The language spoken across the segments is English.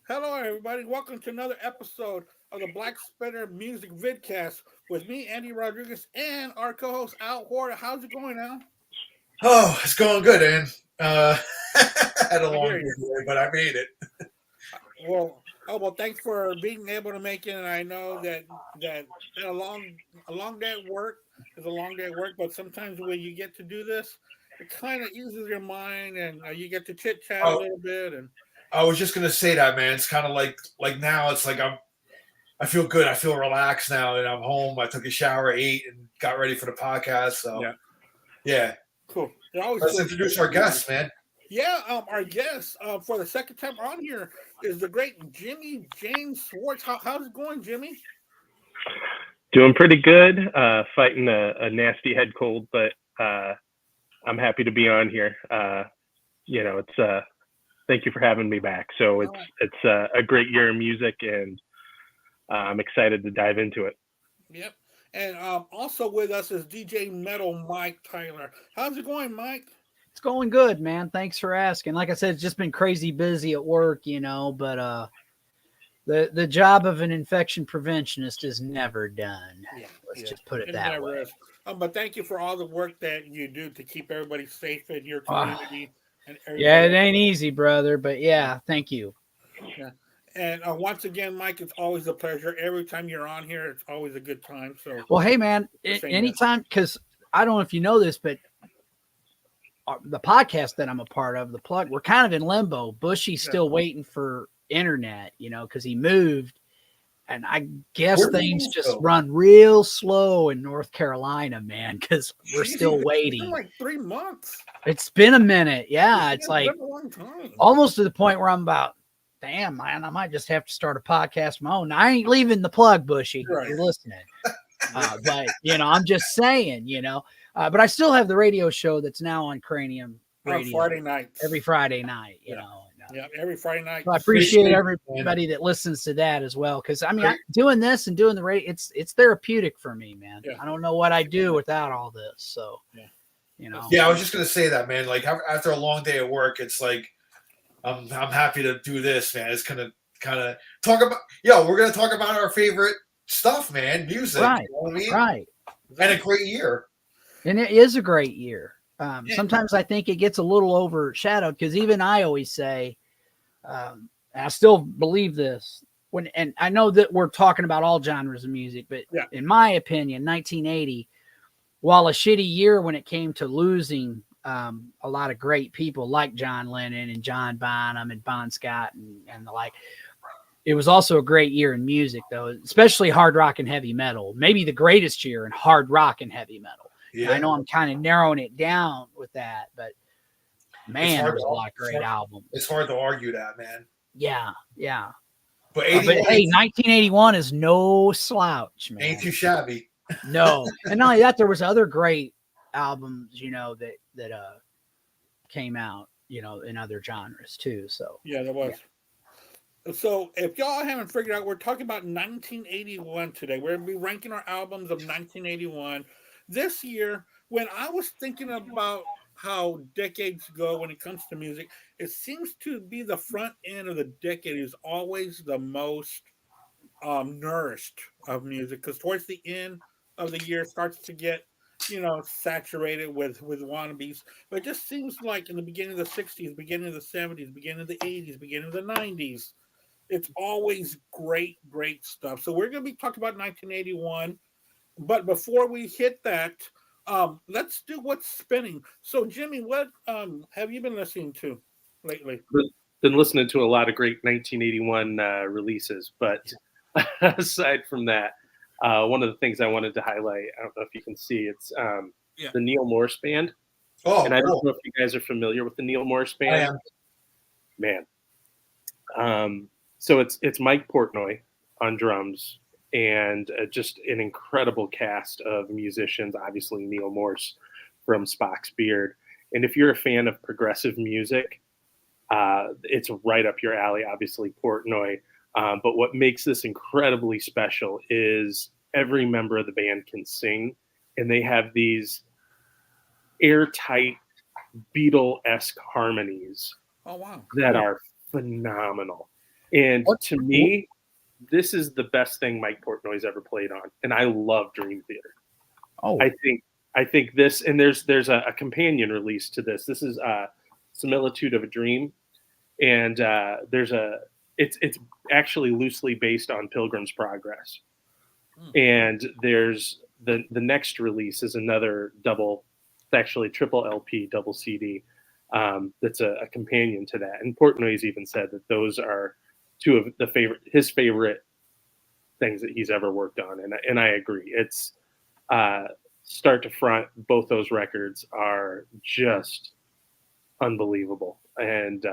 Hello, everybody. Welcome to another episode of the Black Spitter Music Vidcast with me, Andy Rodriguez, and our co-host Al Horta. How's it going, Al? Oh, it's going good, and had a I long hear you. day, but I made it. Well, thanks for being able to make it. And I know that a long day at work is a long day at work, but sometimes when you get to do this, it kind of eases your mind, and you get to chit chat a Oh, little bit. And I was just gonna say that, man. It's kind of like now. It's like I feel good. I feel relaxed now, and I'm home. I took a shower, ate, and got ready for the podcast. So yeah, yeah, cool. It always let's feels good introduce to our be here. guests, man. Yeah, our guest for the second time on here is the great Jimmy James Swartz. How's it going, Jimmy? Doing pretty good. Fighting a nasty head cold, but I'm happy to be on here. It's thank you for having me back. So All right. it's a great year in music, and I'm excited to dive into it. Yep. And also with us is DJ Metal Mike Tyler. How's it going, Mike? It's going good, man. Thanks for asking. Like I said, it's just been crazy busy at work, but the job of an infection preventionist is never done. Yeah, Let's yeah. just put it It that never way. is. But thank you for all the work that you do to keep everybody safe in your Ah, community and yeah, everybody it else. ain't easy, brother, but yeah, thank you. Yeah. And once again, Mike, it's always a pleasure. Every time you're on here, it's always a good time. So Well, hey, man, same here. anytime, because I don't know if you know this, but the podcast that I'm a part of, the plug, we're kind of in limbo. Bushy's Yeah. still waiting for internet, because he moved. And I guess Where did things you just go? run real slow in North Carolina, man, because we're Jeez, still it's been waiting. like 3 months. It's been a minute. Yeah. It's It's like been a long time. almost to the point where I'm about, damn, man, I might just have to start a podcast of my own. I ain't leaving the plug, Bushy. Right. You're listening. But, I'm just saying, but I still have the radio show that's now on Cranium On Radio Friday nights. every Friday night, Yeah. and, Yeah, every Friday night. so I appreciate Appreciate it, man. everybody that listens to that as well. Cause I mean, Great. doing this and doing the radio, it's therapeutic for me, man. Yeah. I don't know what I'd do without all this. So, Yeah. Yeah, I was just gonna say that, man. Like after a long day at work, it's like I'm happy to do this, man. It's gonna kind of talk about. We're gonna talk about our favorite stuff, man. Music, right, you know what I mean? right. And a great year. And it is a great year. Yeah. Sometimes I think it gets a little overshadowed because even I always say, and I still believe this and I know that we're talking about all genres of music, but Yeah. in my opinion, 1980, while a shitty year when it came to losing a lot of great people like John Lennon and John Bonham and Bon Scott and the like, it was also a great year in music, though, especially hard rock and heavy metal. Maybe the greatest year in hard rock and heavy metal. Yeah, I know I'm kind of narrowing it down with that, but man, hard there was a to- lot of great albums. it's hard to argue that, man. Yeah, yeah. But But 81 hey, 1981 is no slouch, man. ain't too shabby. No, and not only that, there was other great albums, that came out, in other genres too. So Yeah, there was. So if y'all haven't figured out, we're talking about 1981 today. We're gonna be ranking our albums of 1981. This year, when I was thinking about how decades go when it comes to music, it seems to be the front end of the decade is always the most nourished of music because towards the end of the year it starts to get saturated with wannabes. But it just seems like in the beginning of the 60s, beginning of the 70s, beginning of the 80s, beginning of the 90s, it's always great stuff. So we're going to be talking about 1981. But before we hit that, let's do what's spinning. So Jimmy, what have you been listening to lately? Been listening to a lot of great 1981 releases, but aside from that, one of the things I wanted to highlight, I don't know if you can see, it's Yeah. the Neil Morse Band. Oh, And I don't cool. know if you guys are familiar with the Neil Morse I Band. am. Man. So it's Mike Portnoy on drums and just an incredible cast of musicians. Obviously Neil Morse from Spock's Beard. And if you're a fan of progressive music, it's right up your alley. Obviously Portnoy. But what makes this incredibly special is every member of the band can sing, and they have these airtight Beatle-esque harmonies Oh wow. that are phenomenal. And What- to me, this is the best thing Mike Portnoy's ever played on, and I love Dream Theater. Oh, I think this, and there's a companion release to this. This is Similitude of a Dream, and it's actually loosely based on Pilgrim's Progress. And there's the next release is another double, it's actually triple LP, double CD. That's a companion to that. And Portnoy's even said that those are two of his favorite things that he's ever worked on, and I agree. It's start to front, both those records are just unbelievable and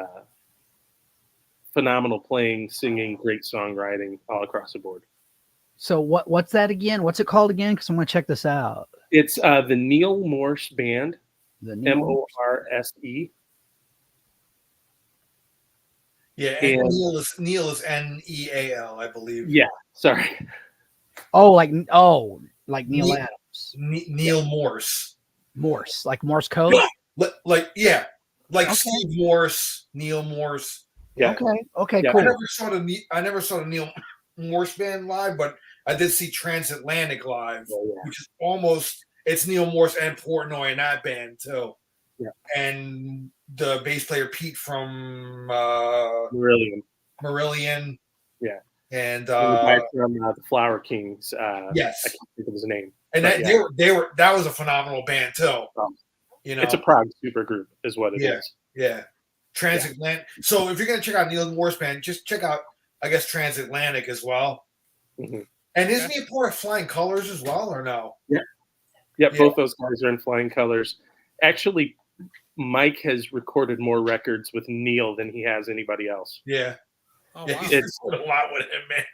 phenomenal playing, singing, great songwriting all across the board. so what's that again? What's it called again? Because I'm going to check this out. It's the Neil Morse Band, The Neil- Morse. Yeah, and And- Neil is Neal, I believe. Yeah, sorry. like Neil Neil- Adams. Neil Morse. Morse, like Morse code. Like Okay. Steve Morse, Neil Morse. Yeah. Okay, Yeah. I cool. never saw the Neil Morse band live, but I did see Transatlantic live, Oh, yeah. which is it's Neil Morse and Portnoy in that band too. Yeah. And the bass player Pete from Marillion. Marillion. Yeah. And And the guy from the Flower Kings. yes. I can't think of his name. And But that, they were that was a phenomenal band too. You know, It's a Prague supergroup, is what it is. Yeah. Transatlantic. So if you're gonna check out Neil Morse band, just check out, I guess, Transatlantic as well. Mhm. And isn't he a part of Flying Colors as well, or no? Yeah, Yeah. both those guys are in Flying Colors. Actually, Mike has recorded more records with Neil than he has anybody else. Yeah. Oh, Yeah, wow. he's It's- recorded a lot with him, man.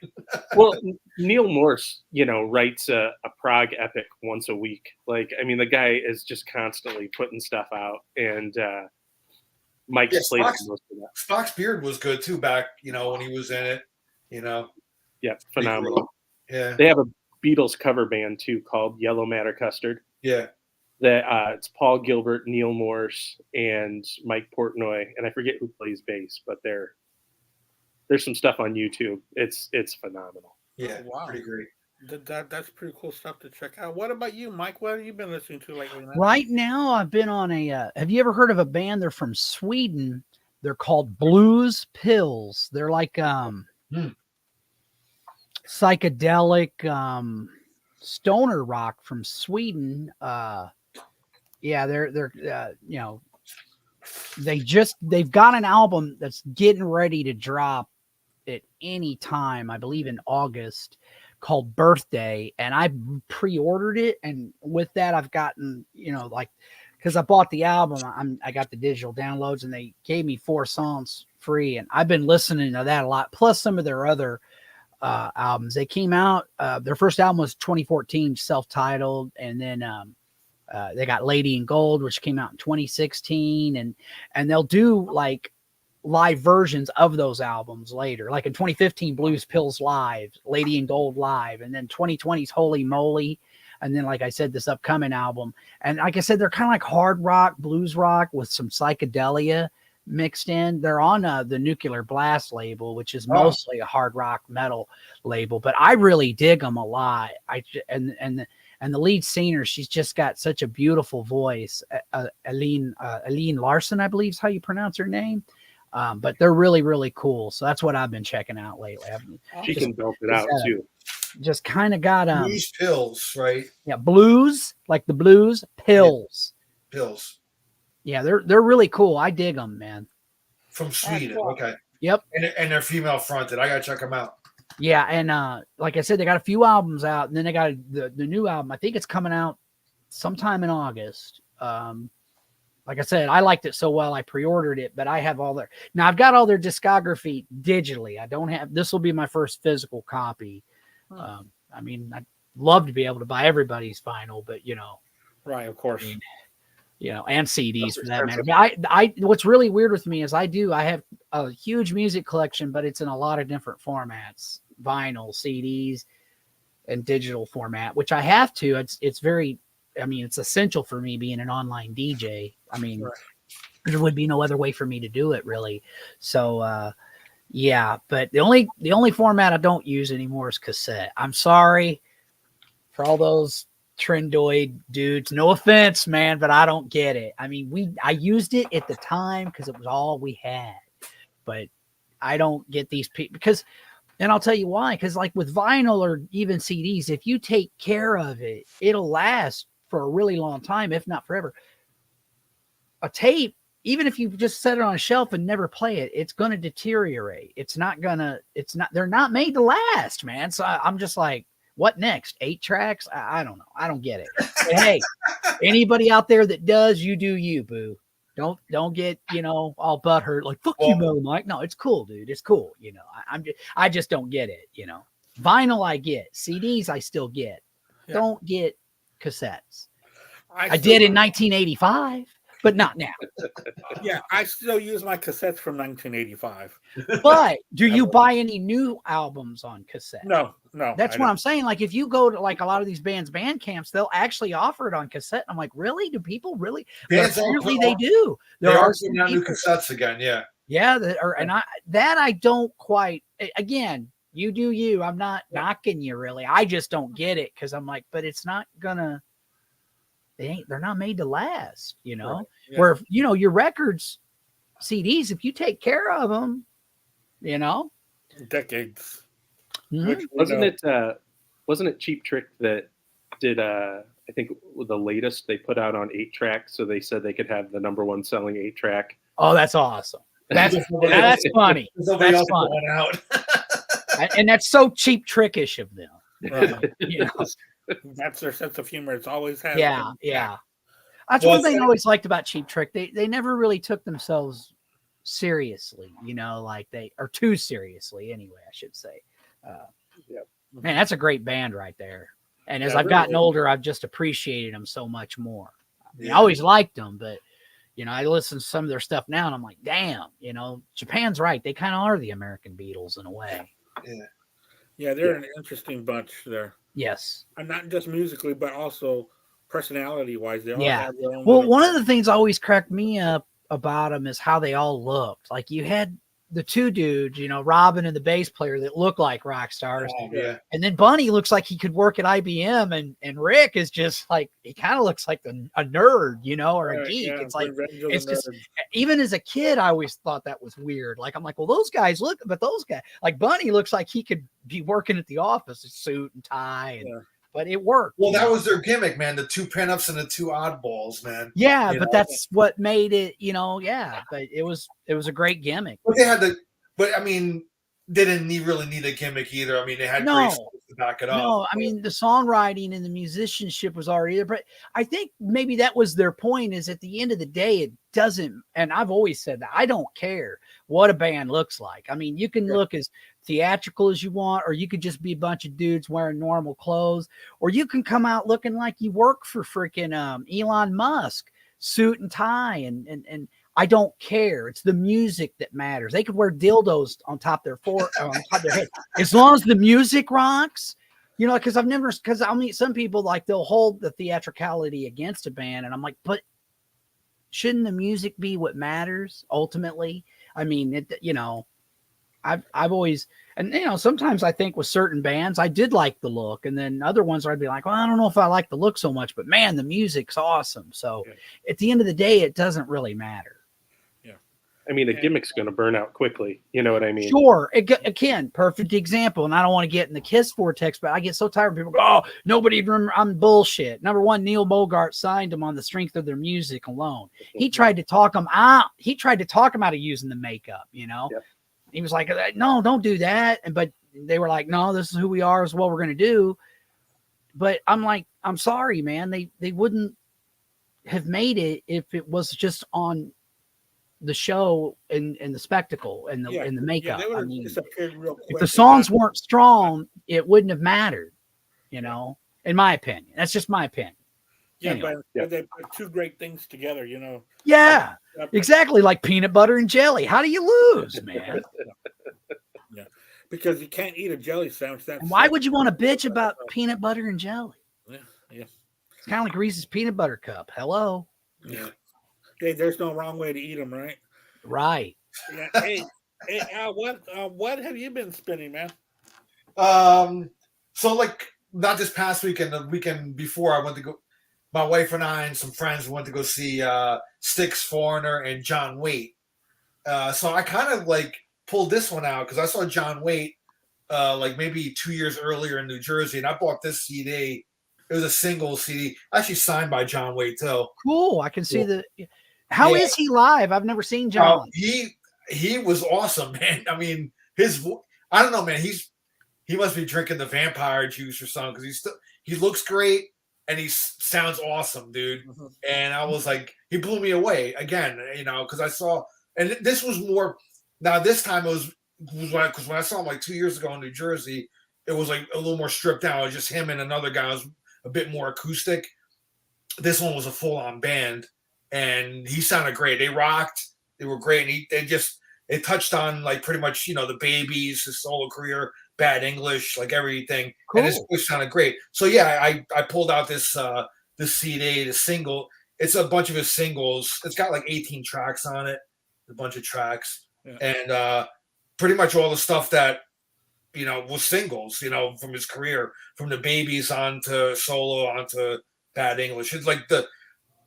Well, Neil Morse, writes a Prague epic once a week. Like, I mean, the guy is just constantly putting stuff out, and Mike's Yeah, played on Spock's- most of that. Spock's Beard was good too back, when he was in it. Yeah, phenomenal. Yeah. They have a Beatles cover band too called Yellow Matter Custard. Yeah. That it's Paul Gilbert, Neil Morse, and Mike Portnoy, and I forget who plays bass, but there's some stuff on YouTube. It's phenomenal. Yeah. Oh, wow. Pretty great. That's pretty cool stuff to check out. What about you, Mike? What have you been listening to lately, man? Right now, I've been on a. Have you ever heard of a band? They're from Sweden. They're called Blues Pills. They're like psychedelic stoner rock from Sweden. Yeah, they're they've got an album that's getting ready to drop at any time, I believe in August, called Birthday, and I pre-ordered it, and with that I've gotten, because I bought the album, I got the digital downloads, and they gave me 4 songs free, and I've been listening to that a lot, plus some of their other albums. They came out, their first album was 2014, self-titled, and then they got Lady in Gold, which came out in 2016, and they'll do like live versions of those albums later. Like in 2015, Blues Pills Live, Lady in Gold Live, and then 2020's Holy Moly. And then, like I said, this upcoming album. And like I said, they're kind of like hard rock, blues rock with some psychedelia mixed in. They're on the Nuclear Blast label, which is mostly a hard rock metal label, but I really dig them a lot. And the lead singer, she's just got such a beautiful voice. Aline Larson, I believe is how you pronounce her name. But they're really, really cool. So that's what I've been checking out lately. She can belt it out too. Just kind of got Blues Pills, right? yeah, blues, like the blues, pills. Pills Yeah, they're really cool. I dig them, man. from Sweden. cool. Okay. Yep. And they're female fronted. I gotta check them out. Yeah, and like I said, they got a few albums out, and then they got the new album. I think it's coming out sometime in August. Like I said, I liked it so well, I pre-ordered it, but I have now I've got all their discography digitally. I don't have, this will be my first physical copy. I mean, I'd love to be able to buy everybody's vinyl, but Right, of course. and CDs for that matter. But I what's really weird with me is I have a huge music collection, but it's in a lot of different formats: vinyl, CDs, and digital format, which I have to. It's very, I mean, it's essential for me being an online DJ. I mean, Right. there would be no other way for me to do it really. So, Yeah, but the only format I don't use anymore is cassette. I'm sorry for all those trendoid dudes. No offense, man, but I don't get it. I mean, I used it at the time because it was all we had, but I don't get these people because, and I'll tell you why. Because like with vinyl or even CDs, if you take care of it, it'll last for a really long time, if not forever. A tape, even if you just set it on a shelf and never play it, it's going to deteriorate. They're not made to last, man. So I'm just like, what next? 8 tracks? I don't know. I don't get it. But hey, anybody out there that does, you do you, boo. Don't get, all butthurt like, fuck you, Mo Mike. No, it's cool, dude. It's cool. I just don't get it. Vinyl I get. CDs I still get. Yeah. Don't get cassettes. I did in 1985. But not now. Yeah, I still use my cassettes from 1985. But do you buy any new albums on cassette? No. That's what I'm saying. Like if you go to like a lot of these bands' band camps, they'll actually offer it on cassette. I'm like, really? Do people really? Apparently they do. There are some new cassettes again. Yeah. Yeah, I don't quite. Again, you do you. I'm not knocking you really. I just don't get it because I'm like, but it's not gonna. They're not made to last, Right. Yeah. Where, your records, CDs, if you take care of them, decades. Mm-hmm. Wasn't it Cheap Trick that did, I think the latest they put out on 8-track. So they said they could have the #1 selling 8-track. Oh, that's awesome. That's funny. That's funny. And that's so Cheap Trickish of them. That's their sense of humor. It's always had. Yeah. That's one thing I always liked about Cheap Trick. They never really took themselves seriously, or too seriously anyway, I should say. Man, that's a great band right there. And as I've gotten older, I've just appreciated them so much more. I always liked them, but I listen to some of their stuff now and I'm like, damn, Japan's right. They kind of are the American Beatles in a way. Yeah, they're an interesting bunch there. Yes. And not just musically, but also personality-wise. They all have their own. Well, one of the things always cracked me up about them is how they all looked. Like you had the two dudes, Robin and the bass player that look like rock stars. Oh, yeah. And then Bunny looks like he could work at IBM and Rick is just like, he kind of looks like a nerd, or a geek. It's like, it's just, even as a kid, I always thought that was weird. Like, I'm like, well, those guys but those guys, like Bunny looks like he could be working at the office, a suit and tie but it worked. Well, that was their gimmick, man. The 2 pinups and the 2 oddballs, man. Yeah, but that's what made it, but it was a great gimmick. But they didn't really need a gimmick either. I mean, they had great stuff to back it up. No, I mean, the songwriting and the musicianship was already there, but I think maybe that was their point is at the end of the day, it doesn't, and I've always said that I don't care what a band looks like. I mean, you can look as theatrical as you want, or you could just be a bunch of dudes wearing normal clothes, or you can come out looking like you work for freaking Elon Musk, suit and tie, and I don't care. It's the music that matters. They could wear dildos on top of their head. As long as the music rocks, because I'll meet some people like they'll hold the theatricality against a band. And I'm like, but shouldn't the music be what matters ultimately? I mean, I've always, and sometimes I think with certain bands, I did like the look, and then other ones where I'd be like, well, I don't know if I like the look so much, but man, the music's awesome. So at the end of the day, it doesn't really matter. I mean, a gimmick's going to burn out quickly. You know what I mean? Sure. Again, perfect example. And I don't want to get in the Kiss vortex, but I get so tired when people go, oh, nobody remember. I'm bullshit. Number one, Neil Bogart signed them on the strength of their music alone. He tried to talk them out. He tried to talk them out of using the makeup, Yep. He was like, no, don't do that. But they were like, no, this is who we are. This is what we're going to do. But I'm like, I'm sorry, man. They wouldn't have made it if it was just on the show and the spectacle and the makeup. I mean, real quick. If the songs weren't strong, it wouldn't have mattered, in my opinion. That's just my opinion. Yeah, anyway. But they put 2 great things together, Yeah, exactly. Like peanut butter and jelly. How do you lose, man? Yeah, because you can't eat a jelly sandwich. Why would you want to bitch about peanut butter and jelly? Yeah. It's kind of like Reese's peanut butter cup. Hello. Yeah. Hey, there's no wrong way to eat them, right? Right. Yeah. Hey, Hey, what have you been spinning, man? So like not this past weekend, the weekend before, I went to go. My wife and I and some friends went to go see Styx, Foreigner, and John Waite. So I kind of like pulled this one out because I saw John Waite like maybe 2 years earlier in New Jersey, and I bought this CD. It was a single CD, actually signed by John Waite too. Cool. I can see the. How is he live? I've never seen John. He was awesome, man. I mean, I don't know, man. He must be drinking the vampire juice or something because he looks great and he sounds awesome, dude. Mm-hmm. And I was like, he blew me away again, because I saw, and this was more. Now this time it was because when I saw him like 2 years ago in New Jersey, it was like a little more stripped down. It was just him and another guy. It was a bit more acoustic. This one was a full on band, and he sounded great. They rocked. They were great, and they touched on like pretty much the Babies, his solo career, Bad English, like everything, Cool. and his voice sounded great. So yeah, I pulled out this CD, the single. It's a bunch of his singles. It's got like 18 tracks on it, a bunch of tracks, and pretty much all the stuff that was singles, from his career, from the Babies onto solo onto Bad English. It's like the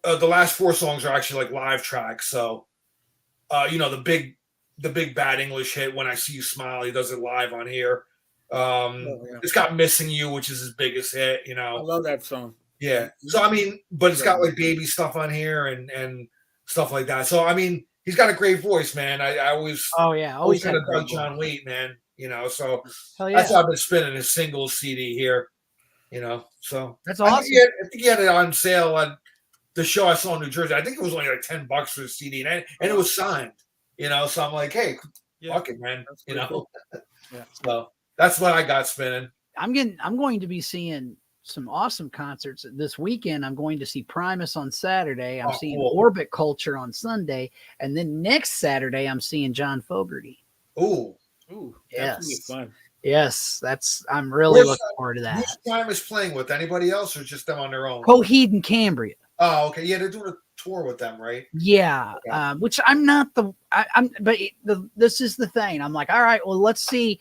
last 4 songs are actually like live tracks. So the big Bad English hit, When I See You Smile, he does it live on here. It's got Missing You, which is his biggest hit. I love that song. Yeah. So I mean, but it's got like Baby stuff on here and stuff like that. So I mean, he's got a great voice, man. I always always had had a a dug John Waite, man. So Hell yeah. that's why I've been spinning his singles CD here. So That's I awesome. think he had it on sale on the show I saw in New Jersey. I think it was only like $10 for the CD, and it was signed. So I'm like, hey, fuck it, man. Cool. Yeah. So that's what I got spinning. I'm going to be seeing some awesome concerts this weekend. I'm going to see Primus on Saturday. I'm seeing cool. Orbit Culture on Sunday, and then next Saturday I'm seeing John Fogerty. Ooh, that's yes, fun. Yes, I'm really looking forward to that. Who's Primus playing with? Anybody else, or just them on their own? Coheed and Cambria. Oh, okay. Yeah, they're doing a tour with them, right? Yeah, Okay. which I'm not this is the thing. I'm like, all right, well, let's see.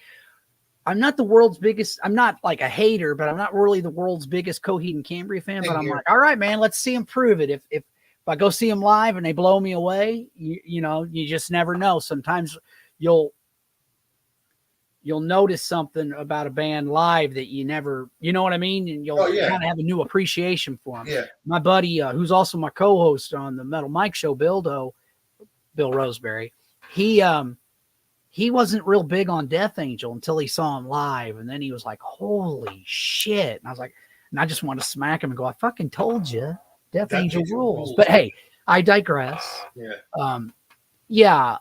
I'm not the world's biggest. I'm not like a hater, but I'm not really the world's biggest Coheed and Cambria fan. But I'm like, all right, man, let's see them prove it. If I go see them live and they blow me away, you just never know. Sometimes you'll notice something about a band live that you never, you know what I mean? And you'll kind of have a new appreciation for them. Yeah. My buddy, who's also my co-host on the Metal Mike Show, Bill Roseberry, he wasn't real big on Death Angel until he saw him live. And then he was like, holy shit. And I was like, and I just want to smack him and go, I fucking told you, Death Angel rules. But hey, I digress. Yeah.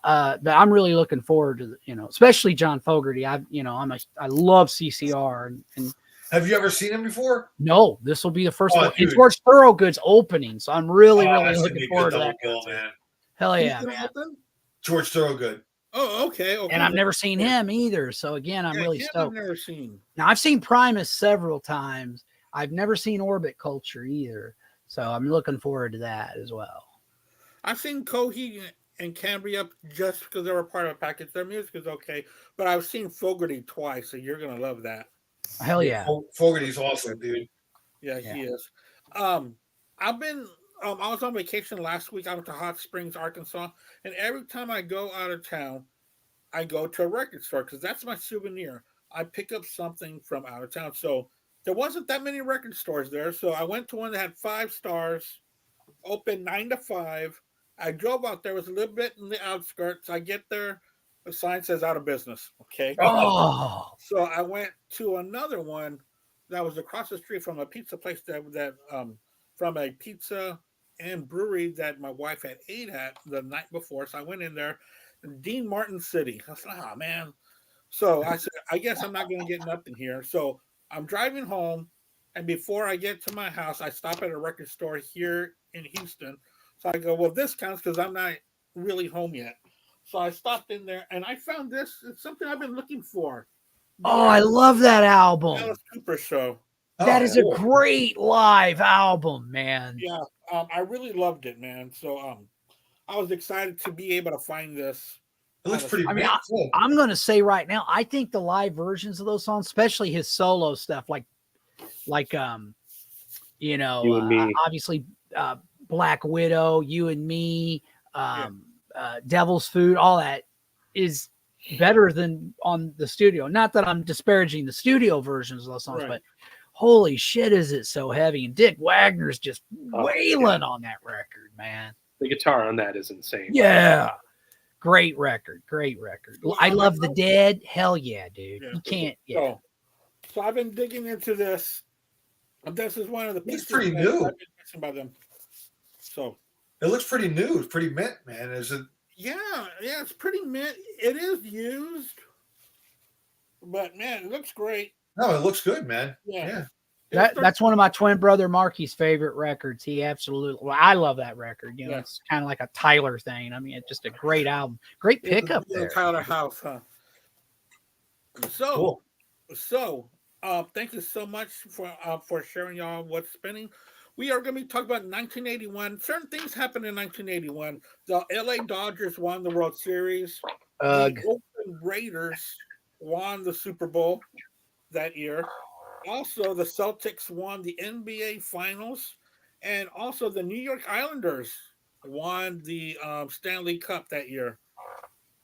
But I'm really looking forward to especially John Fogerty. I love CCR and have you ever seen him before? No, this will be the first one. Dude. It's George Thorogood's opening, so I'm really looking forward to that. Man. Hell yeah, man. George Thorogood. Oh, okay. And I've never seen him either, so again, I'm really stoked. I've never seen. Now I've seen Primus several times. I've never seen Orbit Culture either, so I'm looking forward to that as well. I've seen Coheed and Cambria just because they were part of a package. Their music is okay, but I've seen Fogerty twice, so you're gonna love that. Hell yeah, Fogerty's awesome, dude. Yeah, he is. I've been. I was on vacation last week. I went to Hot Springs, Arkansas, and every time I go out of town, I go to a record store because that's my souvenir. I pick up something from out of town. So there wasn't that many record stores there, so I went to one that had 5 stars, open 9 to 5. I drove out there, was a little bit in the outskirts. I get there, the sign says out of business. Okay. Oh. So I went to another one that was across the street from a pizza place that from a pizza and brewery that my wife had ate at the night before. So I went in there, Dean Martin City. I was like, oh man. So I said, I guess I'm not going to get nothing here. So I'm driving home, and before I get to my house, I stop at a record store here in Houston. So I go, well, this counts because I'm not really home yet. So I stopped in there, and I found this. It's something I've been looking for. Oh, I love that album. Alice Cooper Show. That is a great live album, man. Yeah, I really loved it, man. So I was excited to be able to find this It looks pretty I mean, mint, too. I'm going to say right now, I think the live versions of those songs, especially his solo stuff, like you know, You and Me. obviously Black Widow, You and Me, Devil's Food, all that is better than on the studio. Not that I'm disparaging the studio versions of those songs, Right. but holy shit, is it so heavy? And Dick Wagner's just wailing on that record, man. The guitar on that is insane. Yeah. Great record. Great record. Well, I Love the Dead. Hell yeah, dude. Yeah. You can't. Yeah. So I've been digging into this. And this is one of the It's pieces pretty that new. I've been missing by them. So It looks pretty new. It's pretty mint, man. Is it? yeah, it's pretty mint. It is used, but man, it looks great. No, it looks good, man. Yeah. Yeah. That's one of my twin brother Marky's favorite records. He absolutely, well, I love that record. You know, Yeah. it's kind of like a Tyler thing. I mean, it's just a great album. Great pickup Yeah, there. Tyler House, huh? So, Cool. thank you so much for sharing y'all what's spinning. We are going to be talking about 1981. Certain things happened in 1981. The LA Dodgers won the World Series. Ugh. The Oakland Raiders won the Super Bowl that year. Also, the Celtics won the NBA Finals, and also the New York Islanders won the Stanley Cup that year.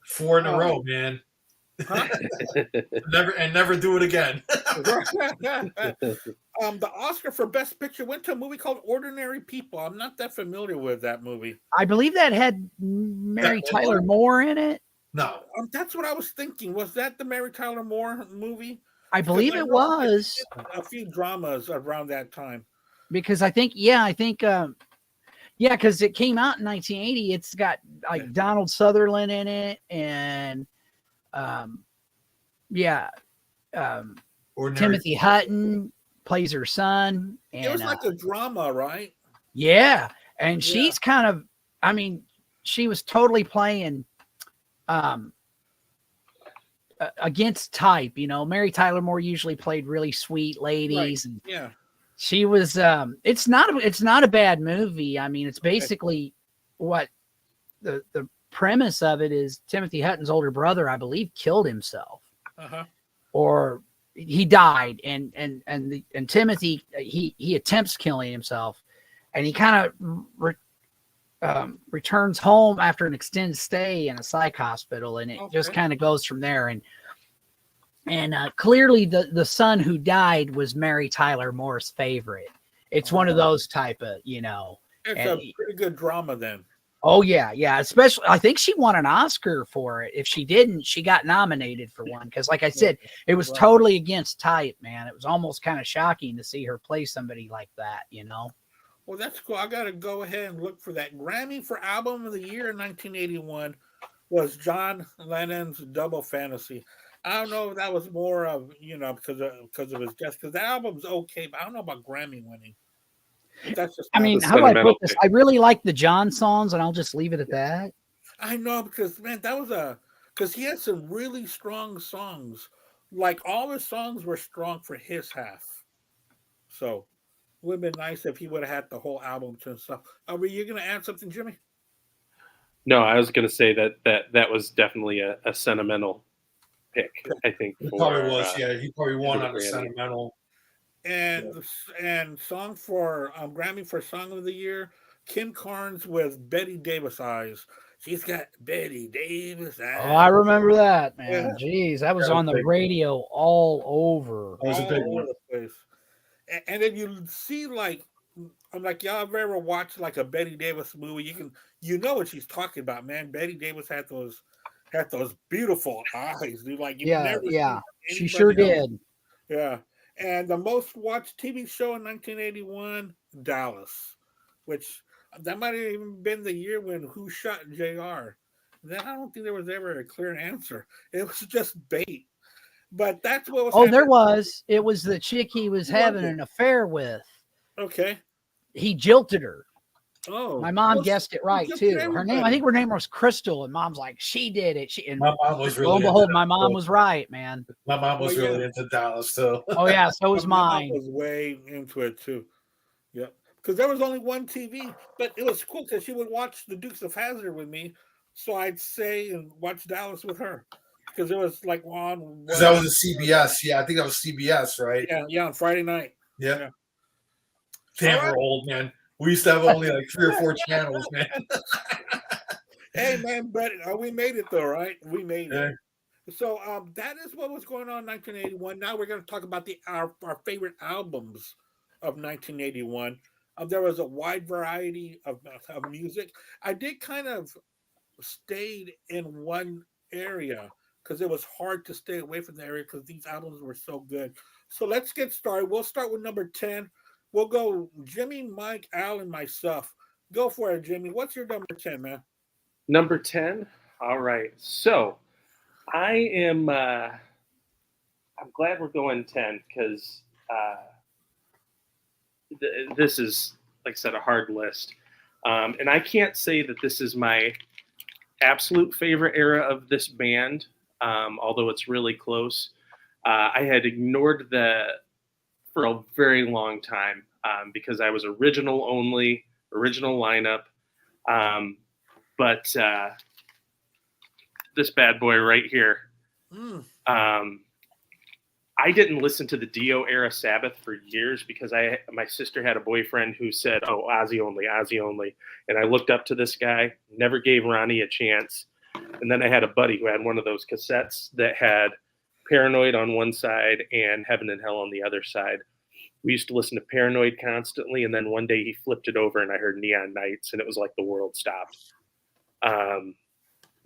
4 in a row, man. Huh? Never do it again. The Oscar for Best Picture went to a movie called Ordinary People. I'm not that familiar with that movie. I believe that had Mary That- Tyler Moore in it. No. That's what I was thinking. Was that the Mary Tyler Moore movie? I believe I it know they was did a few dramas around that time. because I think, because it came out in 1980. It's got like Donald Sutherland in it, and Ordinary. Timothy Hutton plays her son, and It was like a drama, right? yeah, and she's kind of, I mean, she was totally playing against type. You know, Mary Tyler Moore usually played really sweet ladies, and Yeah. she was it's not a bad movie. I mean, it's basically what the premise of it is. Timothy Hutton's older brother, I believe, killed himself, or he died, and Timothy he attempts killing himself, and he kind of returns home after an extended stay in a psych hospital, and it just kind of goes from there. And clearly the son who died was Mary Tyler Moore's favorite. It's one of those type of, you know. It's a pretty good drama then. Oh yeah. Especially, I think she won an Oscar for it. If she didn't, she got nominated for one. Because like I said, it was totally against type, man. It was almost kind of shocking to see her play somebody like that, you know. Well, that's cool. I got to go ahead and look for that. Grammy for Album of the Year in 1981 was John Lennon's Double Fantasy. I don't know if that was more of, you know, because of his death, because the album's okay, but I don't know about Grammy winning. But that's just, I mean, how do I put this? I really like the John songs, and I'll just leave it at that. I know, because man, because he had some really strong songs. Like all his songs were strong for his half. So it would have been nice if he would have had the whole album to himself. Were you going to add something, Jimmy? No, I was going to say that was definitely a sentimental pick. I think He probably was. He probably won on the sentimental. And song for Grammy for Song of the Year, Kim Carnes with Betty Davis Eyes. She's got Betty Davis eyes. Oh, I remember that, man. Yeah. Jeez, that was on the radio all over. That was a big All one. over the place. And if you see, like, I'm like, y'all ever watched like a Betty Davis movie? You know what she's talking about, man. Betty Davis had those beautiful eyes, dude. Like, you've never seen she sure anybody else. did. Yeah. And the most watched TV show in 1981, Dallas, which that might have even been the year when Who Shot JR. Then I don't think there was ever a clear answer. It was just bait. But that's what was Oh, there happening. was. It was the chick he was having an affair with. Okay. He jilted her. Oh. My mom Well, guessed it right jilted too. Her name, I everybody. think her name was Crystal, and mom's like, she did it. And My mom was really. lo and behold, into my that, mom too. was right, man. My mom was Oh, yeah. really into Dallas too. Oh yeah, so was My mom mine. was way into it too. Yeah. Because there was only one TV, but it was cool because she would watch the Dukes of Hazzard with me So I'd say and watch Dallas with her because it was like on. Because that was a CBS. Yeah, I think that was CBS, right? Yeah, on Friday night. Yeah. Yeah. Damn, All right. we're old, man. We used to have only like 3 or 4 channels, man. Hey man, but we made it though, right? We made it. Yeah. So that is what was going on in 1981. Now we're going to talk about our favorite albums of 1981. There was a wide variety of music. I did kind of stayed in one area because it was hard to stay away from the area because these albums were so good. So let's get started. We'll start with number 10. We'll go Jimmy, Mike, Al, and myself. Go for it, Jimmy. What's your number 10, man? Number 10. All right. So I am I'm glad we're going 10 because this is, like I said, a hard list. And I can't say that this is my absolute favorite era of this band, although it's really close. I had ignored for a very long time because I was original lineup. But this bad boy right here, I didn't listen to the Dio era Sabbath for years because my sister had a boyfriend who said, "Oh, Ozzy only," and I looked up to this guy. Never gave Ronnie a chance, and then I had a buddy who had one of those cassettes that had Paranoid on one side and Heaven and Hell on the other side. We used to listen to Paranoid constantly, and then one day he flipped it over and I heard Neon Nights, and it was like the world stopped.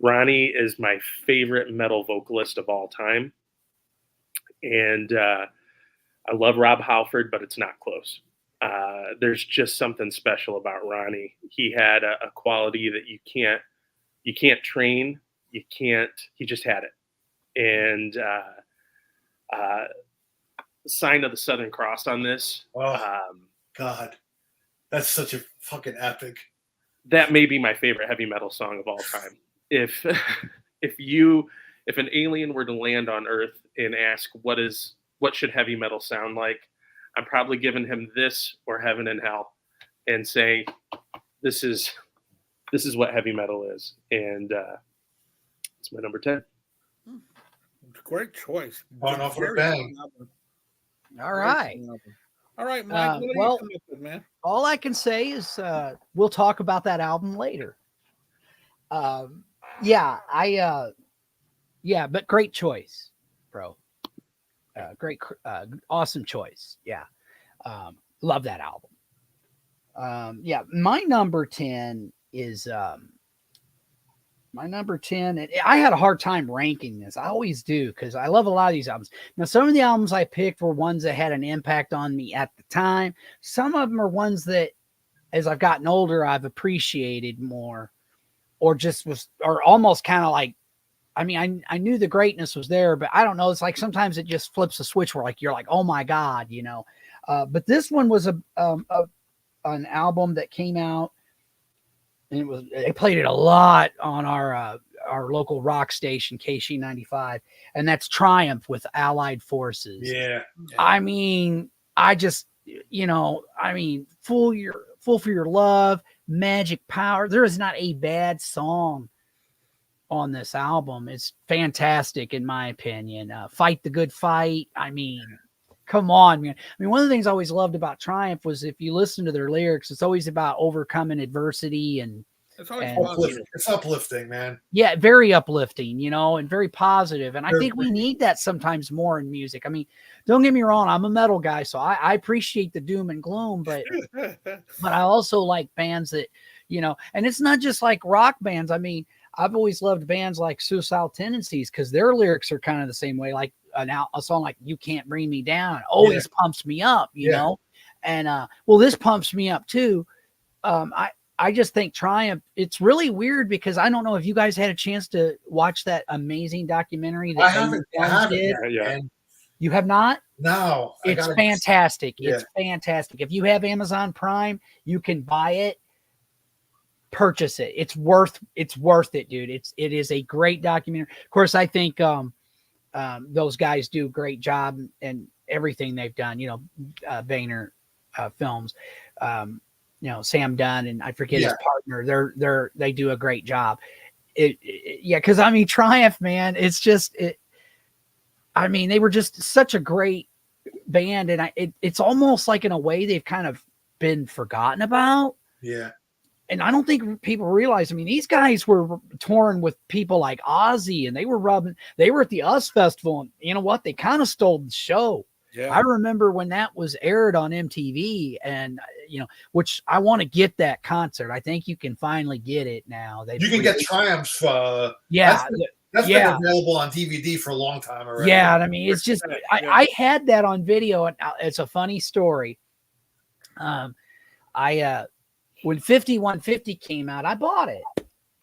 Ronnie is my favorite metal vocalist of all time. And I love Rob Halford, but it's not close. There's just something special about Ronnie. He had a quality that you can't train. He just had it. And Sign of the Southern Cross on this. Oh, God. That's such a fucking epic. That may be my favorite heavy metal song of all time. If an alien were to land on Earth and ask what should heavy metal sound like, I'm probably giving him this or Heaven and Hell and saying this is what heavy metal is. And it's my number 10. Great choice. On off with a bang. All right. All right, Mike. What are you coming up with, man? All I can say is we'll talk about that album later. But great choice, bro. Awesome choice. Yeah. Love that album. My number 10 is and I had a hard time ranking this. I always do because I love a lot of these albums. Now, some of the albums I picked were ones that had an impact on me at the time. Some of them are ones that, as I've gotten older, I've appreciated more, or almost kind of like, I mean, I knew the greatness was there, but I don't know. It's like sometimes it just flips a switch where you're like, oh my God, you know. But this one was an album that came out. And they played it a lot on our local rock station, KC95, and that's Triumph with Allied Forces. Yeah. I mean, Fool for Your Love, Magic Power. There is not a bad song on this album. It's fantastic in my opinion. Fight the Good Fight. I mean, come on, man. I mean, one of the things I always loved about Triumph was if you listen to their lyrics, it's always about overcoming adversity and it's uplifting, man. Yeah, very uplifting, and very positive. And I think we need that sometimes more in music. I mean, don't get me wrong, I'm a metal guy, so I appreciate the doom and gloom, but I also like bands that, and it's not just like rock bands. I mean, I've always loved bands like Suicidal Tendencies because their lyrics are kind of the same way. Like a song like You Can't Bring Me Down always pumps me up, you know? And, this pumps me up too. I just think Triumph, it's really weird because I don't know if you guys had a chance to watch that amazing documentary that I haven't did. Yeah. You have not? No. It's fantastic. It's fantastic. If you have Amazon Prime, you can buy it. Purchase it. It's worth it, dude. It is a great documentary. Of course, I think those guys do a great job in everything they've done. Boehner Films, Sam Dunn, and I forget his partner. They do a great job. yeah, because I mean, Triumph, man, it's just it. I mean, they were just such a great band, and it's almost like in a way they've kind of been forgotten about. Yeah. And I don't think people realize. I mean, these guys were touring with people like Ozzy, and they were at the US Festival, and you know what? They kind of stole the show. Yeah. I remember when that was aired on MTV, and which I want to get that concert. I think you can finally get it now. You can get Triumphs. Yeah. That's Yeah. been available on DVD for a long time already. Yeah, and I mean, it's just I had that on video, and it's a funny story. When 5150 came out, I bought it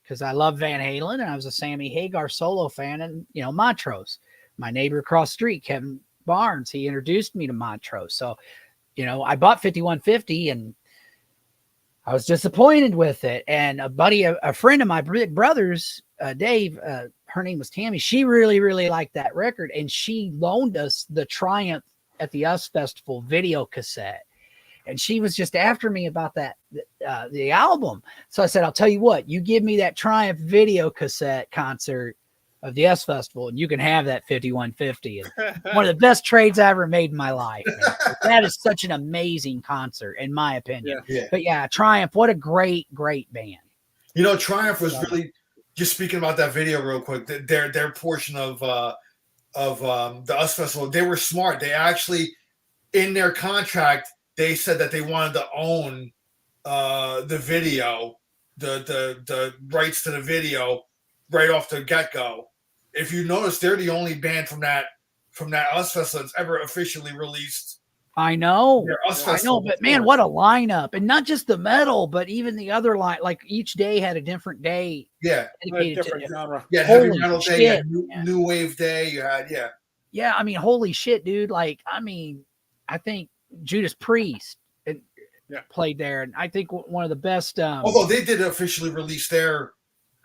because I love Van Halen, and I was a Sammy Hagar solo fan, and Montrose. My neighbor across the street, Kevin Barnes, he introduced me to Montrose. So, I bought 5150, and I was disappointed with it. And a friend of my big brother's, Dave, her name was Tammy. She really, really liked that record, and she loaned us the Triumph at the US Festival video cassette. And she was just after me about that, the album. So I said, I'll tell you what, you give me that Triumph video cassette concert of the US Festival, and you can have that 5150. And one of the best trades I ever made in my life. That is such an amazing concert, in my opinion. Yeah. But yeah, Triumph, what a great, great band. Triumph was really, just speaking about that video real quick, their portion of the US Festival, they were smart. They actually, in their contract, they said that they wanted to own the video, the rights to the video right off the get-go. If you notice, they're the only band from that US Festival that's ever officially released. I know, but man, what a lineup. And not just the metal, but even the other line, like each day had a different day. Yeah. Different genre. Yeah, heavy metal day, you had new wave day, you had, Yeah, I mean, holy shit, dude. Like, I mean, I think Judas Priest played there, and I think one of the best. Although they did officially release their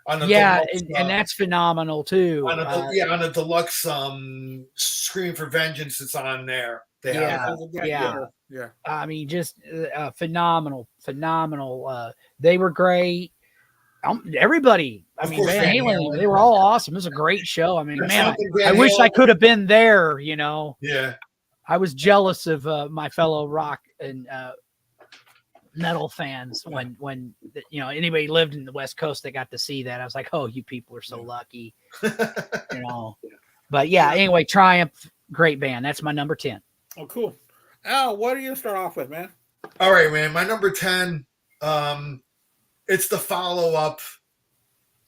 on the deluxe, and that's phenomenal too. On a deluxe Screaming for Vengeance, it's on there. Yeah. I mean, just phenomenal. They were great. Everybody. I mean, Van Halen, they were all awesome. It was a great show. I mean, man, I wish I could have been there. Yeah. I was jealous of my fellow rock and metal fans when anybody lived in the West Coast, they got to see that. I was like, oh, you people are so lucky, But yeah, anyway, Triumph, great band. That's my number 10. Oh, cool. Al, what are you gonna start off with, man? All right, man. My number 10, it's the follow-up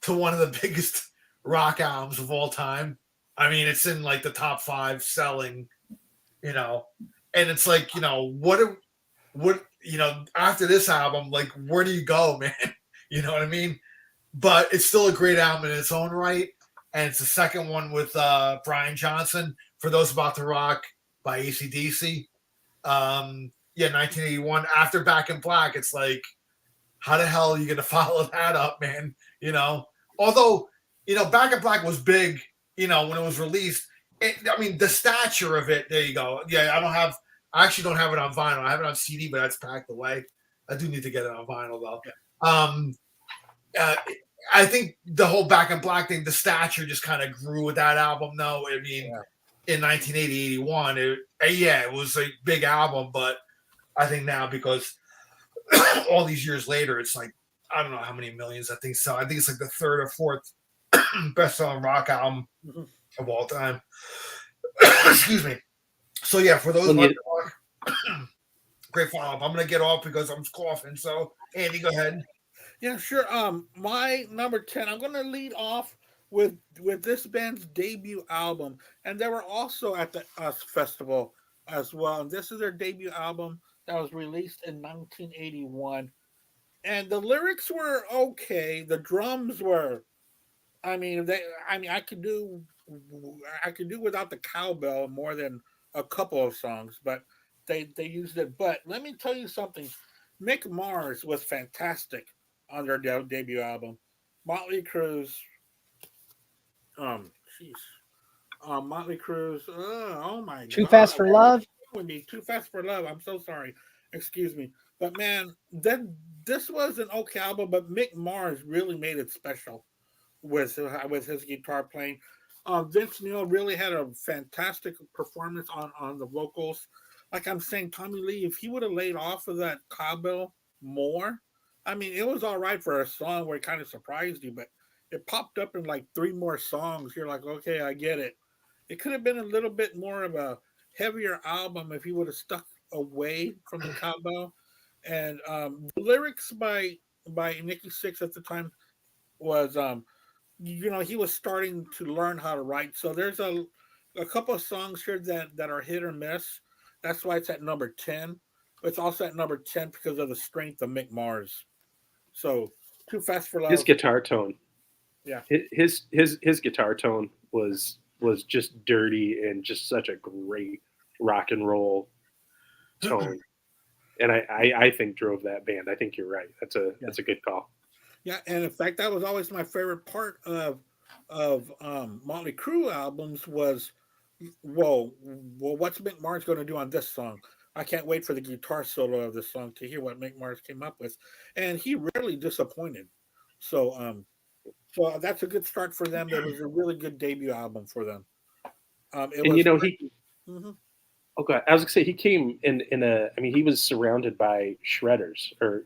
to one of the biggest rock albums of all time. I mean, it's in like the top 5 selling. And it's like, what after this album, like, where do you go, man? You know what I mean? But it's still a great album in its own right. And it's the second one with Brian Johnson, For Those About to Rock by AC/DC. 1981. After Back in Black, it's like, how the hell are you going to follow that up, man? Although, Back in Black was big, when it was released. The stature of it, there you go. Yeah, I actually don't have it on vinyl. I have it on CD, but that's packed away. I do need to get it on vinyl, though. Yeah. I think the whole Back in Black thing, the stature just kind of grew with that album, though. I mean, in 1980, 81, it was a big album, but I think now, because all these years later, it's like, I don't know how many millions I think so. I think it's like the 3rd or 4th best-selling rock album of all time. Excuse me. So yeah, for those great follow-up. I'm gonna get off because I'm coughing. So Andy, go ahead. Yeah, sure. My number 10, I'm gonna lead off with this band's debut album, and they were also at the US Festival as well. And this is their debut album that was released in 1981. And the lyrics were okay. The drums were, I could do without the cowbell more than a couple of songs, but they used it. But let me tell you something. Mick Mars was fantastic on their debut album. Motley Crue, Motley Crue, oh my God. Too Fast for Love? Too Fast for Love. I'm so sorry. Excuse me. But man, this was an okay album, but Mick Mars really made it special with his guitar playing. Vince Neil really had a fantastic performance on the vocals. Like I'm saying, Tommy Lee, if he would have laid off of that cowbell more, I mean, it was all right for a song where it kind of surprised you, but it popped up in like 3 more songs. You're like, okay, I get it. It could have been a little bit more of a heavier album if he would have stuck away from the cowbell. And the lyrics by Nikki Sixx at the time was he was starting to learn how to write. So there's a couple of songs here that are hit or miss. That's why it's at number 10. It's also at number 10 because of the strength of Mick Mars. So Too Fast for Love. His guitar tone. Yeah. His guitar tone was just dirty and just such a great rock and roll tone. And I think drove that band. I think you're right. That's a good call. Yeah, and in fact, that was always my favorite part of Motley Crue albums was, whoa, what's Mick Mars going to do on this song? I can't wait for the guitar solo of this song to hear what Mick Mars came up with, and he rarely disappointed. So that's a good start for them. It was a really good debut album for them. Mm-hmm. Okay, I was gonna say he came in a. I mean, he was surrounded by shredders, or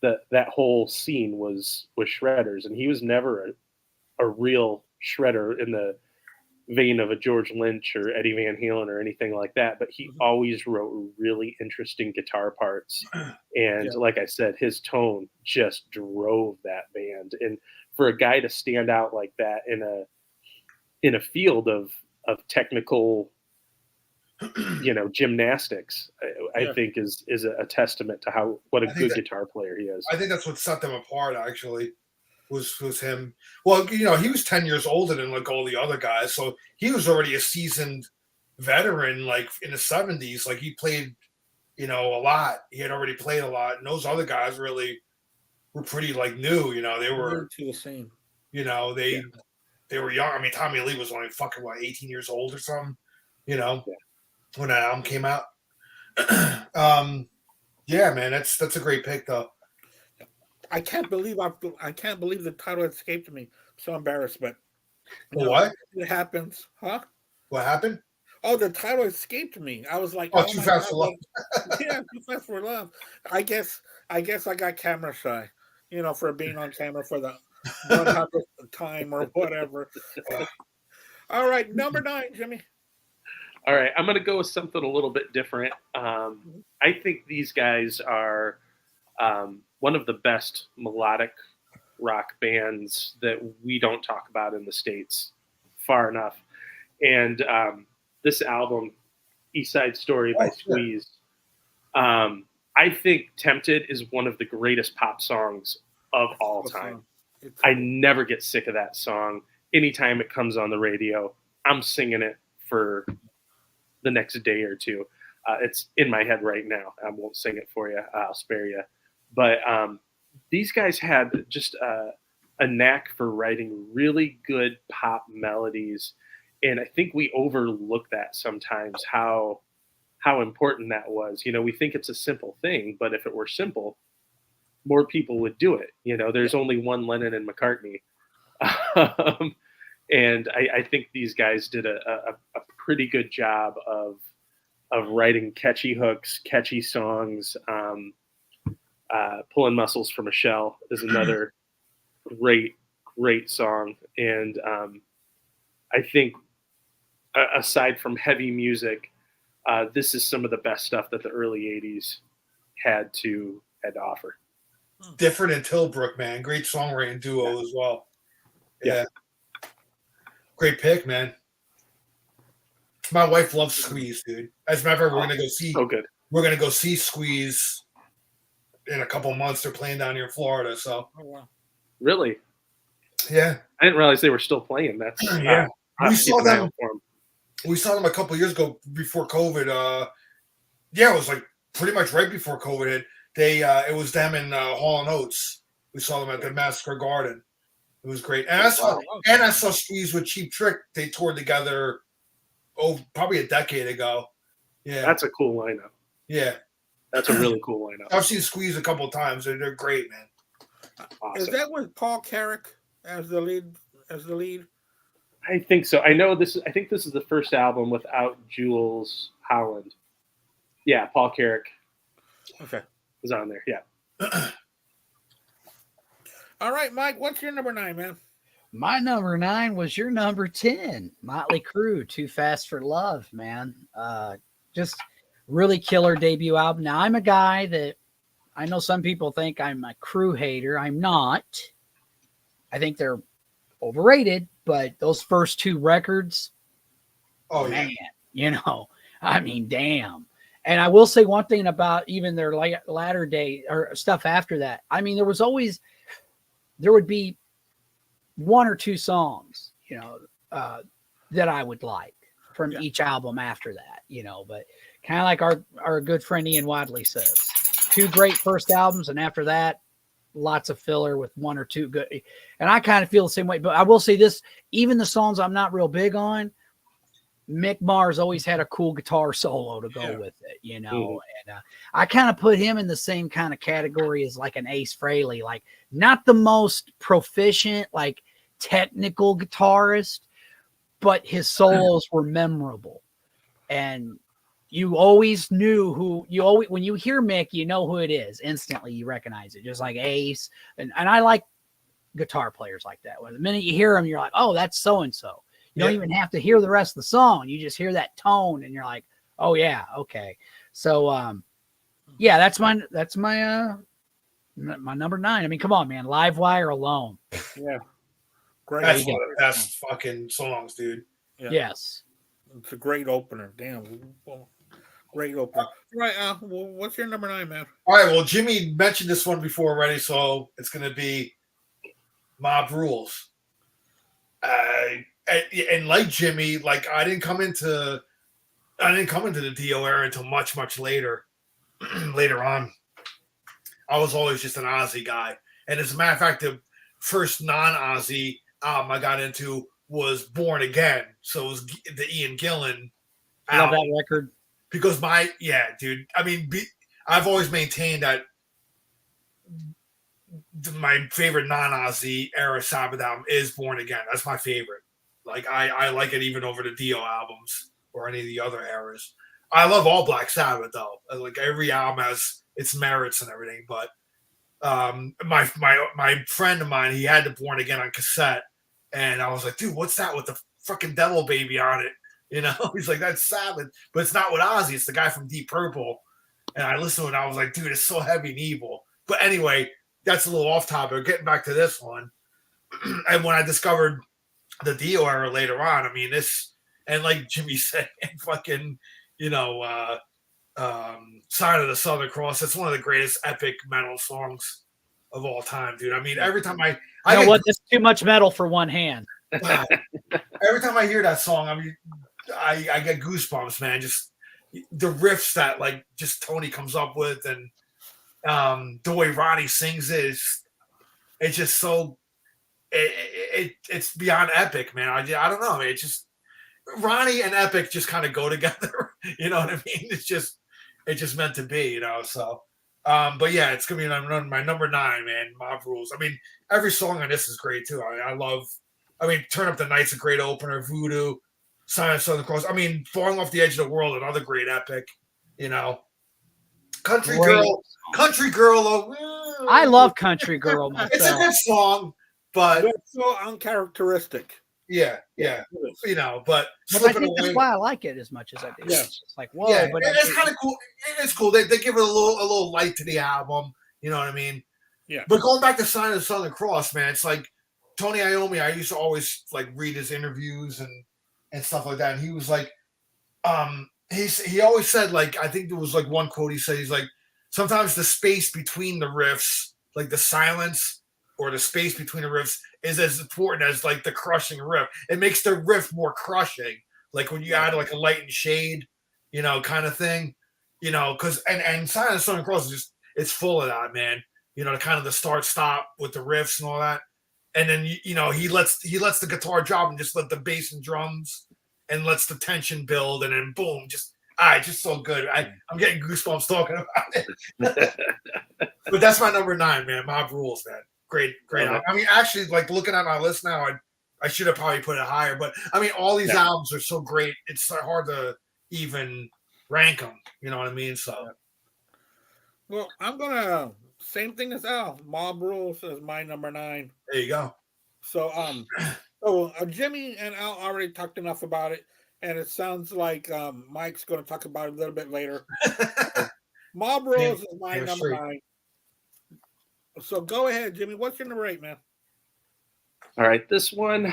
that whole scene was shredders, and he was never a real shredder in the vein of a George Lynch or Eddie Van Halen or anything like that. But he always wrote really interesting guitar parts, and like I said, his tone just drove that band. And for a guy to stand out like that in a field of technical gymnastics, I think is a testament to what a good guitar player he is. I think that's what set them apart, actually, was him. Well, he was 10 years older than like all the other guys, so he was already a seasoned veteran, like in the 70s. Like he played, a lot. He had already played a lot, and those other guys really were pretty like new. They were to the same. They were young. I mean, Tommy Lee was only fucking 18 years old or something. When that album came out. Yeah, man, that's a great pick though. I can't believe the title escaped me. I'm so embarrassed, but what? It happens, huh? What happened? Oh, the title escaped me. I was like, Too Fast for Love. Yeah, Too Fast for Love. I guess I got camera shy, for being on camera for the 100th time or whatever. All right, number 9, Jimmy. All right, I'm going to go with something a little bit different. I think these guys are one of the best melodic rock bands that we don't talk about in the States far enough. And this album, East Side Story by Squeeze, I think Tempted is one of the greatest pop songs of all time. I never get sick of that song. Anytime it comes on the radio, I'm singing it for the next day or two. It's in my head right now. I won't sing it for you. I'll spare you. But these guys had just a knack for writing really good pop melodies. And I think we overlook that sometimes, how important that was. We think it's a simple thing, but if it were simple, more people would do it. There's only one Lennon and McCartney. And I think these guys did a pretty good job of writing catchy hooks, catchy songs. Pulling Muscles from a Shell is another great song. And I think aside from heavy music, this is some of the best stuff that the early 80s had to offer. Different and Tilbrook, man. Great songwriting duo as well. Yeah. Great pick, man. My wife loves Squeeze, dude. As a matter of fact, we're gonna go see. Oh, good. We're gonna go see Squeeze in a couple months. They're playing down here in Florida. So. Oh wow. Really? Yeah. I didn't realize they were still playing. That's yeah. We saw them. We saw them a couple years ago before COVID. It was like pretty much right before COVID hit. It was them in Hall & Oates. We saw them at the Massacre Garden. It was great. And I saw Squeeze with Cheap Trick. They toured together, probably a decade ago. Yeah. That's a cool lineup. Yeah. That's a really cool lineup. I've seen Squeeze a couple of times. They're great, man. Awesome. Is that with Paul Carrack? as the lead? As the lead? I think so. I know this. I think this is the first album without Jules Holland. Yeah, Paul Carrick Okay. is on there. Yeah. All right, Mike. What's your number 9, man? My number 9 was your number 10, Motley Crue, Too Fast for Love, man. Just really killer debut album. Now, I'm a guy that I know some people think I'm a Crue hater. I'm not. I think they're overrated, but those first 2 records, Oh yeah. man, I mean, damn. And I will say one thing about even their latter day or stuff after that. I mean, there would be 1 or 2 songs, that I would like from each album after that, but kind of like our good friend Ian Wadley says, 2 great first albums. And after that, lots of filler with 1 or 2 good. And I kind of feel the same way, but I will say this, even the songs I'm not real big on, Mick Mars always had a cool guitar solo to go with it, Mhm. and I kind of put him in the same kind of category as like an Ace Frehley, like not the most proficient, like technical guitarist, but his solos were memorable. And you always knew when you hear Mick, you know who it is. Instantly you recognize it, just like Ace. And I like guitar players like that. When the minute you hear them, you're like, oh, that's so-and-so. You don't even have to hear the rest of the song. You just hear that tone and you're like, oh yeah, okay. So yeah, that's my number 9. I mean, come on, man. Live Wire alone. Yeah. Great. That's one of the best fucking songs, dude. Yeah. Yes. It's a great opener. Damn. Well, great opener. Right. What's your number 9, man? All right. Well, Jimmy mentioned this one before already, so it's going to be Mob Rules. And like Jimmy, like I didn't come into the Dio era until much, much later. Later on, I was always just an Ozzy guy. And as a matter of fact, the first non-Ozzy album I got into was Born Again. So it was the Ian Gillan Love album. that record. Because dude. I mean, I've always maintained that my favorite non-Ozzy era Sabbath album is Born Again. That's my favorite. Like I like it even over the Dio albums or any of the other eras. I love all Black Sabbath though. Like every album has its merits and everything. But my friend of mine, he had the Born Again on cassette, and I was like, dude, what's that with the fucking devil baby on it? He's like, that's Sabbath, but it's not with Ozzy. It's the guy from Deep Purple. And I listened to it, and I was like, dude, it's so heavy and evil. But anyway, that's a little off topic. Getting back to this one, and when I discovered the Dio era later on, I mean, this, and like Jimmy said, fucking, Sign of the Southern Cross, that's one of the greatest epic metal songs of all time, dude. I mean, every time I You know what? That's too much metal for one hand. every time I hear that song, I mean, I get goosebumps, man. Just the riffs that like just Tony comes up with, and the way Ronnie sings it's just so it's beyond epic, man. I don't know. It just Ronnie and epic just kind of go together. You know what I mean? It's just meant to be, So, but yeah, it's gonna be my number 9, man. Mob Rules. I mean, every song on this is great too. I love. I mean, Turn Up the Night's a great opener. Voodoo, Sign of the Southern Cross. I mean, Falling Off the Edge of the World, another great epic. Country Girl. I love Country Girl myself. It's a good song, but It's so uncharacteristic. yeah. But I think that's why I like it as much as I do. Yeah. It's just like, whoa, Yeah, but it's kind of cool. It's cool. They give it a little light to the album. You know what I mean? Yeah. But going back to Sign of the Southern Cross, man, it's like Tony Iommi. I used to always like read his interviews and stuff like that. And he was like, he always said, like, I think there was like one quote he said, he's like, sometimes the space between the riffs, like the silence or the space between the riffs, is as important as like the crushing riff. It makes the riff more crushing. Like when you add like a light and shade, kind of thing, because and Sign of the Southern Cross is just, it's full of that, man. Kind of the start stop with the riffs and all that. And then, he lets the guitar drop and just let the bass and drums and lets the tension build, and then boom, just so good. I'm getting goosebumps talking about it. But that's my number 9, man. Mob Rules, man. great. Love Album. I mean, actually, like looking at my list now, I should have probably put it higher. But I mean, all these albums are so great. It's hard to even rank them. You know what I mean? So. Well, I'm gonna same thing as Al. Mob Rules is my number 9. There you go. So Jimmy and Al already talked enough about it, and it sounds like Mike's going to talk about it a little bit later. Mob Rules is my number 9. So go ahead, Jimmy. What's your number 8, man? All right, this one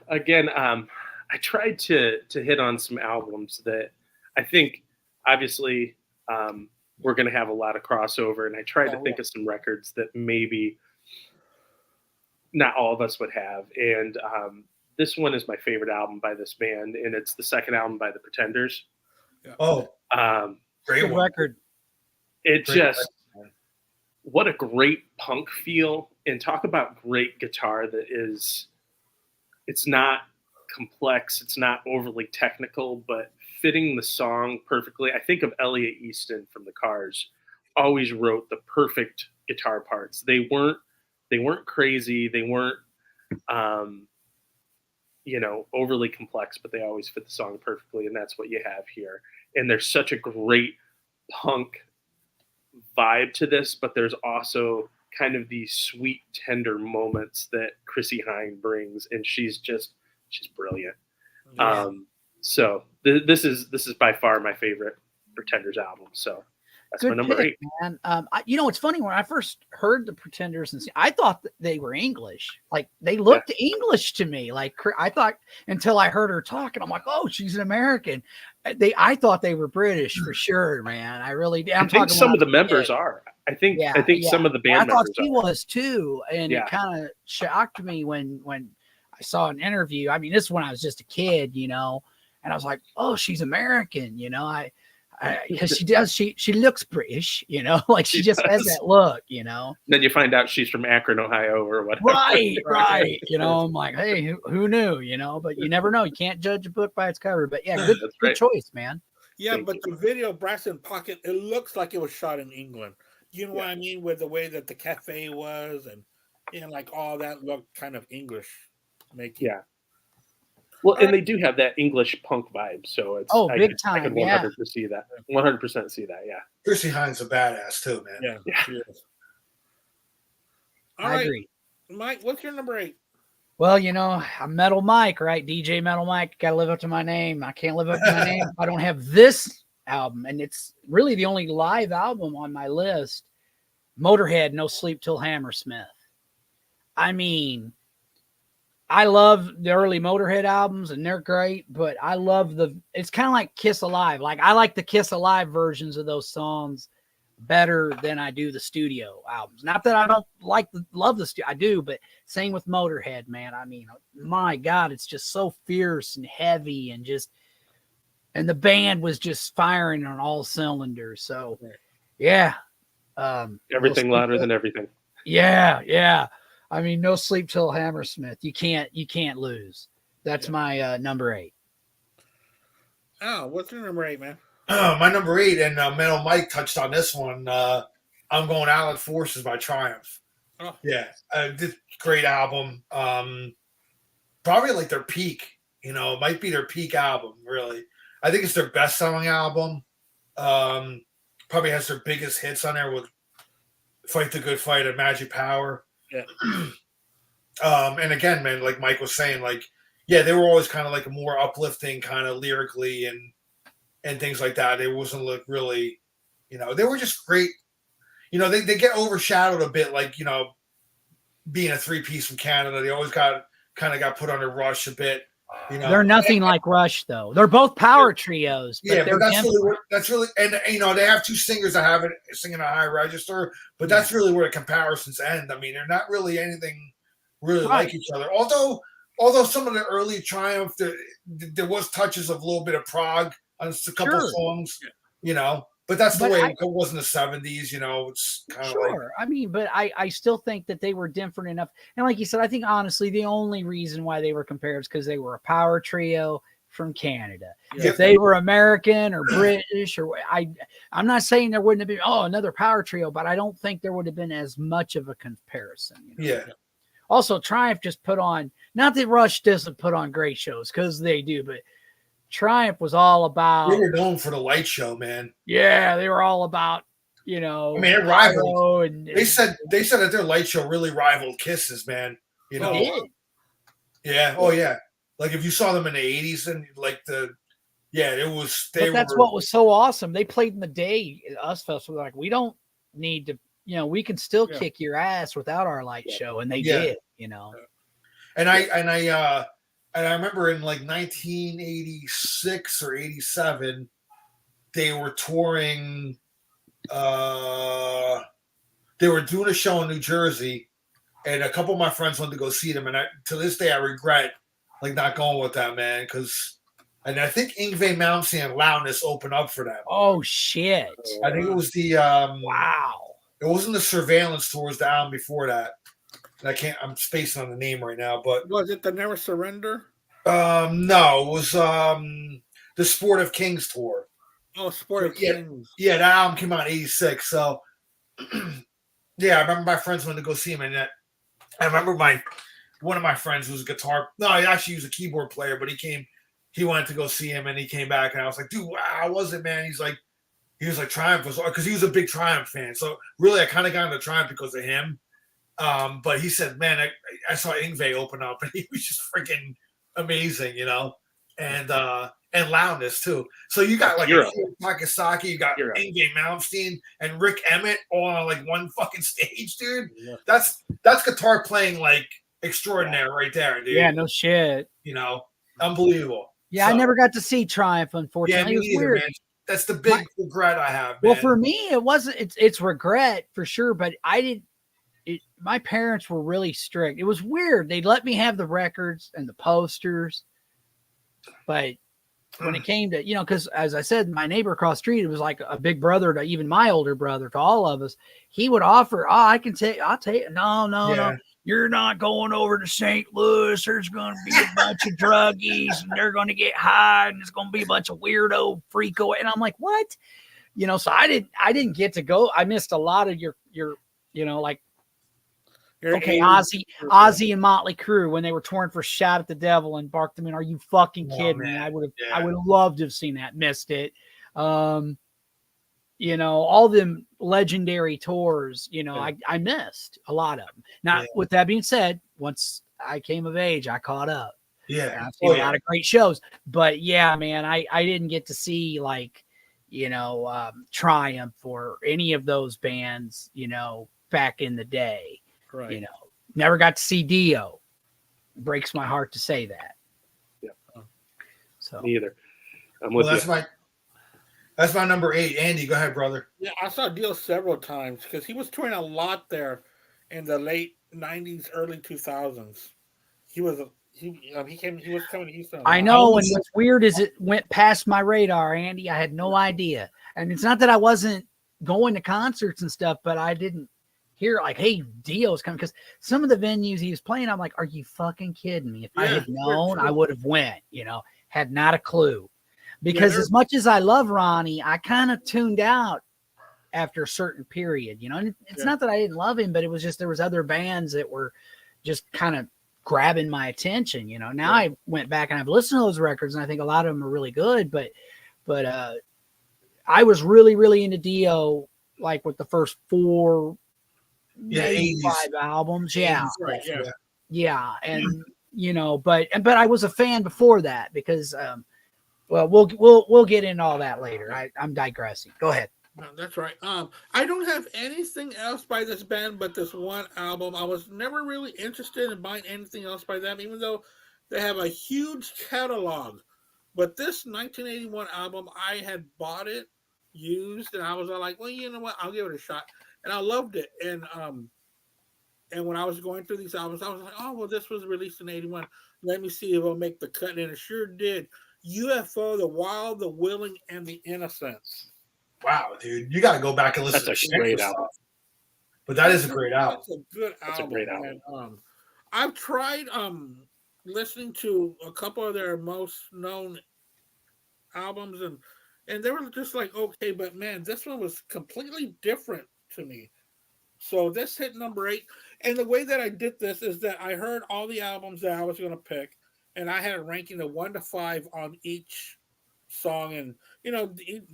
again. I tried to hit on some albums that I think, obviously, we're going to have a lot of crossover, and I tried to think of some records that maybe not all of us would have. And this one is my favorite album by this band, and it's the second album by the Pretenders. Yeah. Oh, great Good record. It just, what a great punk feel, and talk about great guitar that is, it's not complex, it's not overly technical, but fitting the song perfectly. I think of Elliot Easton from the Cars, always wrote the perfect guitar parts. They weren't crazy, they weren't overly complex, but they always fit the song perfectly, and that's what you have here. And there's such a great punk vibe to this, but there's also kind of these sweet, tender moments that Chrissie Hynde brings, and she's brilliant. Yeah. So this is by far my favorite Pretenders album. So that's my number 8. Man. It's funny, when I first heard the Pretenders, and I thought that they were English. Like, they looked English to me. Like, I thought, until I heard her talk, and I'm like, oh, she's an American. I thought they were British for sure, man. I really did. I think some of the members are. I think some of the band members I thought she was too, and it kind of shocked me when I saw an interview. I mean, this is when I was just a kid, and I was like, oh, she's American, because she looks British, like she just has that look, Then you find out she's from Akron, Ohio, or whatever. Right. I'm like, hey, who knew, but you never know. You can't judge a book by its cover. But yeah, good choice, man. Yeah, but the video, Brass in Pocket, it looks like it was shot in England. You know what I mean? With the way that the cafe was, and like all that looked kind of English making. Yeah. Well, and they do have that English punk vibe, so it's big time. I can 100% see that. 100% see that. Yeah. Chrissie Hynde's a badass too, man. Yeah. She is. All right, agree. Mike, what's your number 8? Well, I'm Metal Mike, right? DJ Metal Mike. Got to live up to my name. I can't live up to my name if I don't have this album, and it's really the only live album on my list. Motorhead, No Sleep Till Hammersmith. I mean, I love the early Motorhead albums, and they're great, but I love it's kind of like Kiss Alive. Like, I like the Kiss Alive versions of those songs better than I do the studio albums. Not that I don't love the studio, I do, but same with Motorhead, man. I mean, my God, it's just so fierce and heavy, and the band was just firing on all cylinders. So, yeah. Everything louder than everything. Yeah. I mean, No Sleep Till Hammersmith. You can't lose. That's my number 8. Oh, what's your number 8, man? My number 8, and Metal Mike touched on this one. I'm going Allied Forces by Triumph. Oh. Yeah, this great album. Probably like their peak. It might be their peak album. Really, I think it's their best-selling album. Probably has their biggest hits on there with "Fight the Good Fight" and "Magic Power." Yeah. And again, man, like Mike was saying, they were always kind of like a more uplifting kind of lyrically and things like that. It wasn't really, they were just great. They get overshadowed a bit, being a 3-piece from Canada. They always got put under Rush a bit. They're nothing like Rush, though. They're both power trios. But but that's really, and they have 2 singers that have it singing a high register, but that's really where the comparisons end. I mean, they're not really anything really like each other. Although some of the early Triumph, there was touches of a little bit of prog on a couple songs, but that's the way it was in the 70s, it's kind of I mean, but I still think that they were different enough. And like you said, I think honestly, the only reason why they were compared is because they were a power trio. from Canada. Yeah. If they were American or British, or I'm not saying there wouldn't have been another power trio, but I don't think there would have been as much of a comparison. Yeah. Also, Triumph just put on, not that Rush doesn't put on great shows, because they do, but Triumph was all about. They were known for the light show, man. Yeah, they were all about, I mean, it rivaled. And They said that their light show really rivaled Kiss's, man. You know. it did. Yeah. Oh yeah. Like if you saw them in the '80s and like it was. But that's what was so awesome. They played in the day us festival. Like, we don't need to, we can still kick your ass without our light show, and they did. And I remember in like 1986 or 87, they were touring. They were doing a show in New Jersey, and a couple of my friends wanted to go see them. And to this day, I regret like not going with that, man, and I think Yngwie Malmsteen and Loudness opened up for them. Oh shit! I think it was the wow. It wasn't the Surveillance tour; it was the album before that. And I'm spacing on the name right now, but was it the Never Surrender? No, it was the Sport of Kings tour. Oh, Sport of Kings. Yeah, that album came out in '86. So, yeah, I remember my friends wanted to go see him, and I remember one of my friends was a guitar. No, he actually was a keyboard player, but he wanted to go see him, and he came back, and I was like, dude, how was it, man? He was like Triumph was, because he was a big Triumph fan. So really, I kind of got into Triumph because of him. But he said, man, I saw Yngwie open up, and he was just freaking amazing, and Loudness too. So you got like Takasaki, you got Yngwie Malmsteen and Rick Emmett all on like one fucking stage, dude. Yeah. That's guitar playing like extraordinary right there, dude. Yeah, no shit. Unbelievable. Yeah, so, I never got to see Triumph, unfortunately. Yeah, me neither, man. That's the big regret I have, man. Well, for me, it wasn't. It's regret for sure, but I didn't. My parents were really strict. It was weird. They'd let me have the records and the posters, but when it came to, because as I said, my neighbor across the street, it was like a big brother to even my older brother, to all of us. He would offer, I'll take. No. You're not going over to St. Louis. There's going to be a bunch of druggies, and they're going to get high, and there's going to be a bunch of weirdo freako. And I'm like, what? So I didn't get to go. I missed a lot of your like. Okay, Ozzy and Motley Crue when they were touring for Shout at the Devil and Bark the Moon. Are you fucking kidding me? I would have loved to have seen that. Missed it. All them legendary tours. I missed a lot of them. Now, with that being said, once I came of age, I caught up. Yeah, I've seen a lot of great shows. But yeah, man, I didn't get to see like Triumph or any of those bands. Back in the day. Right. Never got to see Dio. It breaks my heart to say that. Yeah. So me either. I'm with you. That's my number 8. Andy, go ahead, brother. Yeah, I saw Dio several times because he was touring a lot there in the late '90s, early 2000s. He was coming to Houston. I know, and what's weird is it went past my radar, Andy. I had no idea, and it's not that I wasn't going to concerts and stuff, but I didn't hear like, hey, Dio's coming, because some of the venues he was playing, I'm like, are you fucking kidding me? If I had known, I would have went, had not a clue. Because as much as I love Ronnie, I kind of tuned out after a certain period, and it's not that I didn't love him, but it was just, there was other bands that were just kind of grabbing my attention, Now I went back and I've listened to those records, and I think a lot of them are really good, but I was really, really into Dio, like with the first 4 5 albums. Yeah. Right, yeah. And but I was a fan before that because we'll get into all that later. I'm digressing. Go ahead. No, that's right. I don't have anything else by this band but this one album. I was never really interested in buying anything else by them, even though they have a huge catalog. But this 1981 album, I had bought it used, and I was all like, well, you know what? I'll give it a shot. And I loved it. And when I was going through these albums, I was like, oh, well, this was released in 81. Let me see if it'll make the cut. And it sure did. UFO, The Wild, The Willing, and The Innocents. Wow, dude. You got to go back and listen to a great album. But that is a great album. That's a good album. That's a great album. And, I've tried listening to a couple of their most known albums, and they were just like okay, but man, this one was completely different to me. So this hit number 8, and the way that I did this is that I heard all the albums that I was going to pick, and I had a ranking of 1 to 5 on each song, and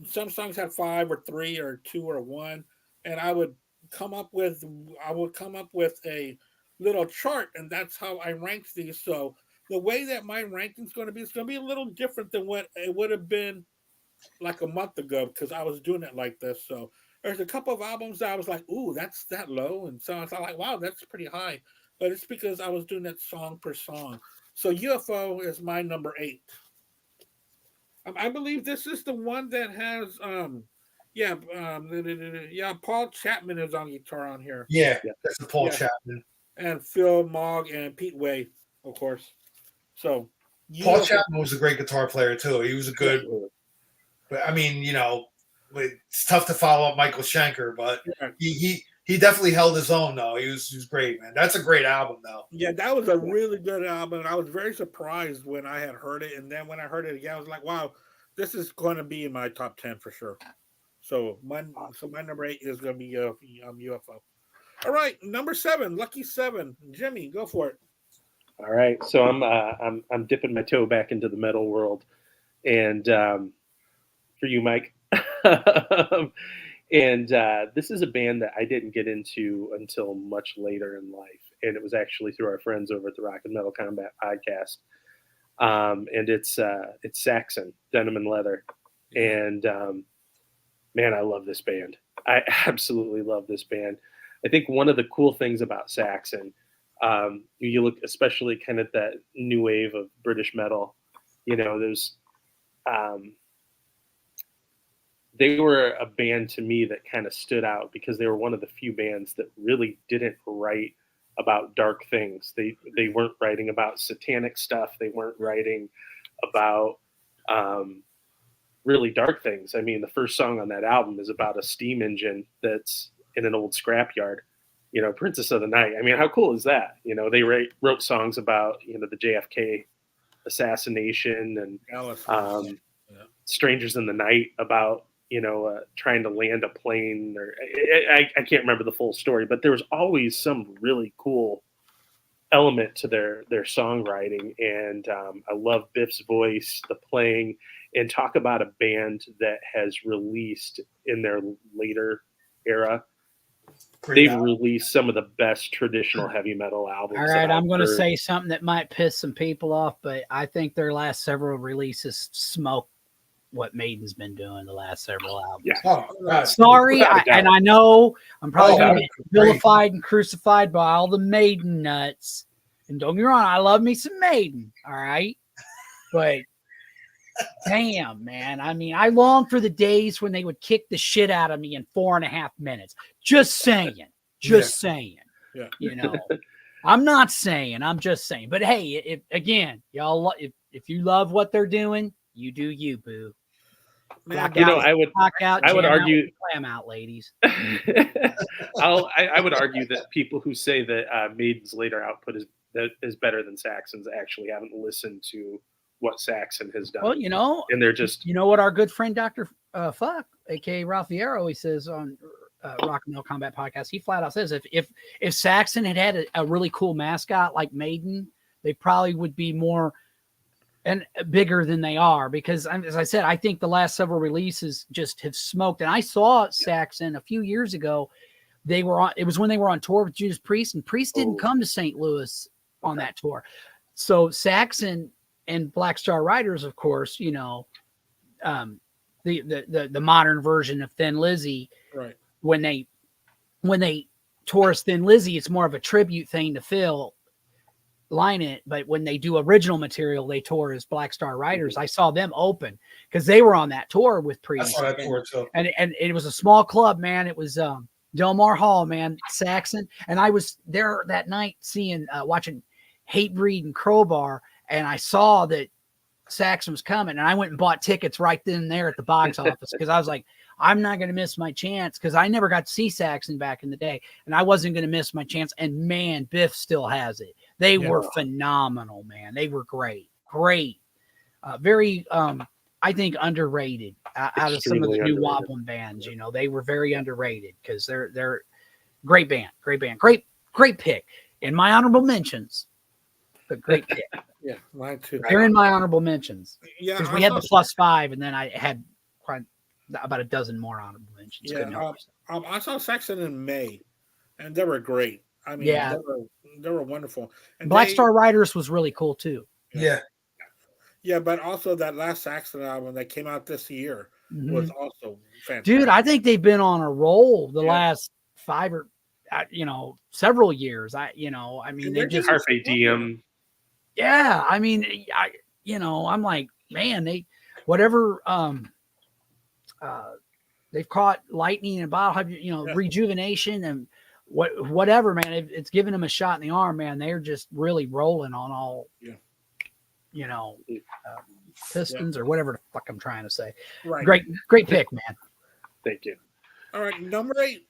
some songs had 5 or 3 or 2 or 1, and I would come up with a little chart, and that's how I ranked these. So the way that my ranking's going to be, it's going to be a little different than what it would have been like a month ago because I was doing it like this. So there's a couple of albums that I was like, ooh, that's that low. And so I was like, wow, that's pretty high. But it's because I was doing that song per song. So UFO is my number 8. I believe this is the one that has Paul Chapman is on guitar on here. Yeah, that's the Paul Yeah. Chapman. And Phil Mogg and Pete Way, of course. So Paul Chapman was a great guitar player too. He was a good, but I mean, it's tough to follow up Michael Schenker, but he definitely held his own though. He was great, man. That's a great album though. Yeah, that was a really good album. And I was very surprised when I had heard it, and then when I heard it again, I was like, wow, this is going to be in my top 10 for sure. So my number 8 is going to be UFO. All right, number 7, Lucky 7. Jimmy, go for it. All right, so I'm dipping my toe back into the metal world, and for you, Mike, and this is a band that I didn't get into until much later in life, and it was actually through our friends over at the Rock and Metal Combat podcast, and it's Saxon, Denim and Leather, and man, I love this band. I absolutely love this band. I think one of the cool things about Saxon, you look especially kind of that new wave of British metal, there's they were a band to me that kind of stood out because they were one of the few bands that really didn't write about dark things. They weren't writing about satanic stuff. They weren't writing about really dark things. I mean, the first song on that album is about a steam engine that's in an old scrapyard, Princess of the Night. I mean, how cool is that? They wrote songs about, the JFK assassination and Strangers in the Night about, trying to land a plane, or I can't remember the full story, but there was always some really cool element to their songwriting. And I love Biff's voice, the playing, and talk about a band that has released in their later era. They've released some of the best traditional heavy metal albums. All right, I'm going to say something that might piss some people off, but I think their last several releases smoke what Maiden's been doing the last several albums. Yeah. Oh, sorry, and I know I'm probably going to get great. vilified and crucified by all the Maiden nuts. And don't get me wrong, I love me some Maiden, all right? But damn, man. I mean, I long for the days when they would kick the shit out of me in 4.5 minutes. Just saying. Just saying. Yeah. I'm not saying. I'm just saying. But hey, y'all, if you love what they're doing, you do you, boo. Man, I would argue, clam out, ladies. I would argue that people who say that Maiden's later output is better than Saxon's actually haven't listened to what Saxon has done. Well, and they're just, what our good friend Dr. Fuck, aka Ralph Fierro, he says on Rock and Metal Combat podcast, he flat out says if Saxon had a really cool mascot like Maiden, they probably would be more and bigger than they are, because as I said, I think the last several releases just have smoked. And I saw Saxon a few years ago. It was when they were on tour with Judas Priest, and Priest didn't come to St. Louis on that tour. So Saxon and Black Star Riders, of course, the modern version of Thin Lizzy, right. When they tour as Thin Lizzy, it's more of a tribute thing to Phil Lynott, but when they do original material, they tour as Black Star Riders. I saw them open because they were on that tour with Priest. I saw that tour too. And it was a small club, man. It was Delmar Hall, man, Saxon. And I was there that night watching Hatebreed and Crowbar, and I saw that Saxon was coming, and I went and bought tickets right then and there at the box office because I was like, I'm not going to miss my chance because I never got to see Saxon back in the day, and I wasn't going to miss my chance. And man, Biff still has it. They were phenomenal, man. They were great, very, I think underrated out of some of the new Wampum bands. You know, they were very underrated because they're great band, great pick. In my honorable mentions, but great pick. Yeah, mine too. They're in my honorable mentions. Yeah, Because we had the +5, and then I had quite about a dozen more honorable mentions. Yeah, I saw Saxon in May, and they were great. I mean, Yeah. they were wonderful. And Black Star Riders was really cool too. Yeah. Yeah, but also that last Saxon album that came out this year was also fantastic. Dude, I think they've been on a roll the last 5 or several years. I mean, And they they're just Carpe Diem. yeah. I mean, I'm like, man, whatever they've caught lightning in a bottle, rejuvenation and whatever, man. It's giving them a shot in the arm, man. They're just really rolling on all, pistons or whatever the fuck I'm trying to say. Right. Great pick, man. Thank you. All right, number 8.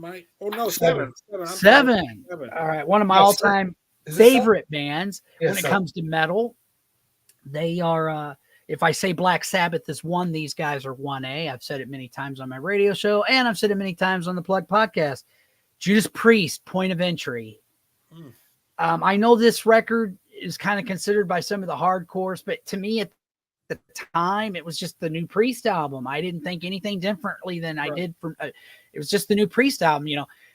Seven. Seven. I'm Seven. sorry. All right, one of my Yes, all-time Is this favorite bands Yeah, when it so- comes to metal. They are if I say Black Sabbath is 1, these guys are 1A. I've said it many times on my radio show, and I've said it many times on the Plug podcast. Judas Priest, Point of Entry. I know this record is kind of considered by some of the hardcores, but to me at the time, it was just the new Priest album. I didn't think anything differently than I did from it was just the new Priest album.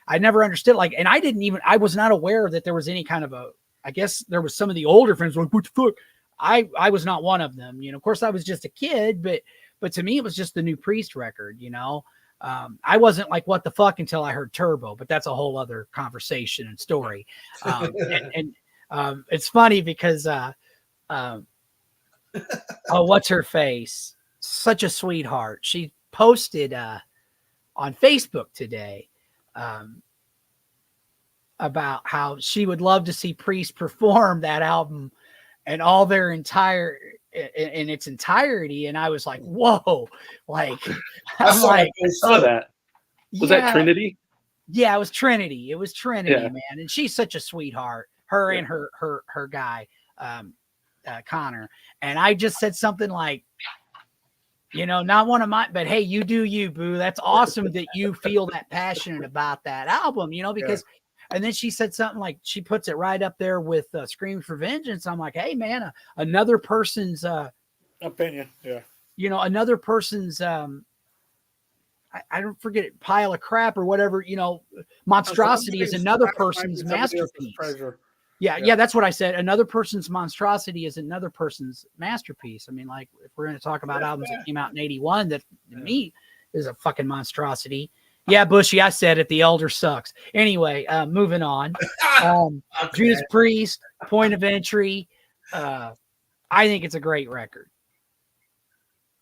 I never understood, and I was not aware that there was any kind of I guess there was some of the older friends like, what the fuck? I was not one of them. Of course I was just a kid, but to me it was just the new Priest record. I wasn't like, what the fuck, until I heard Turbo, but that's a whole other conversation and story. And it's funny because what's her face? Such a sweetheart. She posted on Facebook today about how she would love to see Priest perform that album and all their in its entirety. And I was like, whoa, I I'm saw like, I saw that. Was that Trinity? Yeah, it was Trinity. It was Trinity, Yeah. man. And she's such a sweetheart. Her and her guy, Connor. And I just said something like, not one of my, but hey, you do you, boo. That's awesome that you feel that passionate about that album, because, and then she said something like, she puts it right up there with Scream for Vengeance. I'm like, hey man, another person's, opinion. Yeah. Another person's, I don't forget it, pile of crap or whatever, monstrosity is another person's masterpiece. Yeah, that's what I said. Another person's monstrosity is another person's masterpiece. I mean, if we're going to talk about albums that came out in 81, that to me is a fucking monstrosity. Yeah, Bushy, I said it. The Elder sucks. Anyway, moving on. Judas Priest, Point of Entry. I think it's a great record.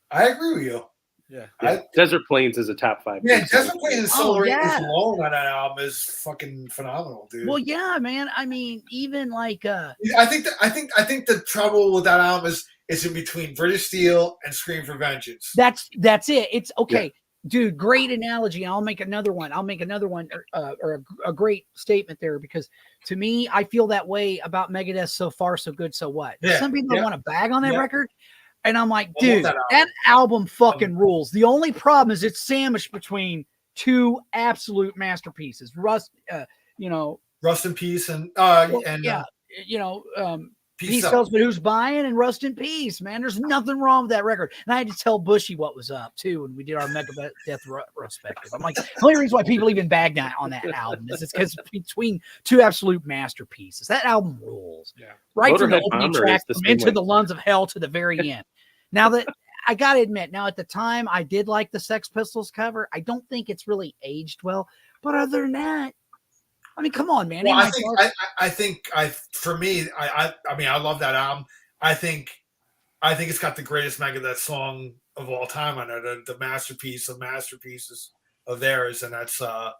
I agree with you. Yeah. Desert Plains is a top 5. Yeah, Desert Plains Oh, yeah. alone on that album is fucking phenomenal, dude. Well, yeah, man. I mean, even I think the trouble with that album is it's in between British Steel and Scream for Vengeance. that's it. It's okay. Dude, great analogy. I'll make another one. Or a great statement there, because to me, I feel that way about Megadeth. So Far, So Good, So What. Yeah, Some people want to bag on that record, and I'm like, I love dude, that that album fucking rules. The only problem is it's sandwiched between 2 absolute masterpieces. Rust in Peace and Peace Sells, but who's buying, and Rust in Peace, man. There's nothing wrong with that record. And I had to tell Bushy what was up too when we did our Megadeth retrospective. I'm like, the only reason why people even bagged on that album is it's because between 2 absolute masterpieces. That album rules. Yeah. Right from the Motorhead opening Bomber track is the from same Into way. the Lungs of Hell to the very end. Now that I gotta admit, at the time I did like the Sex Pistols cover. I don't think it's really aged well, but other than that, I mean, come on, man. Well, I think for me, I mean, I love that album. I think it's got the greatest Megadeth song of all time on it, the masterpiece of masterpieces of theirs, and that's now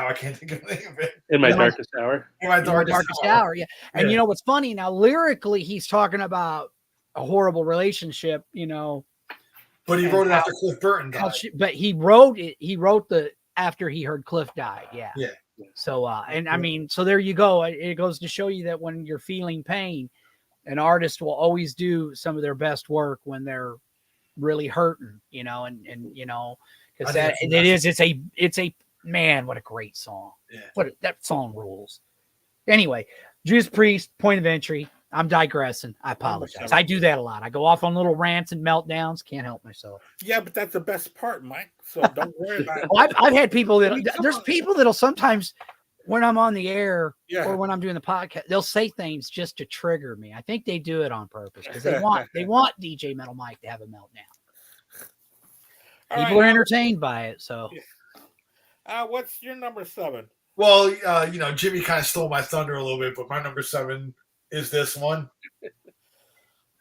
I can't think of the name of it. In My Darkest Hour. In My Darkest Darkest Hour, yeah. And Yeah. you know what's funny? Now, lyrically, he's talking about a horrible relationship, But he and wrote it how- after Cliff Burton how died. but he wrote it. He wrote after he heard Cliff died. Yeah. Yeah. So, and I mean, so there you go. It goes to show you that when you're feeling pain, an artist will always do some of their best work when they're really hurting, and because I think it's a man, what a great song. Yeah. That song rules. Anyway, Judas Priest, Point of Entry. I'm digressing. I apologize. I do that a lot. I go off on little rants and meltdowns. Can't help myself. Yeah, but that's the best part, Mike. So don't worry about it. Well, I've had people I mean, come there's on. people that'll sometimes, when I'm on the air Yeah. or when I'm doing the podcast, they'll say things just to trigger me. I think they do it on purpose because they want DJ Metal Mike to have a meltdown. All People right, are entertained by it. So what's your number 7? Well, Jimmy kind of stole my thunder a little bit, but my number 7 is this one.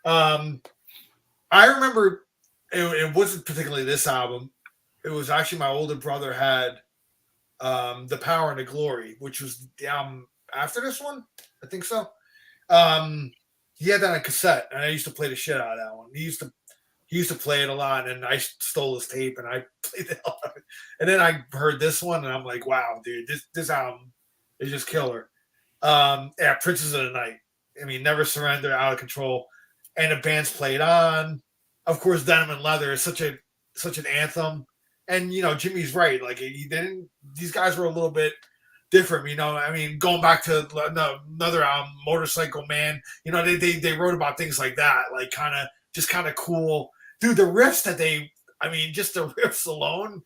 I remember it wasn't particularly this album. It was actually my older brother had The Power and the Glory, which was the album after this one. I think so. He had that on cassette, and I used to play the shit out of that one. He used to play it a lot, and I stole his tape, and I played it a lot. And then I heard this one, and I'm like, wow, dude, this album is just killer. Yeah, Princes of the Night. I mean, Never Surrender, Out of Control. And the band's played on. Of course, Denim and Leather is such an anthem. And, Jimmy's right. Like, these guys were a little bit different, I mean, going back to another album, Motorcycle Man, they wrote about things like that, like kind of cool. Dude, the riffs just the riffs alone,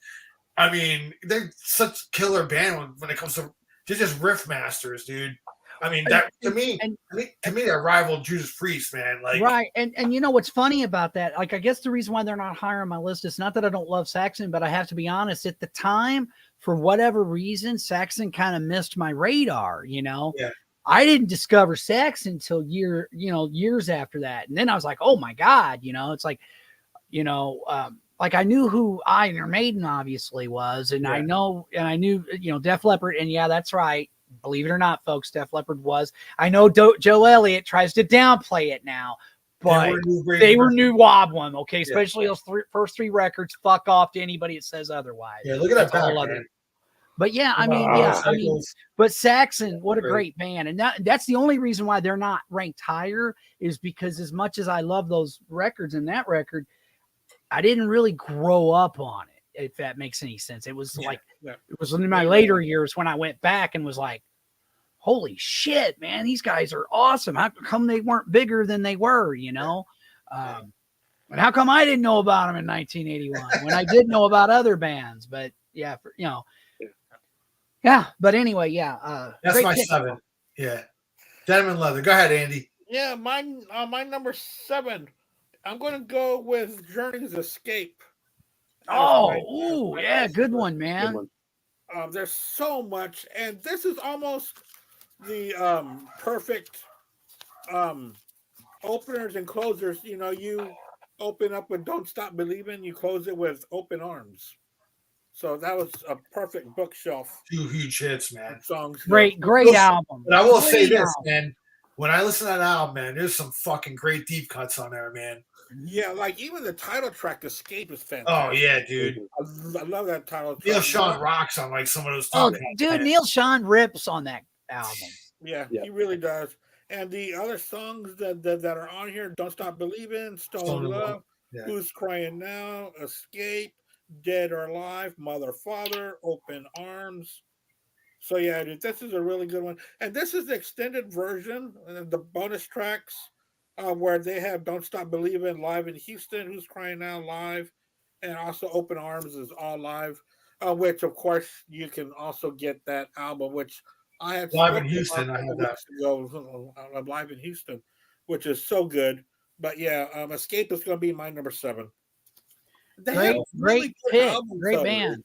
I mean, they're such killer band when it comes to just riff masters, dude. I mean, that to me, that rivaled Judas Priest, man. Like, right, and what's funny about that? Like, I guess the reason why they're not higher on my list is not that I don't love Saxon, but I have to be honest. At the time, for whatever reason, Saxon kind of missed my radar. Yeah. I didn't discover Saxon until years after that, and then I was like, oh my god, it's like, like I knew who Iron Maiden obviously was, and I knew Def Leppard, and yeah, that's right. Believe it or not, folks, Def Leppard was. I know Joe Elliott tries to downplay it now, but they were new Wob one, okay? Especially those first 3 records. Fuck off to anybody that says otherwise. Yeah, look at that back, man. But yeah, but Saxon, what a great band, and that's the only reason why they're not ranked higher is because as much as I love those records and that record, I didn't really grow up on it. If that makes any sense, it was it was in my later years when I went back and was like, holy shit, man, these guys are awesome. How come they weren't bigger than they were, And how come I didn't know about them in 1981 when I did know about other bands? But yeah, but anyway, that's my 7. Yeah, Denim and Leather. Go ahead, Andy. Yeah, my number 7. I'm going to go with Journey's Escape. Good one, man. Good one. There's so much, and this is almost the perfect openers and closers. You open up with Don't Stop Believing, you close it with Open Arms. So that was a perfect bookshelf. 2 huge hits, man. Songs. Great album. But I will say this, man. When I listen to that album, man, there's some fucking great deep cuts on there, man. Yeah, like even the title track, Escape, is fantastic. Oh yeah, dude. I love that title track. Neil Sean rocks on like some of those. Dude, Neil Sean rips on that album. Yeah, he really does. And the other songs that are on here, Don't Stop Believing, Stone Love, Who's Crying Now, Escape, Dead or Alive, Mother Father, Open Arms. So yeah, dude, this is a really good one. And this is the extended version, the bonus tracks. Where they have Don't Stop Believing live in Houston, Who's Crying Now live, and also Open Arms is all live, which of course you can also get that album, which I had live in Houston. I had that live in Houston, which is so good. But yeah, Escape is going to be my number 7. Great pick, great band,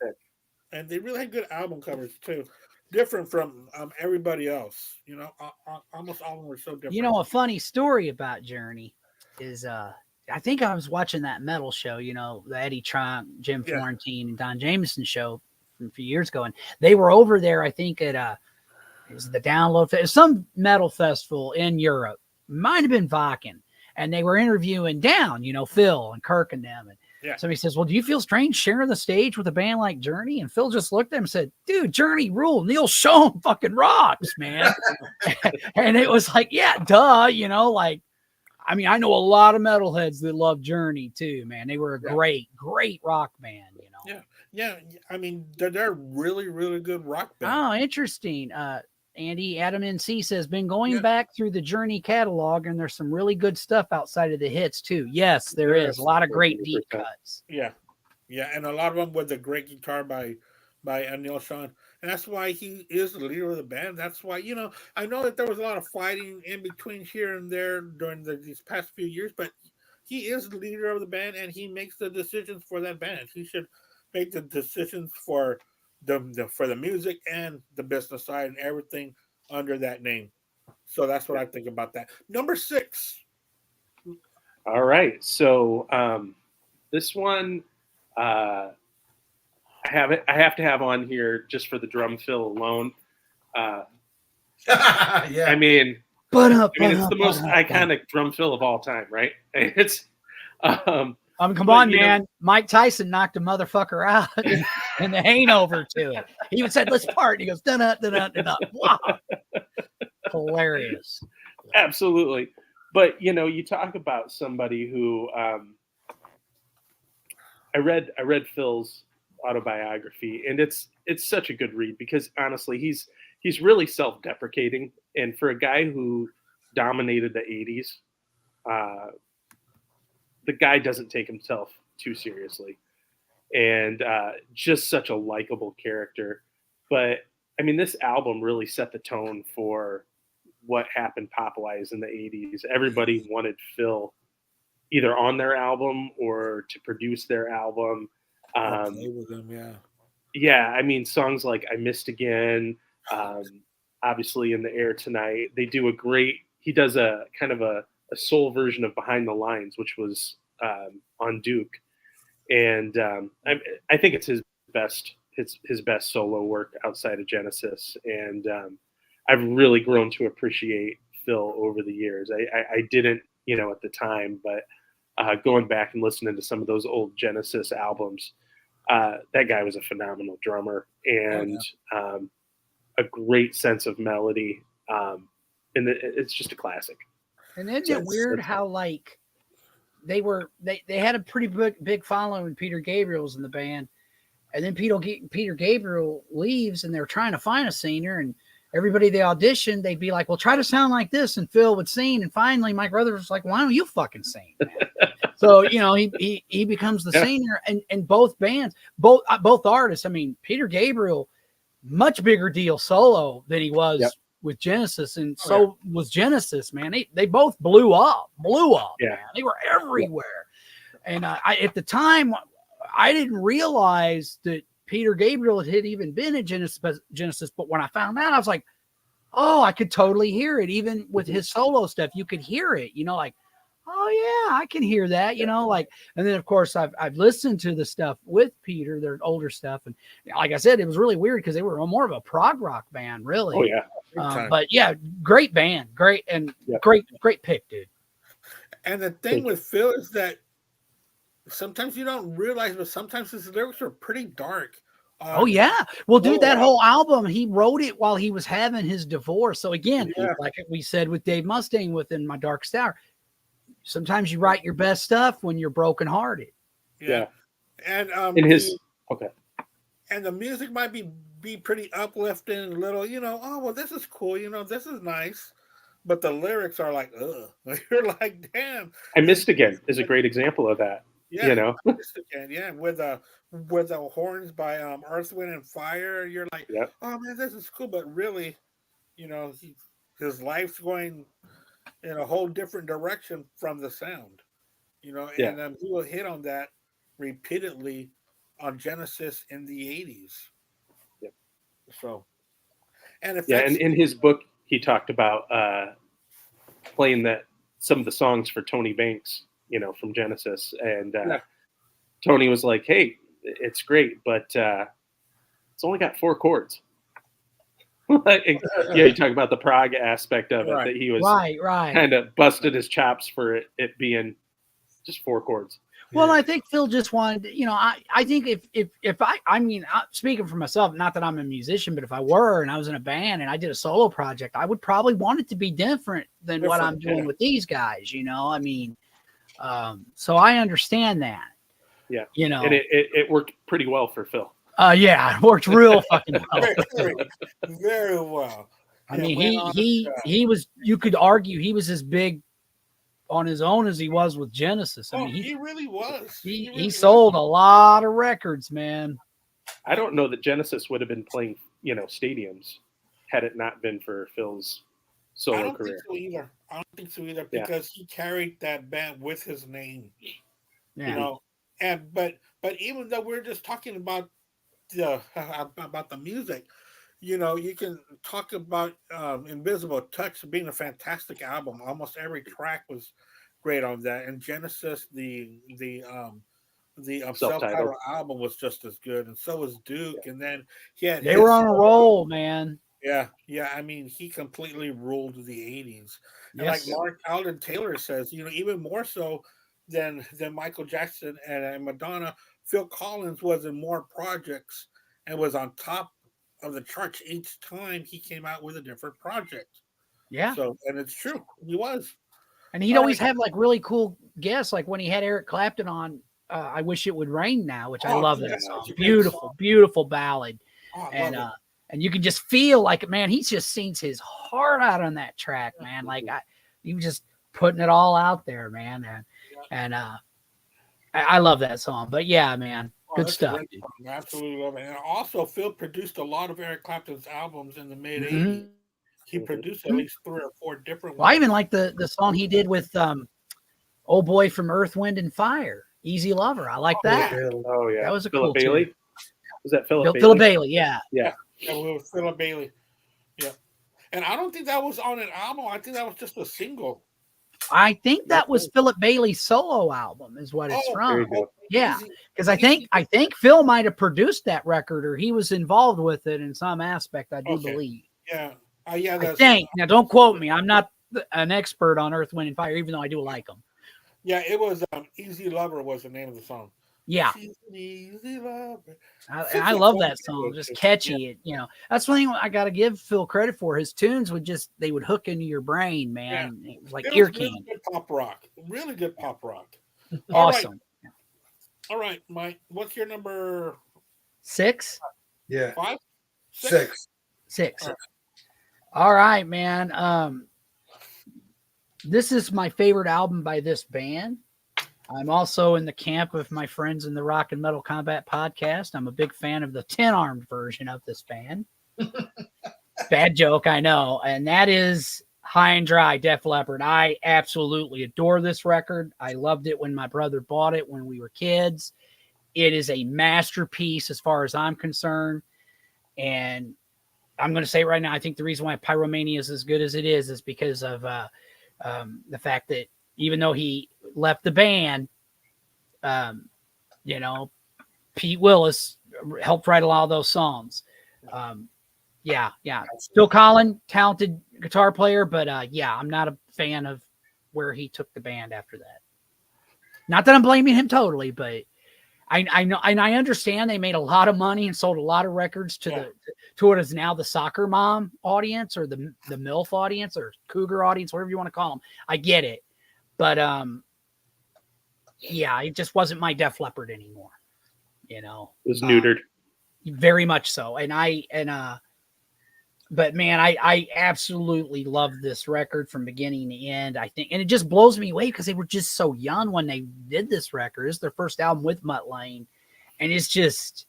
and they really had good album covers too. Different from everybody else, almost all of them were so different. A funny story about Journey is I think I was watching that metal show, the Eddie Trunk, Jim Florentine, and Don Jameson show from a few years ago, and they were over there, I think at it was the Download, some metal festival in Europe, might have been Wacken, and they were interviewing Down, Phil and Kirk and them. And Yeah. somebody says, well, do you feel strange sharing the stage with a band like Journey? And Phil just looked at him and said, dude, Journey rule. Neil Schon fucking rocks, man. And it was like, yeah, duh, I mean, I know a lot of metalheads that love Journey too, man. They were a great rock band, Yeah. I mean, they're really, really good rock band. Oh, interesting. Andy, Adam NC says, been going back through the Journey catalog, and there's some really good stuff outside of the hits too. Yes, there is a lot of great deep cuts. Yeah, and a lot of them with a great guitar by Neil Schon, and that's why he is the leader of the band. That's why I know that there was a lot of fighting in between here and there during these past few years, but he is the leader of the band, and he makes the decisions for that band. He should make the decisions for the music and the business side and everything under that name. So that's what I think about that. Number 6. All right. So this one I have to have on here just for the drum fill alone. Yeah. I mean, it's the most iconic drum fill of all time, right? It's come on, man. Mike Tyson knocked a motherfucker out and they ain't over to it. He even said, let's part. He goes, dun dun. Wow. Hilarious. Absolutely. But, you talk about somebody who I read Phil's autobiography, and it's such a good read because honestly, he's really self-deprecating. And for a guy who dominated the 80s, the guy doesn't take himself too seriously, and just such a likable character. But I mean, this album really set the tone for what happened pop-wise in the 80s. Everybody wanted Phil either on their album or to produce their album. With them, yeah. Yeah, I mean, songs like I Missed Again, obviously In the Air Tonight. They do he does a kind of a soul version of Behind the Lines, which was on Duke. And I think it's his best solo work outside of Genesis. And I've really grown to appreciate Phil over the years. I didn't, at the time, but going back and listening to some of those old Genesis albums, that guy was a phenomenal drummer and a great sense of melody. And it's just a classic. And isn't it weird how they had a pretty big following when Peter Gabriel was in the band, and then Peter Gabriel leaves, and they're trying to find a singer, and everybody they auditioned, they'd be like, "Well, try to sound like this," and Phil would sing, and finally Mike Rutherford was like, "Why don't you fucking sing?" So he becomes the singer, and both bands, both artists. I mean, Peter Gabriel, much bigger deal solo than he was. Yep. With Genesis, and was Genesis, man. They both blew up. Yeah. Man. They were everywhere. Yeah. And at the time, I didn't realize that Peter Gabriel had even been at Genesis, but when I found out, I was like, oh, I could totally hear it. Even with his solo stuff, you could hear it, like, oh yeah, I can hear that, and then of course I've listened to the stuff with Peter, their older stuff. And like I said, it was really weird because they were more of a prog rock band, really. Oh yeah. But yeah, great band, great pick, dude. And the thing with Phil is that sometimes you don't realize, but sometimes his lyrics are pretty dark. Oh yeah, well, dude, that whole album, he wrote it while he was having his divorce. So again, like we said with Dave Mustaine within My Darkest Hour, sometimes you write your best stuff when you're brokenhearted. Yeah. And and the music might be pretty uplifting and little, oh well, this is cool, this is nice, but the lyrics are like, ugh. You're like, damn. I Missed Again is a great example of that. Yeah, Missed Again, with the horns by Earth, Wind and Fire. You're like, oh man, this is cool, but really, his life's going in a whole different direction from the sound, and he will hit on that repeatedly on Genesis in the 80s. Yep. So, and and in his book, he talked about playing some of the songs for Tony Banks, from Genesis, and Tony was like, "Hey, it's great, but it's only got 4 chords." Like, yeah, you talk about the prog aspect of it, Right. that he was Right. kind of busted his chops for it being just 4 chords. Well, Yeah. I think Phil just wanted, I think speaking for myself, not that I'm a musician, but if I were and I was in a band and I did a solo project, I would probably want it to be different than what I'm doing with these guys, I mean, so I understand that. Yeah. And it worked pretty well for Phil. Yeah, it worked real fucking well. Very, very well. I Yeah, mean, went on he was, you could argue he was as big on his own as he was with Genesis. I mean, he really was. he really sold was. a lot of records, man. I don't know that Genesis would have been playing, stadiums had it not been for Phil's I solo don't career. think so either Yeah. because he carried that band with his name. Yeah. But even though we're just talking about the music, you can talk about Invisible Touch being a fantastic album. Almost every track was great on that, and Genesis, the self-titled album was just as good, and so was Duke. And then They were on a roll, man. Yeah. I mean, he completely ruled the '80s. And Yes. like Mark Alden Taylor says, even more so than Michael Jackson and Madonna, Phil Collins was in more projects and was on top of the charts each time he came out with a different project. Yeah. So, and it's true, he was. And he'd always have like really cool guests, like when he had Eric Clapton on I Wish It Would Rain Now, which I love that song. Beautiful, beautiful ballad. Oh, And you can just feel like, man, he's just sings his heart out on that track, man. Like he was just putting it all out there, man. And I love that song. But yeah, man, good stuff. I absolutely love it. And also, Phil produced a lot of Eric Clapton's albums in the mid '80s. Mm-hmm. He produced at least 3 or 4 different Well, I ones. even like the song he did with old boy from Earth, Wind, and Fire, Easy Lover. I like that. Oh yeah, That was a Philip cool Bailey. tune. Was that Philip Bailey? Philip Bailey, yeah. Yeah. Yeah, with Philip Bailey. Yeah. And I don't think that was on an album. I think that was just a single. I think that was Philip Bailey's solo album, is what it's Very from. good. Yeah, because I think Phil might have produced that record, or he was involved with it in some aspect. I do believe. Yeah. Yeah. I think. Now, don't quote me. I'm not an expert on Earth, Wind, and Fire, even though I do like them. Yeah, it was Easy Lover was the name of the song. Yeah. She's an easy lover. I love that song. Just catchy. That's one thing I got to give Phil credit for. His tunes they would hook into your brain, man. Yeah. It was like It ear was really candy. good pop rock. Really good pop rock. Awesome. All right, Mike. What's your number 6? Yeah. 5? 6. 6. All right, man. This is my favorite album by this band. I'm also in the camp of my friends in the Rock and Metal Combat podcast. I'm a big fan of the 10-armed version of this band. Bad joke, I know. And that is High and Dry, Def Leppard. I absolutely adore this record. I loved it when my brother bought it when we were kids. It is a masterpiece as far as I'm concerned. And I'm going to say right now, I think the reason why Pyromania is as good as it is because of the fact that even though he left the band, Pete Willis helped write a lot of those songs. Yeah. Phil Collins, talented guitar player, but I'm not a fan of where he took the band after that. Not that I'm blaming him totally, but I know, and I understand they made a lot of money and sold a lot of records to what is now the soccer mom audience or the MILF audience or cougar audience, whatever you want to call them. I get it, but it just wasn't my Def Leppard anymore. It was neutered. Very much so. But man, I absolutely love this record from beginning to end. I think, and it just blows me away because they were just so young when they did this record. It's their first album with Mutt Lange, and it's just,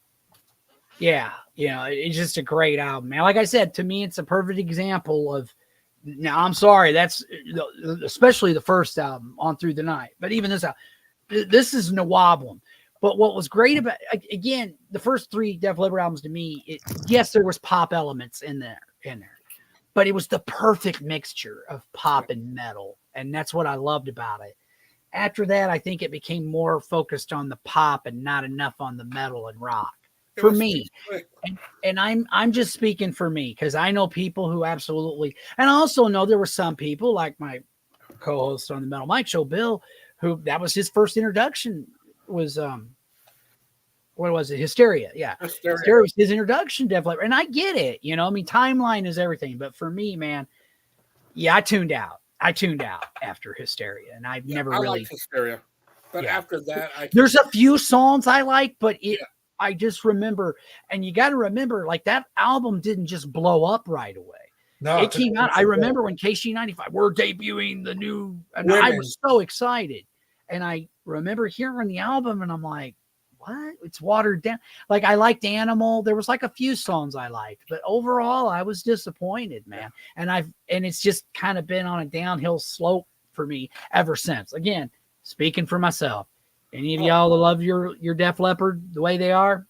it's just a great album, man. Like I said, to me, it's a perfect example of. Now, I'm sorry, that's especially the first album, On Through the Night, but even this album, this is no wobbling. But what was great about, again, the first 3 Def Leppard albums to me, yes, there was pop elements in there, but it was the perfect mixture of pop and metal. And that's what I loved about it. After that, I think it became more focused on the pop and not enough on the metal and rock. for was me. quick. And I'm just speaking for me because I know people who absolutely, and I also know there were some people like my co-host on the Metal Mike Show, Bill, who that was his first introduction was what was it? Hysteria. Yeah. Hysteria was his introduction to Def Leppard. And I get it, you know, I mean, timeline is everything, but for me, man, yeah, I tuned out after Hysteria, and I've never really liked Hysteria, but after that, there's a few songs I like, but Yeah. I just remember, and you got to remember, like that album didn't just blow up right away. No, It came out. I remember when KC95 we're debuting the new, and Women. I was so excited, and I remember hearing the album, and I'm like, what? It's watered down. Like I liked Animal. There was like a few songs I liked, but overall I was disappointed, man. And it's just kind of been on a downhill slope for me ever since. Again, speaking for myself, any of y'all that love your Def Leppard the way they are,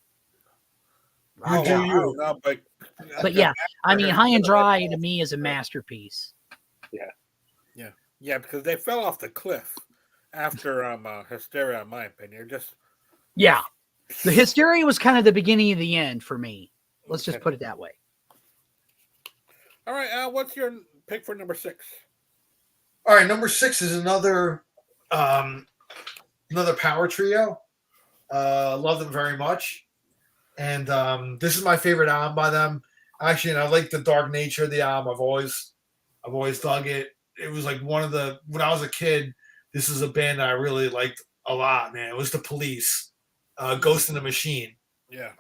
You do you. No, but yeah, I mean, High and Dry to me is a masterpiece. Yeah, because they fell off the cliff after Hysteria, in my opinion. Yeah, the Hysteria was kind of the beginning of the end for me. Let's just put it that way. All right, what's your pick for number 6? All right, number 6 is another power trio. Love them very much, and this is my favorite album by them. Actually, and I like the dark nature of the album. I've always dug it. It was like when I was a kid, this is a band that I really liked a lot, man. It was The Police, Ghost in the Machine. Yeah.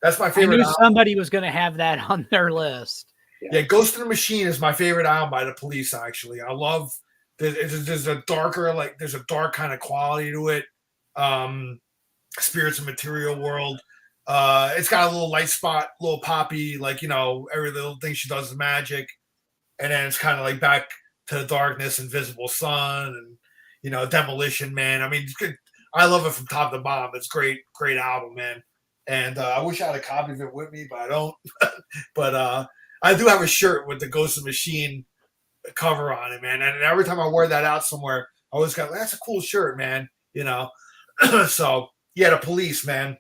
That's my favorite. I knew album. somebody was going to have that on their list. Yeah, Ghost in the Machine is my favorite album by The Police. Actually, I love. There's a darker, like there's a dark kind of quality to it. Spirits of Material World. It's got a little light spot, little poppy, like, you know, every little thing she does is magic. And then it's kind of like back to the darkness, Invisible Sun, and, you know, Demolition Man. I mean, it's good. I love it from top to bottom. It's great album, man. And I wish I had a copy of it with me, but I don't. But I do have a shirt with the Ghost of the Machine cover on it, man. And every time I wear that out somewhere, I always go, that's a cool shirt, man. You know? So, yeah, The Police, man.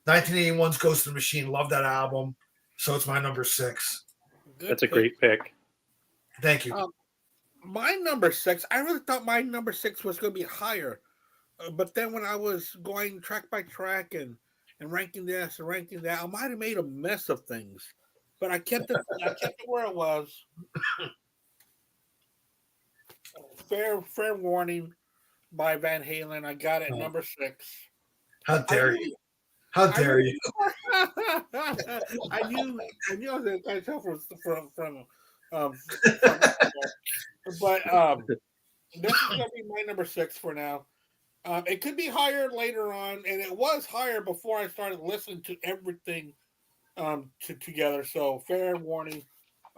1981's Ghost of the Machine. Love that album. So it's my number 6. That's a great pick. Thank you. My number 6, I really thought my number 6 was going to be higher. But then when I was going track by track and ranking this and ranking that, I might have made a mess of things. But I kept it where it was. Fair Warning by Van Halen. I got it at number 6. How dare you? How dare you? I knew I was going to tell from but this is going to be my number 6 for now. It could be higher later on, and it was higher before I started listening to everything together. So, Fair Warning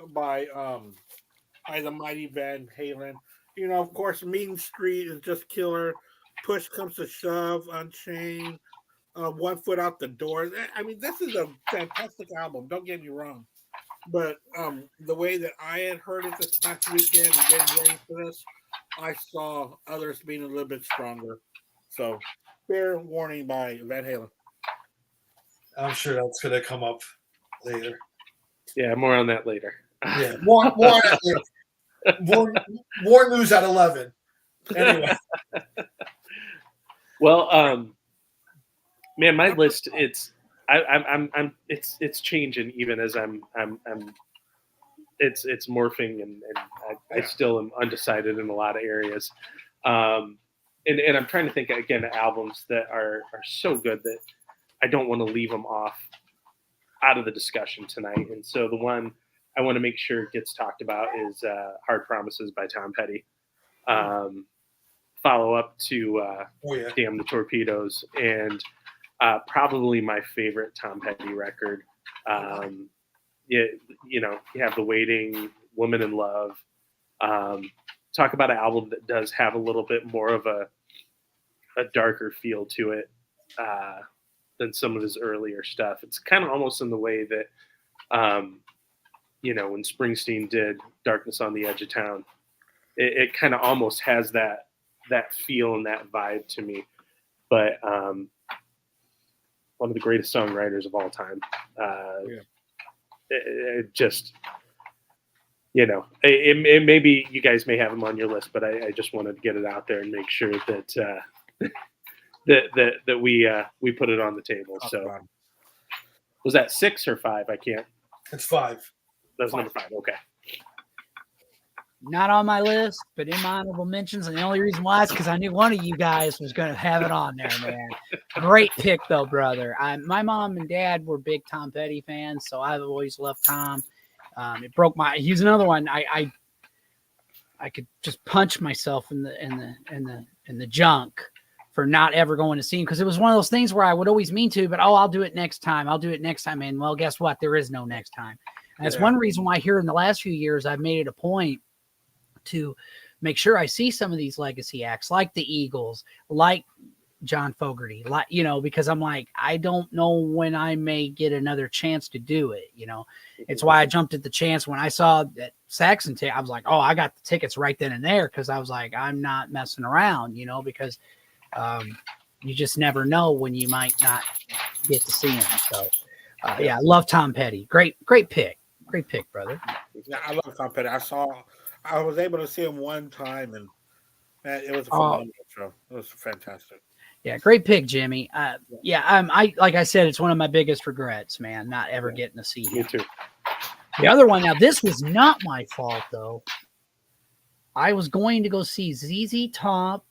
by the mighty Van Halen. You know, of course, Mean Street is just killer. Push Comes to Shove, Unchained, One Foot Out the Door. I mean, this is a fantastic album. Don't get me wrong. But the way that I had heard it this past weekend and getting ready for this, I saw others being a little bit stronger. So, Fair Warning by Van Halen. I'm sure that's going to come up later. Yeah, more on that later. Yeah, more on that later. More news at 11. Anyway. Well, man, my list it's changing even as it's morphing and I still am undecided in a lot of areas. And I'm trying to think again of albums that are so good that I don't want to leave them out of the discussion tonight. And so the one I want to make sure gets talked about is Hard Promises by Tom Petty. Follow up to Damn the Torpedoes, and probably my favorite Tom Petty record. You know, you have The Waiting, Woman in Love. Talk about an album that does have a little bit more of a darker feel to it than some of his earlier stuff. It's kind of almost in the way that, you know, when Springsteen did Darkness on the Edge of Town, it kind of almost has that feel and that vibe to me. But one of the greatest songwriters of all time. It just, it maybe you guys may have him on your list, but I just wanted to get it out there and make sure that that we put it on the table. So was that 6 or 5? I can't. It's 5. That's number 5. Okay. Not on my list, but in my honorable mentions. And the only reason why is because I knew one of you guys was going to have it on there, man. Great pick, though, brother. My mom and dad were big Tom Petty fans, so I've always loved Tom. It broke my. He's another one. I could just punch myself in the junk for not ever going to see him, because it was one of those things where I would always mean to, but I'll do it next time. I'll do it next time. And well, guess what? There is no next time. And that's one reason why here in the last few years I've made it a point to make sure I see some of these legacy acts like the Eagles, like John Fogerty, like, because I'm like, I don't know when I may get another chance to do it. It's why I jumped at the chance when I saw that Saxon I was like, oh, I got the tickets right then and there. Cause I was like, I'm not messing around, because you just never know when you might not get to see him. So I love Tom Petty. Great pick. Great pick, brother. Yeah, I love Tom Petty. I was able to see him one time, and man, it was a phenomenal show. It was fantastic. Yeah, great pick, Jimmy. I like I said, it's one of my biggest regrets, man, not ever getting to see him. Me too. The other one, now this was not my fault though. I was going to go see ZZ Top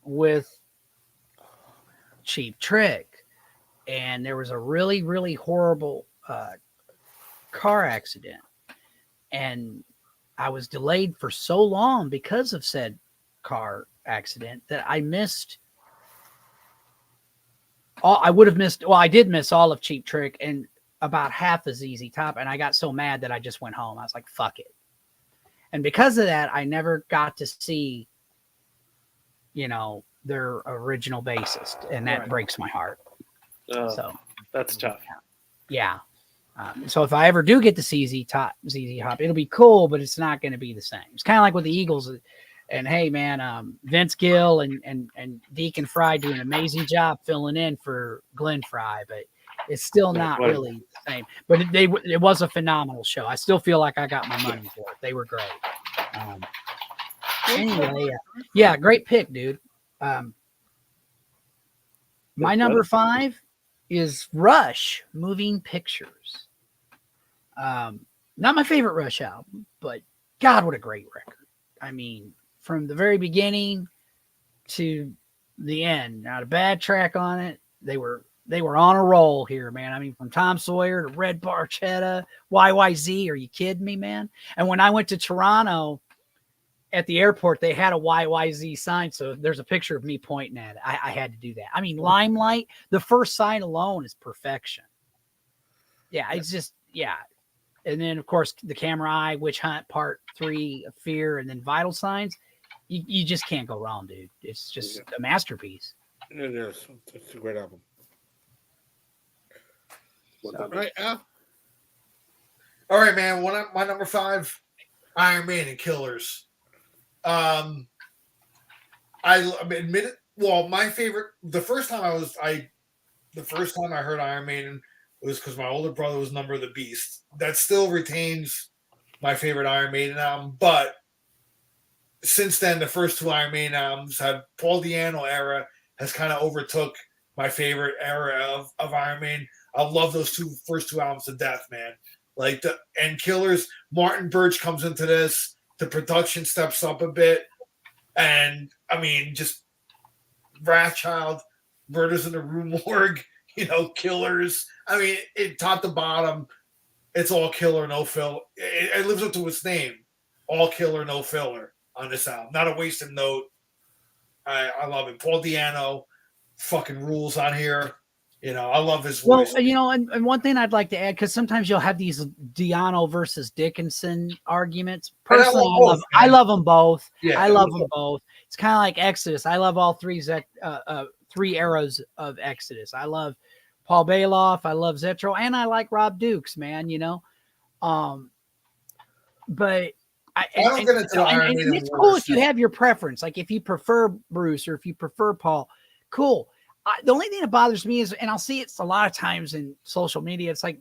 with Cheap Trick, and there was a really, really horrible car accident, and I was delayed for so long because of said car accident that I missed all. I did miss all of Cheap Trick and about half of ZZ Top, and I got so mad that I just went home. I was like, fuck it. And because of that, I never got to see, their original bassist, and that breaks my heart. So that's tough. Yeah. So if I ever do get to see ZZ Top, it'll be cool, but it's not going to be the same. It's kind of like with the Eagles. And hey, man, Vince Gill and Deacon Fry do an amazing job filling in for Glenn Fry, but it's still not really the same. But it was a phenomenal show. I still feel like I got my money for it. They were great. Anyway, great pick, dude. My number 5 is Rush Moving Pictures. Not my favorite Rush album, but God, what a great record. I mean, from the very beginning to the end, not a bad track on it. They were on a roll here, man. I mean, from Tom Sawyer to Red Barchetta, YYZ. Are you kidding me, man? And when I went to Toronto at the airport, they had a YYZ sign. So there's a picture of me pointing at it. I had to do that. I mean, Limelight, the first sign alone is perfection. Yeah, it's just, yeah. And then, of course, The Camera Eye, Witch Hunt, Part 3, Fear, and then Vital Signs. You just can't go wrong, dude. It's just a masterpiece. It is. It's a great album. Right, Al? All right, man. My number 5, Iron Maiden Killers. I admit it. Well, my favorite. The first time I heard Iron Maiden was because my older brother was Number of the Beast. That still retains my favorite Iron Maiden album. But since then, the first 2 Iron Maiden albums have Paul Di'Anno era has kind of overtook my favorite era of Iron Maiden. I love those first two albums to death, man. And Killers, Martin Birch comes into this. The production steps up a bit. And, I mean, just Wrathchild, Murders in the Rue Morgue, Killers. I mean, top to bottom, it's all killer, no fill. It lives up to its name. All killer, no filler on this album. Not a wasted note. I love it. Paul Di'Anno fucking rules on here. I love his voice. Well, and one thing I'd like to add, because sometimes you'll have these Di'Anno versus Dickinson arguments. Personally, I love them both. Yeah, I love them both. It's kind of like Exodus. I love all three eras of Exodus. I love Paul Bailoff. I love Zetro, and I like Rob Dukes, man. But it's cool if you have your preference. Like if you prefer Bruce or if you prefer Paul, cool. the only thing that bothers me is, and I'll see it's a lot of times in social media, it's like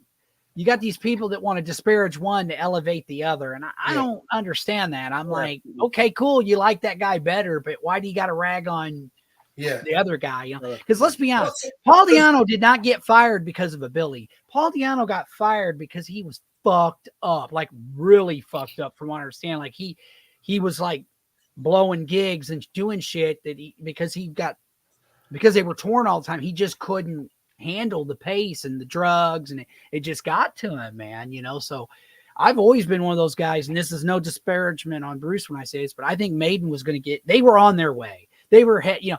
you got these people that want to disparage one to elevate the other. And I don't understand that. I'm like, okay, cool. You like that guy better, but why do you got to rag on the other guy? You know, because let's be honest, Paul Di'Anno did not get fired because of a Billy. Paul Di'Anno got fired because he was fucked up, like really fucked up from what I understand. Like he was like blowing gigs and doing shit that because they were torn all the time. He just couldn't handle the pace and the drugs, and it just got to him, man, you know. So I've always been one of those guys, and this is no disparagement on Bruce when I say this, but I think Maiden was going to they were on their way. They were, you know,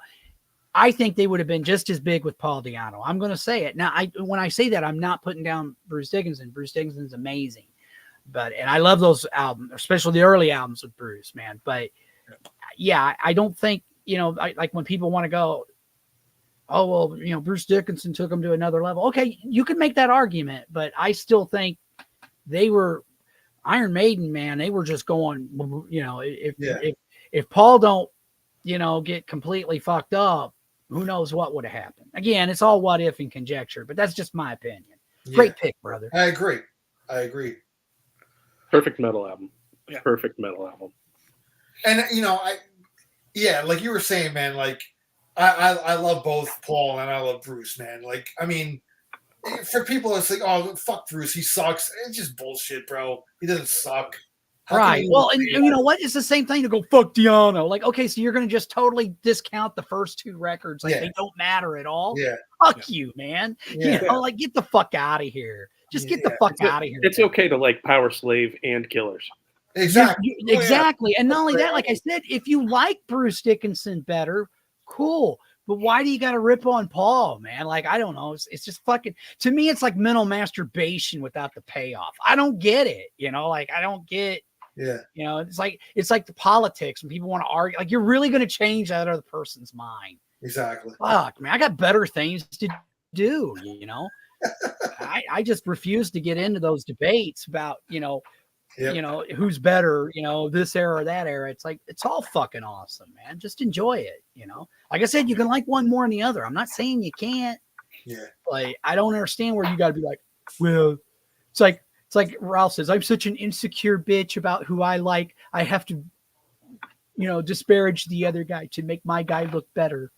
I think they would have been just as big with Paul Di'Anno. I'm going to say it. Now, when I say that, I'm not putting down Bruce Dickinson. Bruce Dickinson's amazing. And I love those albums, especially the early albums with Bruce, man. But yeah, I don't think, you know, like when people want to go, oh, well, you know, Bruce Dickinson took them to another level. Okay, you can make that argument, but I still think they were Iron Maiden, man. They were just going, you know, if Paul don't, you know, get completely fucked up, who knows what would have happened. Again, it's all what if and conjecture, but that's just my opinion. Great pick, brother. I agree. Perfect metal album. Yeah. Perfect metal album. And, you know, like you were saying, man, like, I love both Paul and I love Bruce, man. Like, I mean, for people, it's like, oh, fuck Bruce, he sucks. It's just bullshit, bro. He doesn't suck. Right. Well, and you know what? It's the same thing to go, fuck Di'Anno. Like, okay, so you're going to just totally discount the first two records. Like, they don't matter at all. Yeah. Fuck you, man. You know, like, get the fuck out of here. Just get the fuck out of here. It's okay to like Power Slave and Killers. Exactly. Exactly. And not only that, like I said, if you like Bruce Dickinson better, cool. But why do you got to rip on Paul, man? Like, I don't know. It's just fucking, to me, it's like mental masturbation without the payoff. I don't get it. You know, like, I don't get, you know, it's like the politics when people want to argue, like, you're really going to change that other person's mind. Exactly. Fuck, man. I got better things to do, you know? I just refuse to get into those debates about, you know, you know, who's better, you know, this era or that era. It's like, it's all fucking awesome, man. Just enjoy it, you know. Like I said, you can like one more than the other. I'm not saying you can't. Yeah. Like, I don't understand where you got to be like, well, it's like Ralph says, I'm such an insecure bitch about who I like. I have to, you know, disparage the other guy to make my guy look better.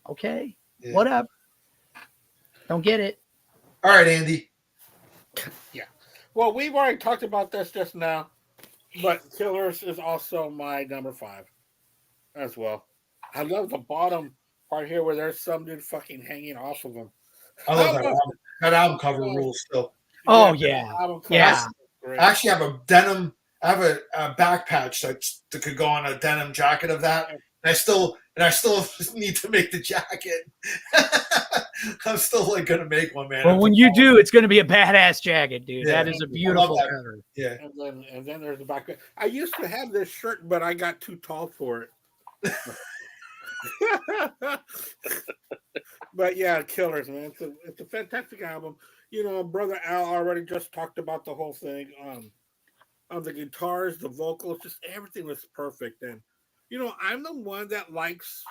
Okay. Yeah. Whatever. Don't get it. All right, Andy. Yeah. Well, we've already talked about this just now, but Killers is also my number 5 as well. I love the bottom part here where there's some dude fucking hanging off of them. I love that album. That album cover rules still. Oh, yeah. Yeah. I actually have a denim, I have a back patch that could go on a denim jacket of that. And I still need to make the jacket. I'm still like gonna make one, man. Well, when you do, it's gonna be a badass jacket, dude. Yeah, that is a beautiful cover. Yeah. And then there's the back. I used to have this shirt, but I got too tall for it. But yeah, Killers, man. It's a fantastic album. You know, Brother Al already just talked about the whole thing. On the guitars, the vocals, just everything was perfect. And you know, I'm the one that likes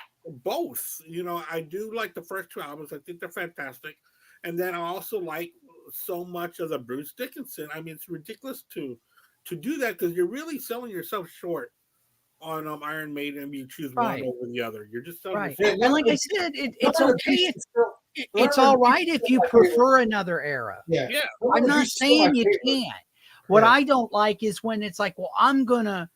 both. You know, I do like the first 2 albums. I think they're fantastic. And then I also like so much of the Bruce Dickinson. I mean, it's ridiculous to do that because you're really selling yourself short on Iron Maiden and you choose one over the other. You're just selling yourself. And like I said, it's okay. It's all right if you prefer another era. Yeah. I'm not saying you can't. What I don't like is when it's like, well, I'm going to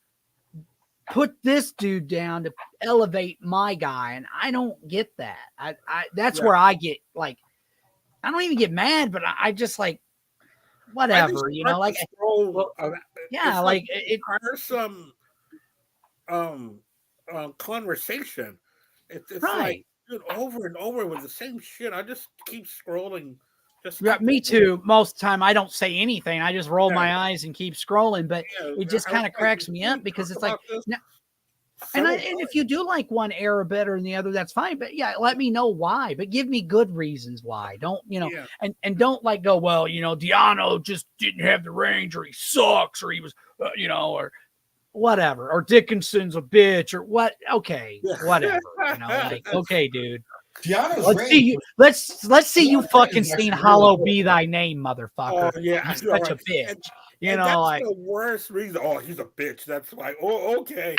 put this dude down to elevate my guy, and I don't get that. I that's where I get like, I don't even get mad, but I just like, whatever, you know, like, yeah, like it requires some conversation. It's right. Like, dude, over and over with the same shit. I just keep scrolling. Me too. Most of the time, I don't say anything. I just roll my eyes and keep scrolling. But it just kind of cracks me up because it's like, and if you do like one era better than the other, that's fine. But yeah, let me know why. But give me good reasons why. Don't and don't like go, well, you know, Di'Anno just didn't have the range, or he sucks, or he was, you know, or whatever, or Dickinson's a bitch, or what? Okay, whatever. You know, like, okay, dude. Deanna's Let's range see you. Let's see you Deanna's fucking range is sing actually "Hallowed really Be Thy Name," motherfucker. Oh yeah, He's you're such a right. bitch. And, You and know, that's like the worst reason. Oh, he's a bitch. That's why. Oh, okay,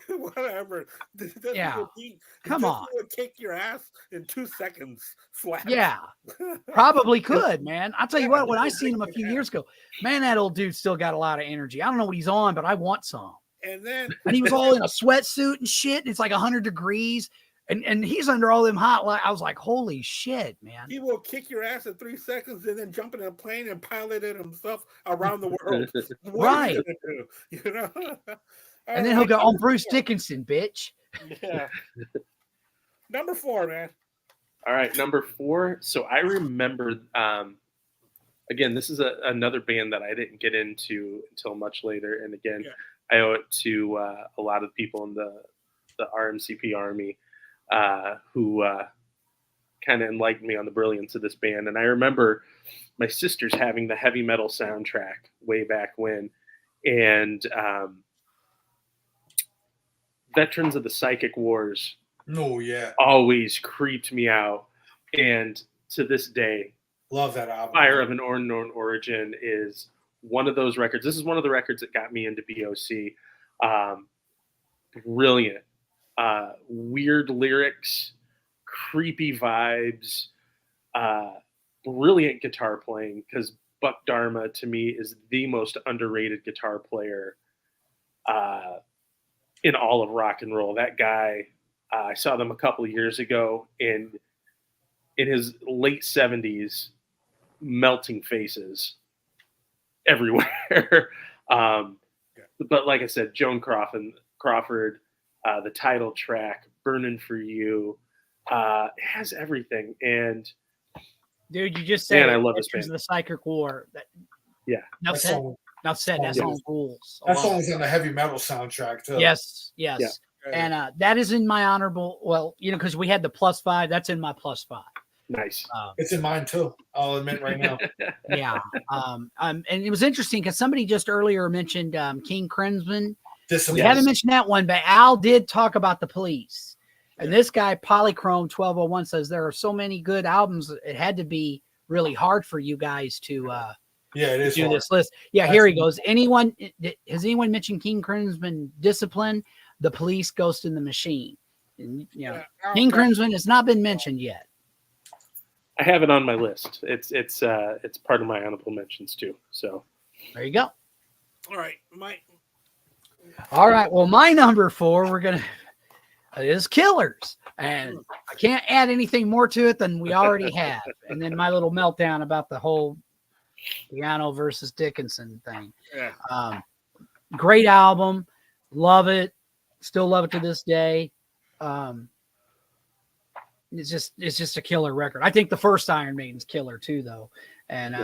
whatever. This Yeah. will beat- Come this on. will kick your ass in 2 seconds flat. yeah, probably could, man. I'll tell you Yeah, what. When I he'll seen him a break few your years ago, man, that old dude still got a lot of energy. I don't know what he's on, but I want some. And then And he was all in a sweatsuit and shit. And it's like 100 degrees. And he's under all them hot lights. I was like, holy shit, man. he will kick your ass in 3 seconds and then jump in a plane and pilot it himself around the world. What are you Right. gonna do? You know? And then he'll go, "Oh, Bruce Dickinson, bitch." Yeah. Number 4, man. All right, number 4. So I remember, again, this is another band that I didn't get into until much later. And again, Yeah. I owe it to a lot of people in the RMCP Army who kind of enlightened me on the brilliance of this band. And I remember my sisters having the heavy metal soundtrack way back when. And Veterans of the Psychic Wars Oh yeah, always creeped me out. And to this day, love that album. Fire of an Unknown Origin is one of those records. This is one of the records that got me into BOC. Brilliant. Weird lyrics, creepy vibes, brilliant guitar playing, because Buck Dharma to me is the most underrated guitar player in all of rock and roll. That guy, I saw them a couple of years ago in his late 70s, melting faces everywhere. But like I said, Joan Crawford, the title track, Burning for You, it has everything. And Dude, you just said man, I it. love this Veterans band. of the Psychic War. Yeah. Enough That said. song, Enough said. That Yeah. song rules. I that love song it. was on the heavy metal soundtrack too. Yes, yes. Yeah. And that is in my honorable. Well, because we had the +5. That's in my +5. Nice. It's in mine too. I'll admit right now. Yeah. And it was interesting because somebody just earlier mentioned King Crimson. We Yes. haven't mentioned that one, but Al did talk about the Police. And this guy, Polychrome 1201, says there are so many good albums. It had to be really hard for you guys to Yeah, it is. do hard. this list. Yeah, here he goes. Has anyone mentioned King Crimson Discipline, the Police, Ghost in the Machine? And, King Crimson has not been mentioned yet. I have it on my list. It's part of my honorable mentions too. So There you go. All right, Mike. All right. Well, my number 4, is Killers. And I can't add anything more to it than we already have. And then my little meltdown about the whole Piano versus Dickinson thing. Yeah. Great album. Love it. Still love it to this day. It's just a killer record. I think the first Iron Maiden's killer too, though. And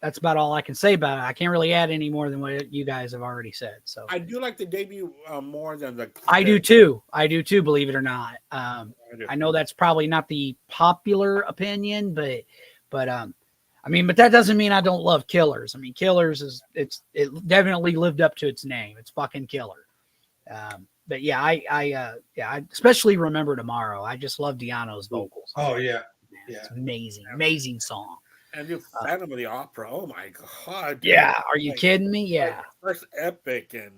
that's about all I can say about it. I can't really add any more than what you guys have already said. So I do like the debut more than the. I do too. Believe it or not. I do. I know that's probably not the popular opinion, but that doesn't mean I don't love Killers. I mean, Killers it definitely lived up to its name. It's fucking killer. But yeah, I especially Remember Tomorrow. I just love Diano's vocals. Oh yeah, It's amazing song. And the Phantom of the Opera. Oh my god. dude. Yeah, are you Like, kidding me? Yeah, First epic and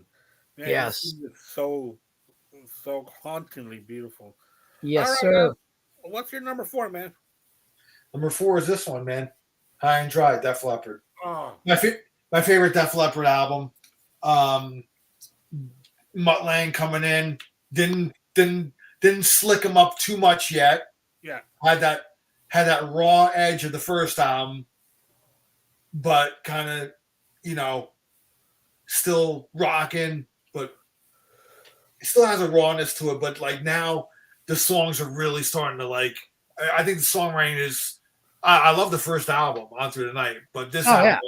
man, Yes. this is so hauntingly beautiful. yes, All right, sir. man. What's your number 4, man? Number 4 is this one, man. High and Dry, Def Leppard. Oh, My favorite Def Leppard album. Mutt Lange coming in, didn't slick him up too much yet. yeah. Had that raw edge of the first album, but kind of, still rocking, but it still has a rawness to it. But like now, the songs are really starting to like. I think the songwriting is. I love the first album, On Through the Night, but this album, Yeah.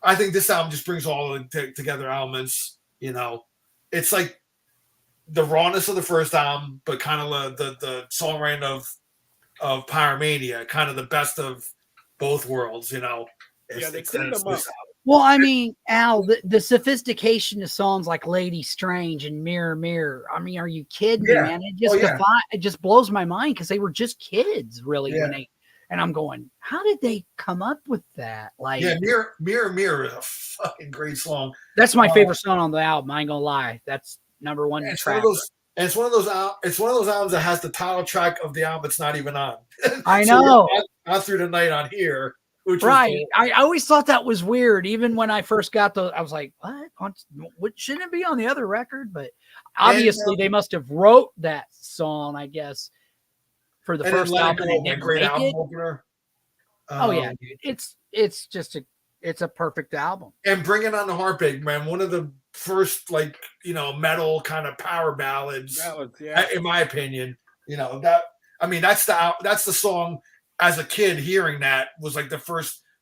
I think this album just brings all the together elements. It's like the rawness of the first album, but kind of the songwriting of Pyromania, kind of the best of both worlds. Yeah, they cleaned them up. Well, I mean, Al, the sophistication of songs like Lady Strange and Mirror Mirror. I mean, are you kidding me, Yeah. man? It just yeah. it just blows my mind because they were just kids, really, Yeah. when they and I'm going, how did they come up with that? Like, Yeah, Mirror is a fucking great song. that's my favorite song on the album. I ain't gonna lie. That's number one It's track. it's one of those albums that has the title track of the album it's not even on. I So know. Out Through the Night on here, which Right. was I always thought that was weird. Even when I first got I was like, what shouldn't it be on the other record? But obviously they must have wrote that song, I guess, for the first album. And a great make album it. opener. Oh yeah, dude. It's just it's a perfect album. And Bringing on the Heartbreak, man, one of the first metal kind of power ballads. In my opinion, that's the song. As a kid, hearing that was like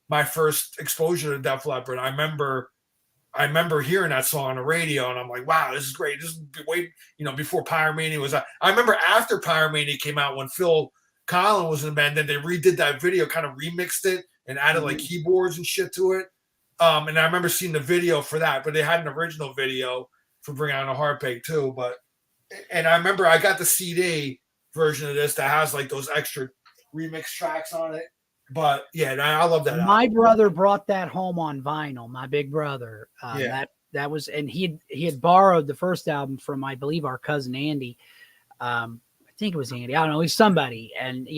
my first exposure to Def Leppard. I remember hearing that song on the radio, and I'm like, wow, this is great. This is before Pyromania was out. I remember after Pyromania came out, when Phil Collins was in the band, then they redid that video, kind of remixed it and added like keyboards and shit to it. And I remember seeing the video for that, but they had an original video for Bring On a Heartbreak too. And I remember I got the CD version of this that has like those extra remix tracks on it. But yeah, I love that. My brother brought that home on vinyl. My big brother. That was, and he had borrowed the first album from, I believe, our cousin Andy. I think it was Andy. I don't know. He's somebody. And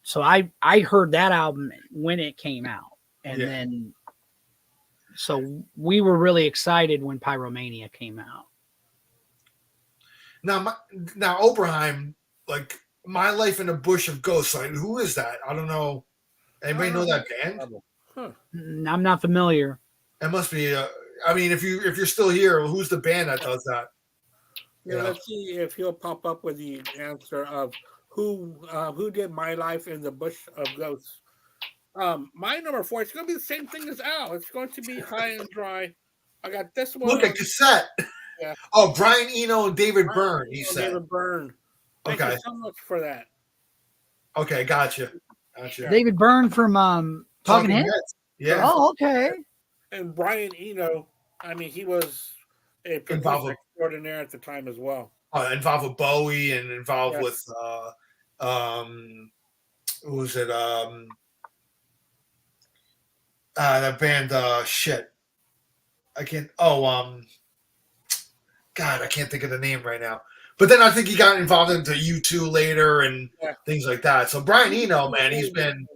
so I heard that album when it came out, and then so we were really excited when Pyromania came out. Now Oberheim, like My Life in a Bush of Ghosts. Like, who is that? I don't know. Anybody know that band? Huh. I'm not familiar. It must be. I mean, if you're still here, who's the band that does that? Let's see if he'll pop up with the answer of who did My Life in the Bush of Ghosts. My number 4, it's going to be the same thing as Al. It's going to be High and Dry. I got this one. Look at cassette. Yeah. Oh, Brian Eno and David Byrne. He said. David Byrne. Thank you so much for that. Okay, gotcha. David Byrne from Talking Heads. Yeah. Oh, okay. And Brian Eno, I mean, he was a producer extraordinaire at the time as well. Involved with Bowie and involved with who was it? That band. Shit. I can't. God, I can't think of the name right now. But then I think he got involved into U2 later and things like that. So Brian Eno, man, he's been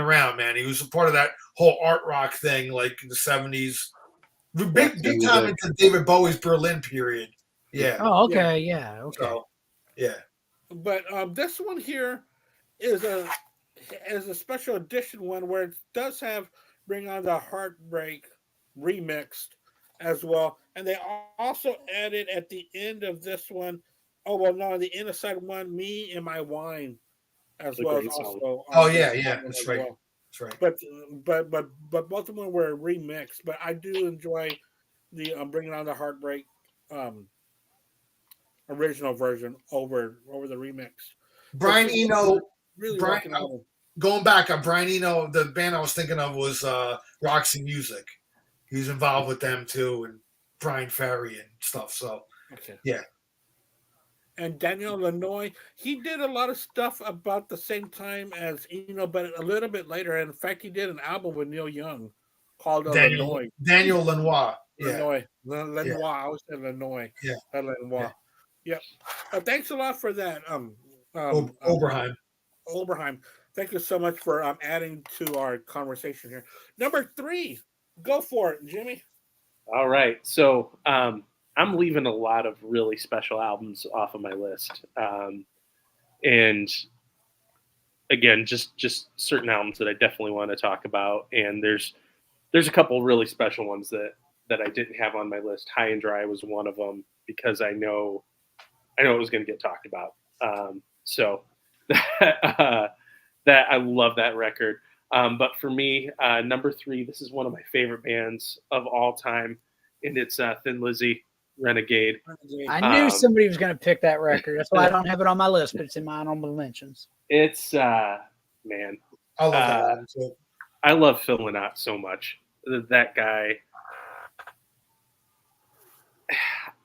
around, man. He was a part of that whole art rock thing, like in the 70s. Big time into David Bowie's Berlin period. Yeah. Oh, okay. Yeah. Okay. So, yeah. But this one here is a special edition one where it does have Bring On the Heartbreak remixed as well. And they also added at the end of this one, the end of side 1, Me and My Wine as well. As also that's right. Well. That's right. But both of them were remixed. But I do enjoy the Bringing On the Heartbreak original version over the remix. Brian Eno, really going back on Brian Eno, the band I was thinking of was Roxy Music. He was involved with them too, and Brian Ferry and stuff. So, yeah. And Daniel Lanois, he did a lot of stuff about the same time as Eno, but a little bit later. And in fact, he did an album with Neil Young called Lanois. Daniel Lanois. Yeah. Lanois. I always said Lanois. Yeah. Lanois. Yep. Thanks a lot for that. Oberheim. Oberheim. Thank you so much for adding to our conversation here. Number 3. Go for it, Jimmy. All right. So I'm leaving a lot of really special albums off of my list. And again, just certain albums that I definitely want to talk about. And there's a couple really special ones that I didn't have on my list. High and Dry was one of them because I know it was going to get talked about. So that I love that record. But for me, number 3, this is one of my favorite bands of all time, and it's Thin Lizzy, Renegade. I knew somebody was going to pick that record. That's why I don't have it on my list, but it's in my honorable mentions. It's man, I love that album too. I love Phil Lynott so much. That guy,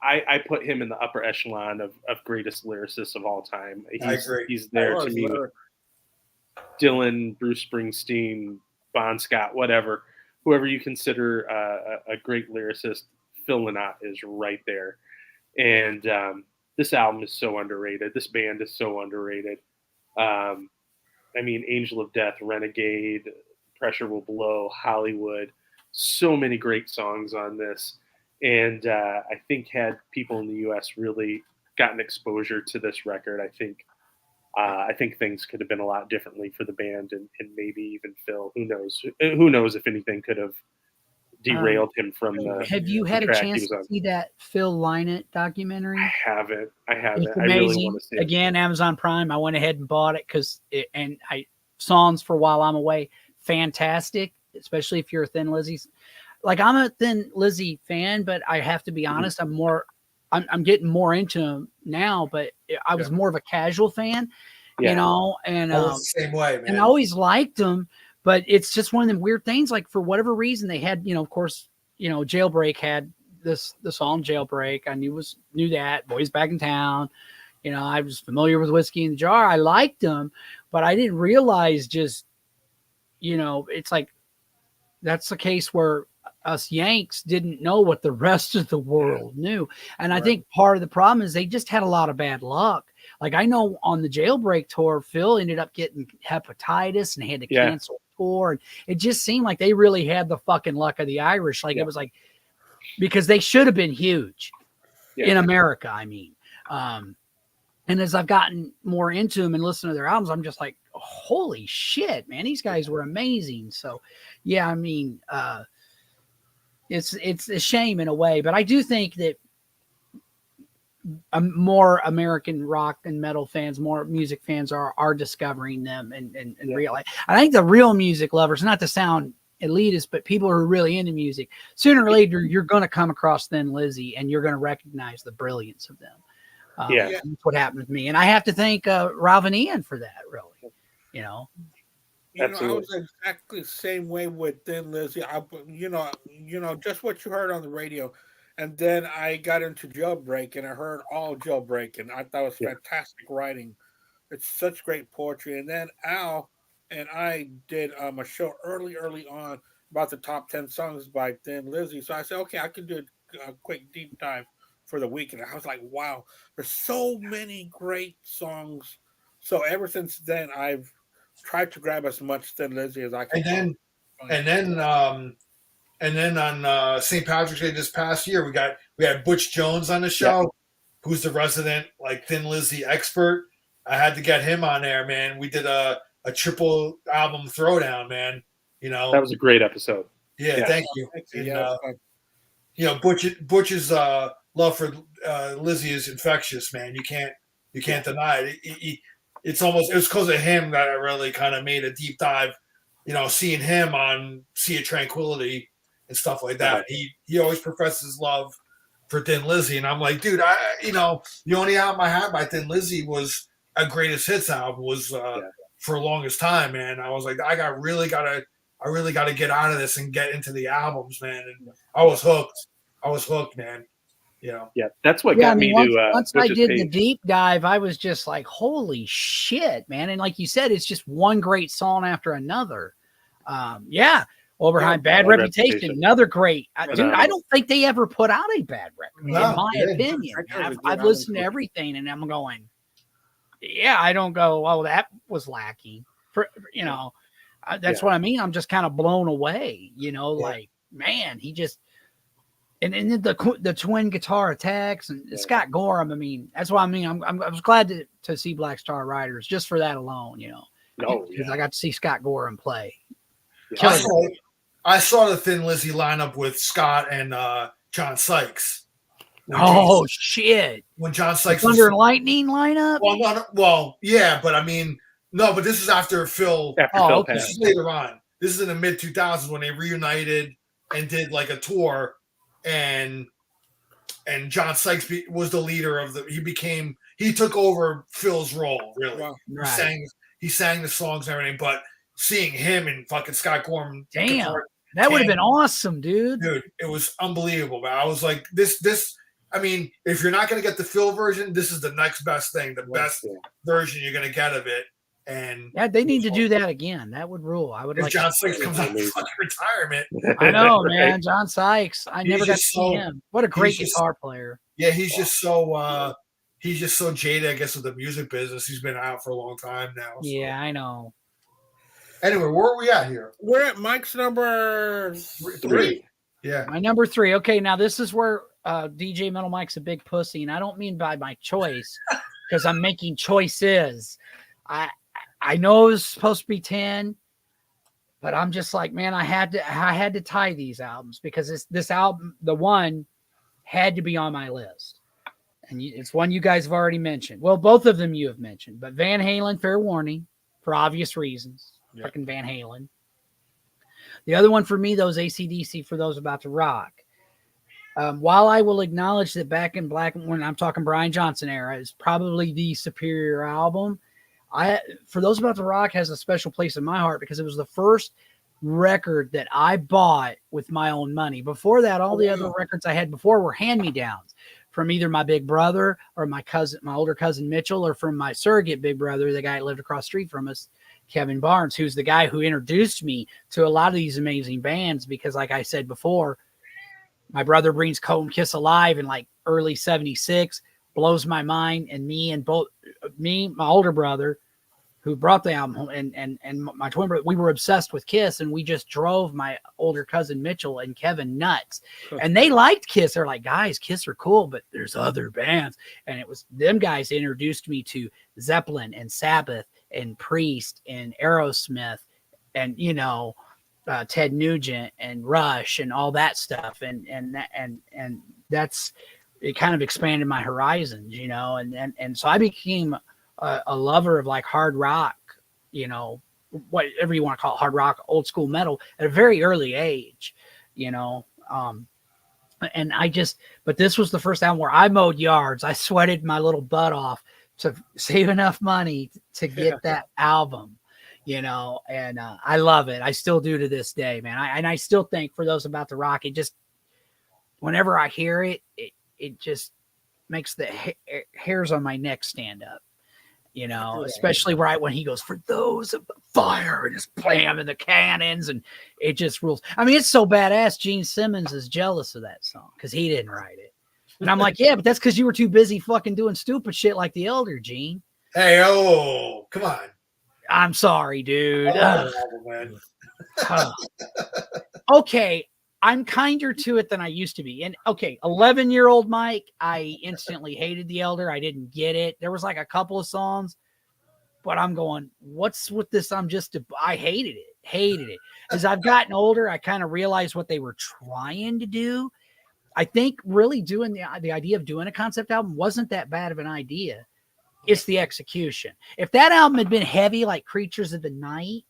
I put him in the upper echelon of greatest lyricists of all time. I agree. He's there Or to me with lyric. Dylan, Bruce Springsteen, Bon Scott, whatever, whoever you consider a great lyricist, Phil Lynott is right there. And this album is so underrated. This band is so underrated. I mean, Angel of Death, Renegade, Pressure Will Blow, Hollywood, so many great songs on this. And I think had people in the U.S. really gotten exposure to this record, I think things could have been a lot differently for the band and maybe even Phil. Who knows? Who knows if anything could have derailed him from the. Have you had a track he chance was to on. see that Phil Lynott documentary? I haven't. It's I really amazing. want to see it. Again, Amazon Prime. I went ahead and bought it and songs for While I'm Away, fantastic, especially if you're a Thin Lizzy. Like, I'm a Thin Lizzy fan, but I have to be honest, I'm getting more into him now, but I was more of a casual fan, you know, and I was the same way, man. and I always liked him, but it's just one of them weird things. Like, for whatever reason, they had, of course, Jailbreak had the song Jailbreak. I knew that. Boys Back in Town. I was familiar with Whiskey in the Jar. I liked them, but I didn't realize just, it's like that's the case where us Yanks didn't know what the rest of the world knew. And I think part of the problem is they just had a lot of bad luck. Like, I know on the Jailbreak tour, Phil ended up getting hepatitis and had to cancel the tour. And it just seemed like they really had the fucking luck of the Irish. Like, it was like, because they should have been huge in America. I mean, and as I've gotten more into them and listened to their albums, I'm just like, holy shit, man, these guys were amazing. So yeah, I mean, it's a shame in a way, but I do think that more American rock and metal fans, more music fans are discovering them and realize. I think the real music lovers, not to sound elitist, but people who are really into music, sooner or later you're going to come across Thin Lizzy and you're going to recognize the brilliance of them. That's what happened with me, and I have to thank Ralph and Ian for that. Really, I was exactly the same way with Thin Lizzy. Just what you heard on the radio. And then I got into Jailbreak, and I heard all Jailbreak, and I thought it was fantastic writing. It's such great poetry. And then Al and I did a show early on about the top 10 songs by Thin Lizzy. So I said, okay, I can do a quick deep dive for the week. And I was like, wow, there's so many great songs. So ever since then, I've tried to grab as much Thin Lizzy as I can. And then on St. Patrick's Day this past year, we had Butch Jones on the show, who's the resident like Thin Lizzy expert. I had to get him on there, man. We did a triple album throwdown, man. That was a great episode. Yeah. Thank you. And, Butch's love for Lizzy is infectious, man. You can't deny it. It was because of him that I really kind of made a deep dive. Seeing him on Sea of Tranquility and stuff like that. He always professes love for Thin Lizzy, and I'm like, dude, the only album I had by Thin Lizzy was a greatest hits album for the longest time, man. I was like, I really gotta get out of this and get into the albums, man. And I was hooked, man. Yeah, that's what got me to. Once I did the deep dive, I was just like, holy shit, man. And like you said, it's just one great song after another. Oberheim, Bad Reputation, another great. Dude, I don't think they ever put out a bad record, in my opinion. I've listened to everything, and I'm going, I don't go, oh, that was lacking. That's what I mean. I'm just kind of blown away, like, man, he just. And then the twin guitar attacks and Scott Gorham. I mean, that's what I mean. I was glad to see Black Star Riders just for that alone, because I got to see Scott Gorham play. I saw the Thin Lizzy lineup with Scott and John Sykes. Shit! When John Sykes Thunder and Lightning lineup. But I mean, no, but this is after Phil. Phil this is later on. This is in the mid 2000s when they reunited and did like a tour. And John Sykes was the leader of he took over Phil's role, really. Right. He sang the songs and everything, but seeing him and fucking Scott Gorham. Damn. guitar, That would have been awesome, dude. dude, it was unbelievable, man. I was like, this. I mean, if you're not gonna get the Phil version, this is the next best thing, the best version you're gonna get of it. And Yeah, they need to do that again. That would rule. I would if like John to Sykes see comes it. out of fucking retirement, I know, Right. man. John Sykes. I He's never got to just see so- him. What a great just- guitar player. yeah, he's just so jaded, I guess, with the music business. He's been out for a long time now. So. Yeah, I know. Anyway, where are we at here? We're at Mike's number 3. Yeah. My number 3. Okay, now this is where DJ Metal Mike's a big pussy, and I don't mean by my choice because I'm making choices. I know it was supposed to be 10, but I'm just like, man, I had to tie these albums because this album, the one, had to be on my list. And it's one you guys have already mentioned. Well, both of them you have mentioned, but Van Halen, Fair Warning, for obvious reasons. Yeah. Fucking Van Halen. The other one for me, though, is AC/DC, For Those About to Rock. While I will acknowledge that Back in Black, when I'm talking Brian Johnson era, is probably the superior album, For Those About to Rock has a special place in my heart because it was the first record that I bought with my own money. Before that, all the other records I had before were hand-me-downs from either my big brother or my older cousin Mitchell, or from my surrogate big brother, the guy that lived across the street from us, Kevin Barnes, who's the guy who introduced me to a lot of these amazing bands. Because like I said before, my brother brings Cold and Kiss Alive in like early 76, blows my mind. And my older brother, who brought the album home, and my twin brother, we were obsessed with Kiss, and we just drove my older cousin Mitchell and Kevin nuts. And they liked Kiss. They're like, guys, Kiss are cool, but there's other bands. And it was them guys that introduced me to Zeppelin and Sabbath and Priest and Aerosmith and, Ted Nugent and Rush and all that stuff. And that's, it kind of expanded my horizons, and so I became a lover of like hard rock, whatever you want to call it, hard rock, old school metal at a very early age, and but this was the first album where I mowed yards. I sweated my little butt off to save enough money to get that album, and I love it. I still do to this day, man. I still think For Those About to Rock, it just, whenever I hear it, it just makes the hairs on my neck stand up, especially right when he goes, For Those of the Fire, and just blam in the cannons, and it just rules. I mean, it's so badass. Gene Simmons is jealous of that song because he didn't write it. And I'm like, yeah, but that's because you were too busy fucking doing stupid shit like the Elder, Gene. Hey, come on. I'm sorry, dude. Man. Okay, I'm kinder to it than I used to be. And okay, 11-year-old Mike, I instantly hated the Elder. I didn't get it. There was like a couple of songs, but I'm going, what's with this? I hated it. As I've gotten older, I kind of realized what they were trying to do. I think really doing the idea of doing a concept album wasn't that bad of an idea. It's the execution. If that album had been heavy like Creatures of the Night,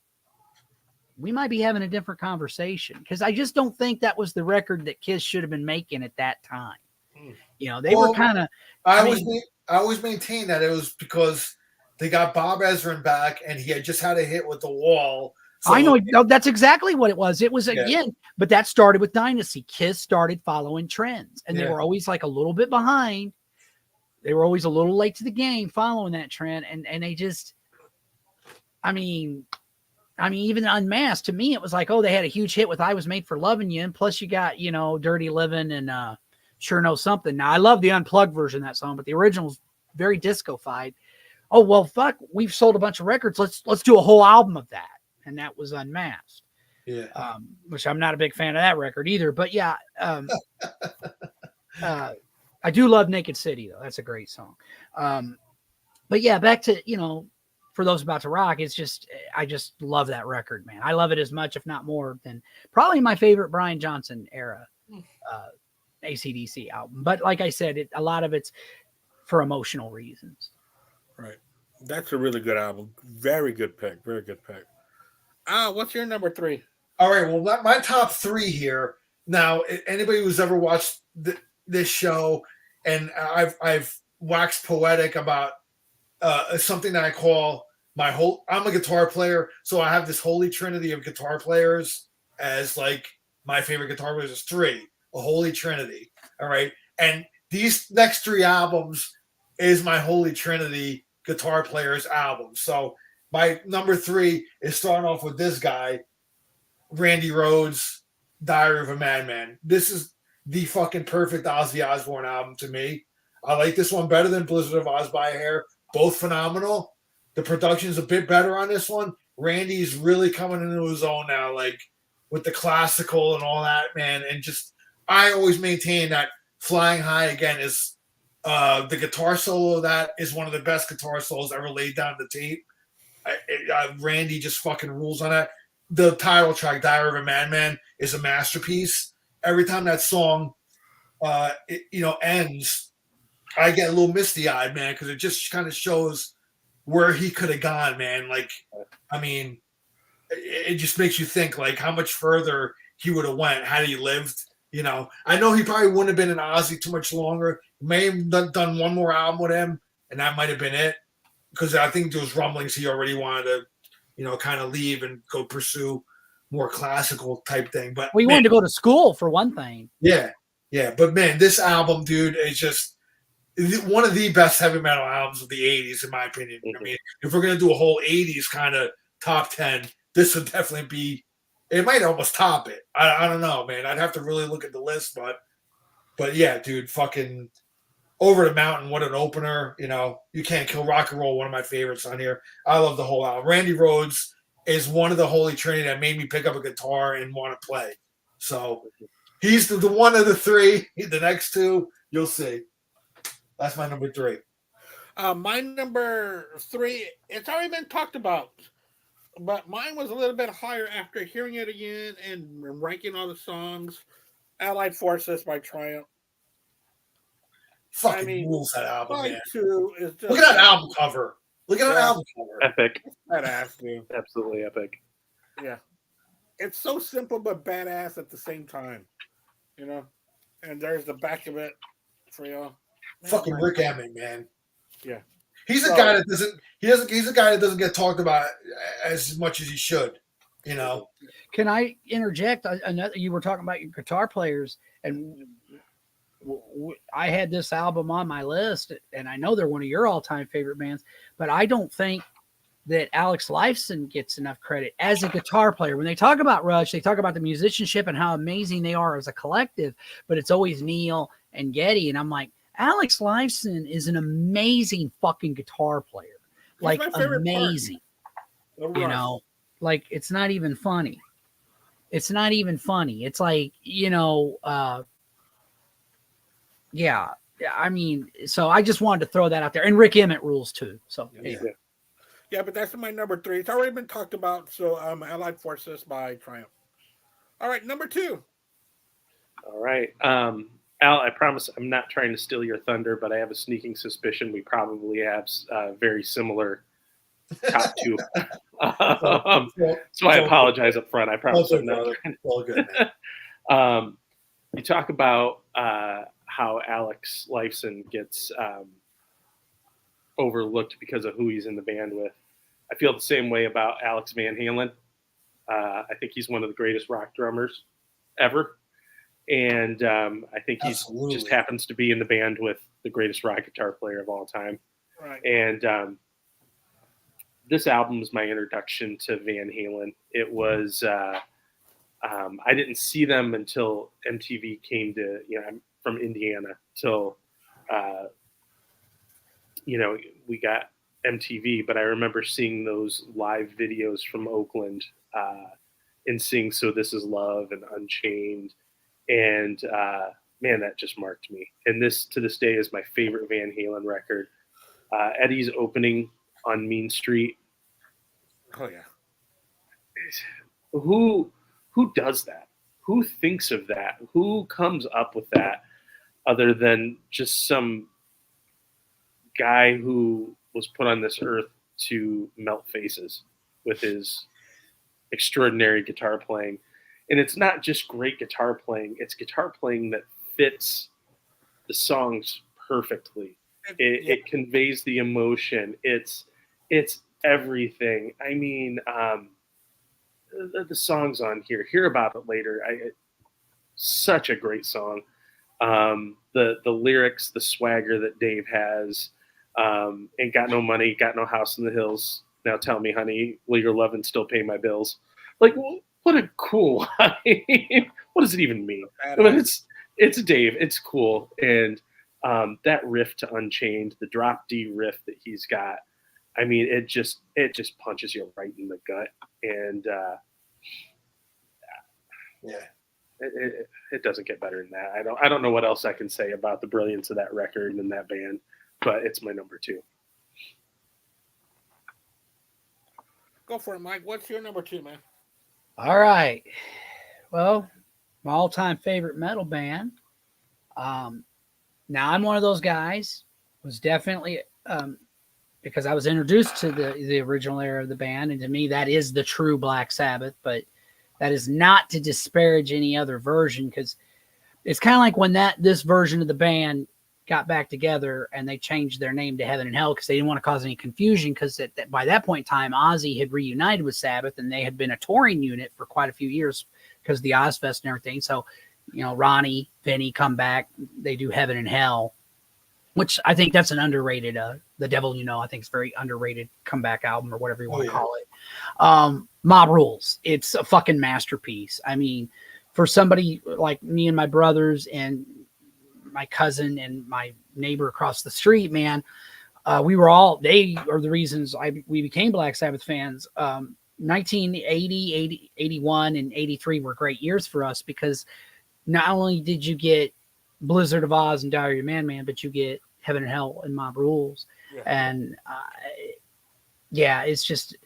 we might be having a different conversation, because I just don't think that was the record that Kiss should have been making at that time. They were kind of. I always maintain that it was because they got Bob Ezrin back, and he had just had a hit with The Wall. So, I know that's exactly what it was. It was again, but that started with Dynasty. Kiss started following trends, and they were always like a little bit behind. They were always a little late to the game following that trend, and they just, I mean, even Unmasked, to me, it was like, oh, they had a huge hit with I Was Made for Loving You, and plus you got, Dirty Living and Sure Know Something. Now, I love the unplugged version of that song, but the original's very disco-fied. Oh, well, fuck, we've sold a bunch of records. Let's do a whole album of that. And that was Unmasked. Yeah. Which I'm not a big fan of that record either. But yeah, I do love Naked City, though. That's a great song. But yeah, back to, For Those About to Rock, I just love that record, man. I love it as much, if not more, than probably my favorite Brian Johnson era AC/DC album. But like I said, a lot of it's for emotional reasons. Right. That's a really good album. Very good pick. Very good pick. What's your number 3? All right. Well, my top 3 here. Now, anybody who's ever watched this show, and I've waxed poetic about something that I call I'm a guitar player, so I have this holy trinity of guitar players as like my favorite guitar players is three, a holy trinity. All right. And these next three albums is my holy trinity guitar players album. So my number three is starting off with this guy, Randy Rhoads, Diary of a Madman. This is the fucking perfect Ozzy Osbourne album to me. I like this one better than Blizzard of Oz by a hair. Both phenomenal. The production's a bit better on this one. Randy's really coming into his own now, like with the classical and all that, man. And just, I always maintain that Flying High again is the guitar solo of that is one of the best guitar solos ever laid down the tape. Randy just fucking rules on that. The title track, Diary of a Madman, is a masterpiece. Every time that song, ends, I get a little misty-eyed, man, because it just kind of shows where he could have gone, man. Like, I mean, it just makes you think, like, how much further he would have went had he lived. You know, I know he probably wouldn't have been an Ozzy too much longer. May have done one more album with him, and that might have been it. Because I think those rumblings he already wanted to, kind of leave and go pursue more classical type thing. But we wanted to go to school for one thing. Yeah. But man, this album, dude, is just one of the best heavy metal albums of the 80s, in my opinion. I mean, if we're going to do a whole 80s kind of top 10, this would definitely be, it might almost top it. I don't know, man. I'd have to really look at the list, but yeah, dude, fucking Over the Mountain, what an opener. You Can't Kill Rock and Roll, one of my favorites on here. I love the whole album. Randy Rhoads is one of the holy trinity that made me pick up a guitar and want to play. So he's the one of the three. The next two, you'll see. That's my number three. My number three, it's already been talked about, but mine was a little bit higher after hearing it again and ranking all the songs. Allied Forces by Triumph. Fucking rules that album, man. Two is just, look at that album cover. Look at that album cover. Epic. Badass, dude. Absolutely epic. Yeah. It's so simple but badass at the same time. And there's the back of it for y'all. Fucking Rick Emmett, man. Yeah. He's a guy that he's a guy that doesn't get talked about as much as he should. Can I interject? You were talking about your guitar players, and I had this album on my list, and I know they're one of your all-time favorite bands, but I don't think that Alex Lifeson gets enough credit as a guitar player. When they talk about Rush, they talk about the musicianship and how amazing they are as a collective, but it's always Neil and Geddy, and I'm like, Alex Lifeson is an amazing fucking guitar player. Like, amazing. Like, it's not even funny. It's not even funny. It's like, yeah. I mean, so I just wanted to throw that out there. And Rick Emmett rules too. So, yeah, but that's my number three. It's already been talked about. So, Allied Forces by Triumph. All right, number two. All right. Al, I promise I'm not trying to steal your thunder, but I have a sneaking suspicion we probably have very similar top two. So I apologize up front. I promise I'm not. All good, man. You talk about how Alex Lifeson gets overlooked because of who he's in the band with. I feel the same way about Alex Van Halen. I think he's one of the greatest rock drummers ever. And I think he just happens to be in the band with the greatest rock guitar player of all time. Right. And this album was my introduction to Van Halen. It was, I didn't see them until MTV came to, I'm from Indiana, till, we got MTV, but I remember seeing those live videos from Oakland and seeing So This Is Love and Unchained. And man, that just marked me. And this to this day is my favorite Van Halen record. Eddie's opening on Mean Street. Oh yeah. Who does that? Who thinks of that? Who comes up with that other than just some guy who was put on this earth to melt faces with his extraordinary guitar playing? And it's not just great guitar playing. It's guitar playing that fits the songs perfectly. It conveys the emotion. It's everything. I mean, the songs on here. Hear About It Later. Such a great song. The lyrics, the swagger that Dave has. Ain't got no money, got no house in the hills. Now tell me, honey, will your lovin' still pay my bills? Like, what a cool. I mean, what does it even mean? I mean, it's Dave. It's cool, and that riff to Unchained, the drop D riff that he's got. I mean, it just punches you right in the gut, and it doesn't get better than that. I don't know what else I can say about the brilliance of that record and that band, but it's my number 2. Go for it, Mike. What's your number 2, man? All right. Well, my all-time favorite metal band. Now I'm one of those guys. Was definitely because I was introduced to the original era of the band, and to me that is the true Black Sabbath. But that is not to disparage any other version, because it's kind of like when this version of the band got back together and they changed their name to Heaven and Hell because they didn't want to cause any confusion, because by that point in time, Ozzy had reunited with Sabbath and they had been a touring unit for quite a few years because of the Ozfest and everything. So, Ronnie, Vinny come back, they do Heaven and Hell, which I think that's an underrated, The Devil You Know, I think it's a very underrated comeback album or whatever you want to call it. Mob Rules. It's a fucking masterpiece. I mean, for somebody like me and my brothers and my cousin and my neighbor across the street, man, they are the reasons we became Black Sabbath fans. 1980, 80, 81, and 83 were great years for us, because not only did you get Blizzard of Oz and Diary of Man, but you get Heaven and Hell and Mob Rules. Yeah. And it's just,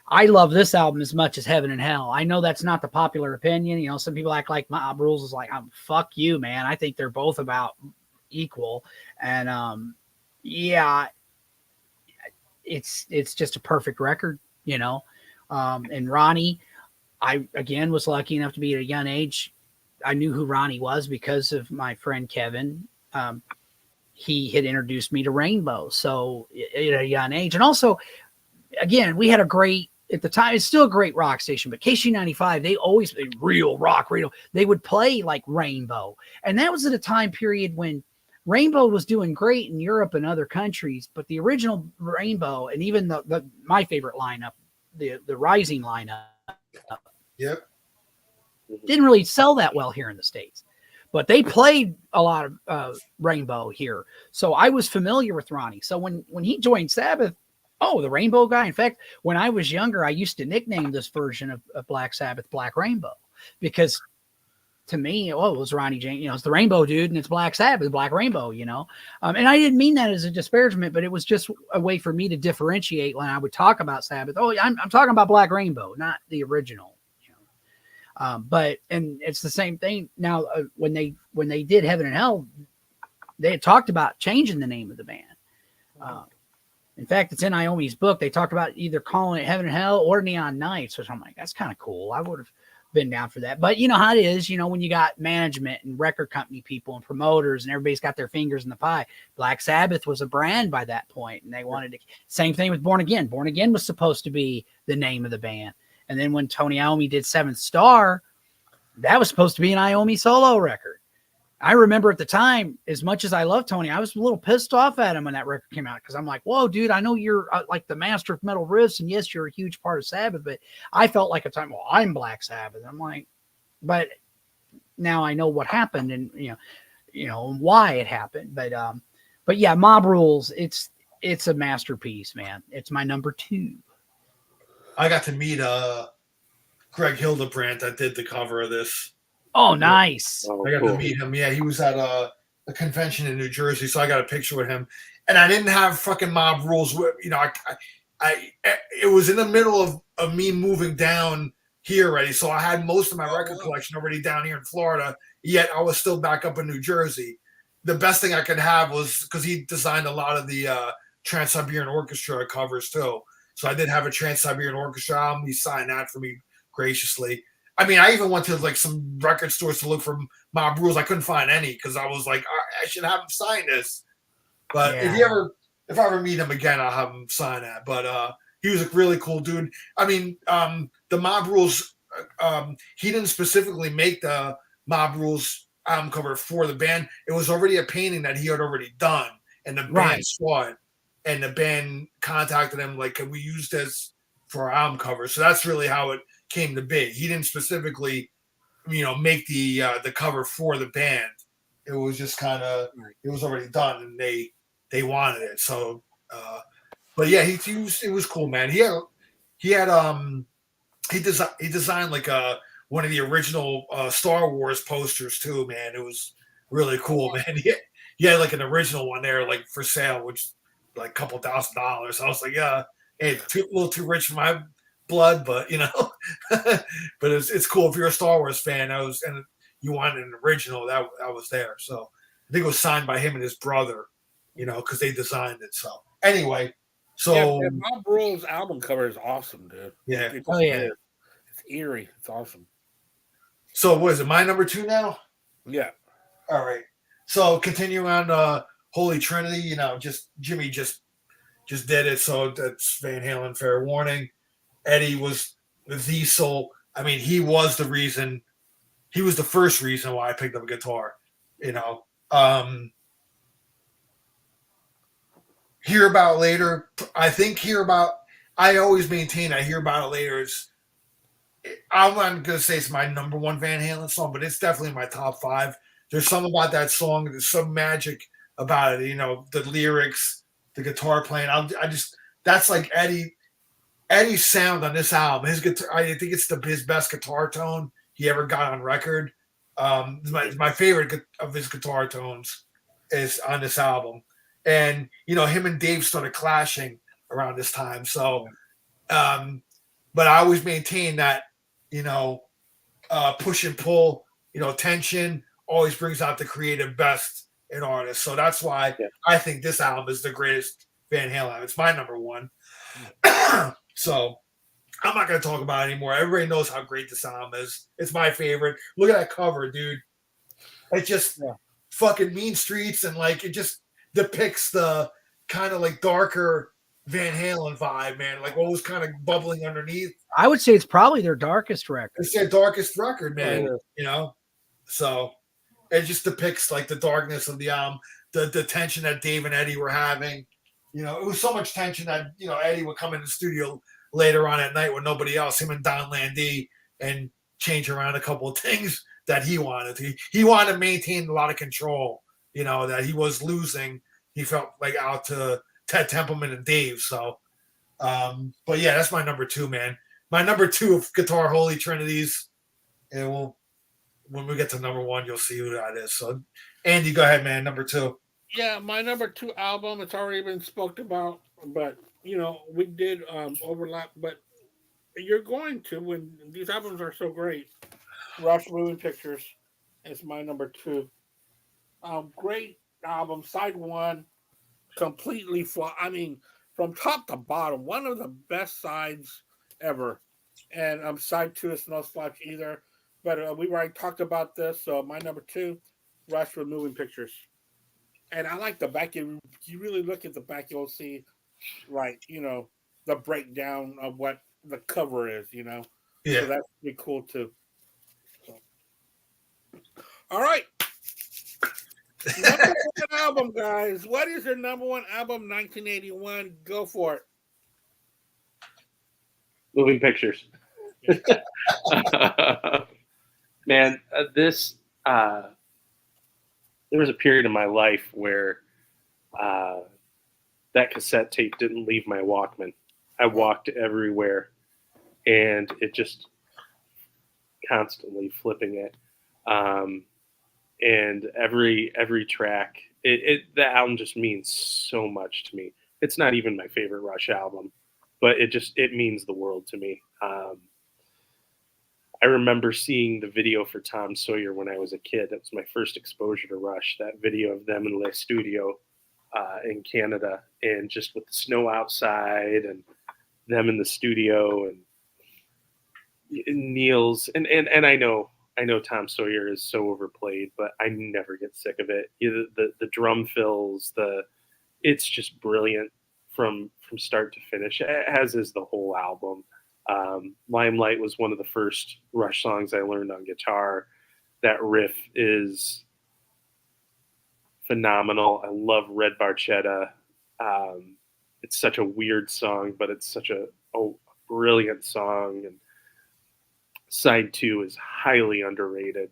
I love this album as much as Heaven and Hell. I know that's not the popular opinion. Some people act like Mob Rules is like, fuck you, man. I think they're both about equal. And it's just a perfect record, And Ronnie, I again was lucky enough to be at a young age. I knew who Ronnie was because of my friend Kevin. He had introduced me to Rainbow. So at a young age. And also, again, we had a great, at the time, it's still a great rock station, but KC95, they always played real rock, radio. They would play like Rainbow. And that was at a time period when Rainbow was doing great in Europe and other countries, but the original Rainbow, and even my favorite lineup, the Rising lineup, didn't really sell that well here in the States. But they played a lot of Rainbow here. So I was familiar with Ronnie. So when he joined Sabbath, the Rainbow guy. In fact, when I was younger, I used to nickname this version of Black Sabbath Black Rainbow, because to me, it was Ronnie James, it's the Rainbow dude, and it's Black Sabbath, Black Rainbow, and I didn't mean that as a disparagement, but it was just a way for me to differentiate when I would talk about Sabbath. I'm talking about Black Rainbow, not the original. But it's the same thing now. When they did Heaven and Hell, they had talked about changing the name of the band. In fact, it's in Iommi's book. They talked about either calling it Heaven and Hell or Neon Nights, which I'm like, that's kind of cool. I would have been down for that. But you know how it is, when you got management and record company people and promoters and everybody's got their fingers in the pie. Black Sabbath was a brand by that point, and they wanted to. Same thing with Born Again. Born Again was supposed to be the name of the band. And then when Tony Iommi did Seventh Star, that was supposed to be an Iommi solo record. I remember at the time, as much as I love Tony, I was a little pissed off at him when that record came out, because I'm like, whoa, dude, I know you're like the master of metal riffs, and yes, you're a huge part of Sabbath, but I felt like at the time, I'm Black Sabbath. I'm like, but now I know what happened and, why it happened. But yeah, Mob Rules, it's a masterpiece, man. It's my number 2. I got to meet Greg Hildebrandt that did the cover of this. Oh, nice. I got to meet him. Yeah, he was at a convention in New Jersey, so I got a picture with him. And I didn't have fucking Mob Rules. It was in the middle of me moving down here already, so I had most of my record collection already down here in Florida, yet I was still back up in New Jersey. The best thing I could have was, because he designed a lot of the Trans-Siberian Orchestra covers too. So I did have a Trans-Siberian Orchestra album. He signed that for me graciously. I mean, I even went to like some record stores to look for Mob Rules. I couldn't find any, because I was like, I should have him sign this. But if I ever meet him again, I'll have him sign that. But he was a really cool dude. I mean, the Mob Rules, he didn't specifically make the Mob Rules album cover for the band. It was already a painting that he had already done, and the band Right. saw it, and the band contacted him like, "Can we use this for our album cover?" So that's really how it came to be. He didn't specifically, make the cover for the band. It was just kind of, it was already done, and they wanted it. So, but yeah, it was cool, man. He designed like one of the original Star Wars posters too, man. It was really cool, man. He had like an original one there, like for sale, which like a couple $1,000s. I was like, yeah, hey, a little too rich for my blood, but but it's cool if you're a Star Wars fan. And you wanted an original that was there. So I think it was signed by him and his brother, because they designed it. So anyway, so Mob Rules album cover is awesome, dude. yeah. It's, Oh, yeah. it's eerie. It's awesome. So what is it? My number 2 now? Yeah. All right. So continue on Holy Trinity, just Jimmy just did it. So that's Van Halen, fair warning. Eddie was the soul. I mean, he was the reason. He was the first reason why I picked up a guitar. Hear About Later. I always maintain I Hear About It Later is. I'm not gonna say it's my number 1 Van Halen song, but it's definitely my top 5. There's something about that song. There's some magic about it. The lyrics, the guitar playing. That's like Eddie's sound on this album. His guitar, I think it's his best guitar tone he ever got on record. My favorite of his guitar tones is on this album. And him and Dave started clashing around this time. So, but I always maintain that push and pull, tension always brings out the creative best in artists. So that's why I think this album is the greatest Van Halen. It's my number 1. So I'm not going to talk about it anymore. Everybody knows how great this album is. It's my favorite. Look at that cover, dude. It just fucking Mean Streets, and like it just depicts the kind of like darker Van Halen vibe, man. Like what was kind of bubbling underneath. I would say it's probably their darkest record. It's their darkest record, man. So it just depicts like the darkness of the album, the tension that Dave and Eddie were having. It was so much tension that Eddie would come in the studio later on at night with nobody else, him and Don Landee, and change around a couple of things that he wanted. He wanted to maintain a lot of control. That he was losing. He felt like out to Ted Templeman and Dave. So, but yeah, that's my number 2, man. My number 2 of Guitar Holy Trinities. And when we get to number 1, you'll see who that is. So, Andy, go ahead, man. Number 2. Yeah, my number 2 album, it's already been spoke about, but we did overlap, but you're going to, when these albums are so great. Rush Moving Pictures is my number 2. Great album, side 1, completely I mean, from top to bottom, one of the best sides ever. And side 2 is no slouch either. But we already talked about this, so my number 2, Rush with Moving Pictures. And I like the back. You really look at the back, you'll see, like, the breakdown of what the cover is, Yeah. So that's pretty cool, too. So. All right. Number 1 album, guys. What is your number 1 album, 1981? Go for it. Moving Pictures. Man, there was a period in my life where that cassette tape didn't leave my Walkman. I walked everywhere, and it just constantly flipping it. And every track, the album just means so much to me. It's not even my favorite Rush album, but it means the world to me. I remember seeing the video for Tom Sawyer when I was a kid. That was my first exposure to Rush, that video of them in Le Studio in Canada, and just with the snow outside and them in the studio and Neil's. And I know Tom Sawyer is so overplayed, but I never get sick of it. The drum fills, it's just brilliant from start to finish, as is the whole album. Limelight was one of the first Rush songs I learned on guitar. That riff is phenomenal. I love Red Barchetta. It's such a weird song, but it's such a brilliant song. And side 2 is highly underrated.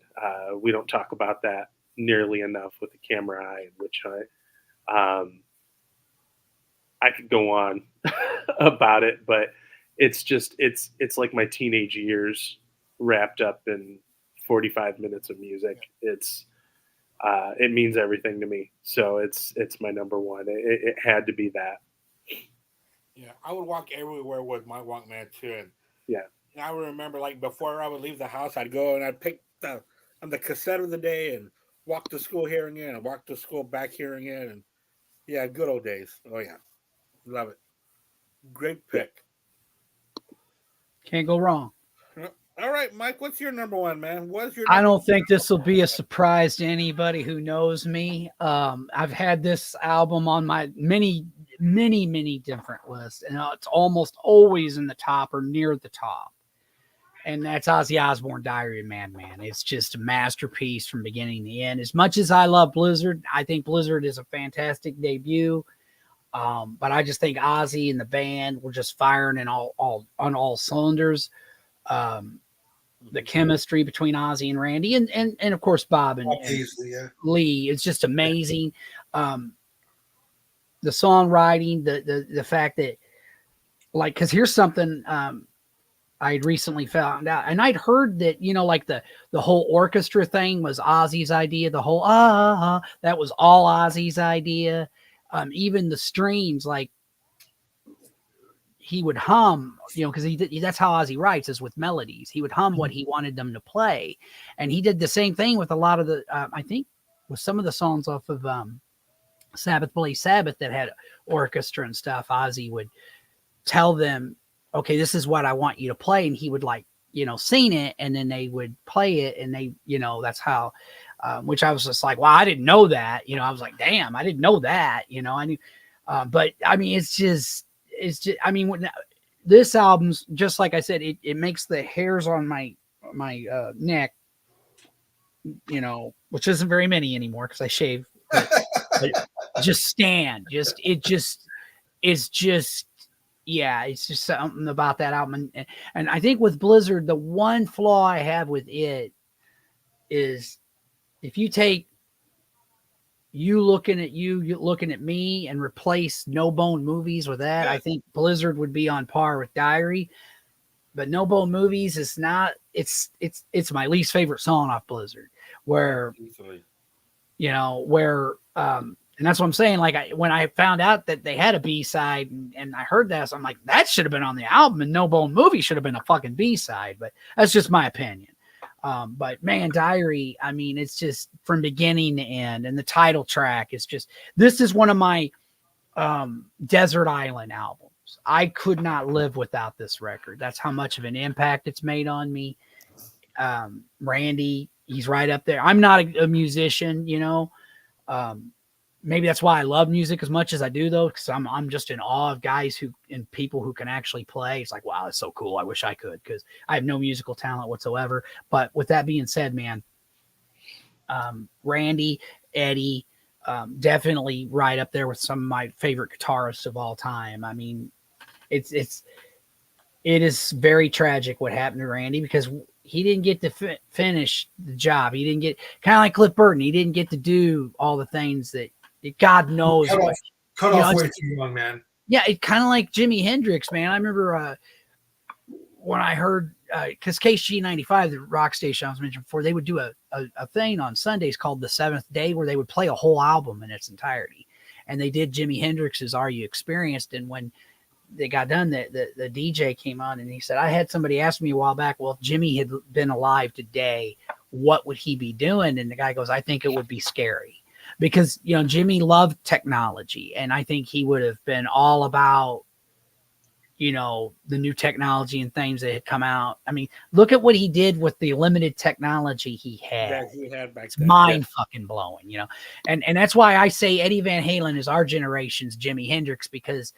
We don't talk about that nearly enough with the Camera Eye and Witch Hunt. I could go on about it, but it's just it's like my teenage years wrapped up in 45 minutes of music. It means everything to me. So it's my number one. It had to be that. Yeah, I would walk everywhere with my Walkman too, and Yeah. I would remember like before I would leave the house, I'd go and I'd pick the cassette of the day and walk to school hearing it, and walk to school back hearing it, and yeah, good old days. Oh yeah, love it. Great pick. Can't go wrong. All right, Mike, what's your number one, man? What's your? I don't think this will be a surprise to anybody who knows me. I've had this album on my many different lists, and it's almost always in the top or near the top. And that's Ozzy Osbourne, Diary of a Madman. It's just a masterpiece from beginning to end. As much as I love Blizzard, I think Blizzard is a fantastic debut. But I just think Ozzy and the band were just firing on all cylinders. The chemistry between Ozzy and Randy and of course Bob and Lee is just amazing. The songwriting, the fact that, like, because here's something I had recently found out, and I'd heard that, like the whole orchestra thing was Ozzy's idea. The whole that was all Ozzy's idea. Even the strings, like, he would hum, because that's how Ozzy writes, is with melodies. He would hum what he wanted them to play. And he did the same thing with a lot of the, I think with some of the songs off of Sabbath Bloody Sabbath that had orchestra and stuff. Ozzy would tell them, okay, this is what I want you to play. And he would, like, sing it, and then they would play it, and they, that's how, which I was just like, wow, I didn't know that. I was like, damn, I didn't know that. I knew, but I mean, it's just, I mean, when this album's, just like I said, it makes the hairs on my neck, which isn't very many anymore because I shave, but just stand. It's just something about that album. And I think with Blizzard, the one flaw I have with it is, if you take you looking at me and replace No Bone Movies with that, I think Blizzard would be on par with Diary. But No Bone Movies is not. It's my least favorite song off Blizzard. Where, and that's what I'm saying. Like, when I found out that they had a B-side and I heard that, so I'm like, that should have been on the album, and No Bone Movie should have been a fucking B-side. But that's just my opinion. But man, Diary, I mean, it's just from beginning to end, and the title track is just, this is one of my Desert Island albums. I could not live without this record. That's how much of an impact it's made on me. Randy, he's right up there. I'm not a musician, maybe that's why I love music as much as I do, though, because I'm just in awe of guys and people who can actually play. It's like, wow, that's so cool. I wish I could, because I have no musical talent whatsoever. But with that being said, man, Randy, Eddie, definitely right up there with some of my favorite guitarists of all time. I mean, it is very tragic what happened to Randy, because he didn't get to finish the job. He didn't get, kind of like Cliff Burton, he didn't get to do all the things that God knows. Cut off way too young, man. Yeah, it kind of like Jimi Hendrix, man. I remember when I heard, because KSG95, the rock station I was mentioning before, they would do a thing on Sundays called The Seventh Day, where they would play a whole album in its entirety. And they did Jimi Hendrix's Are You Experienced? And when they got done, the DJ came on and he said, I had somebody ask me a while back, well, if Jimmy had been alive today, what would he be doing? And the guy goes, I think it would be scary. Because, Jimmy loved technology, and I think he would have been all about, the new technology and things that had come out. I mean, look at what he did with the limited technology he had. Yeah, he had back it's then. mind fucking blowing, and that's why I say Eddie Van Halen is our generation's Jimi Hendrix, because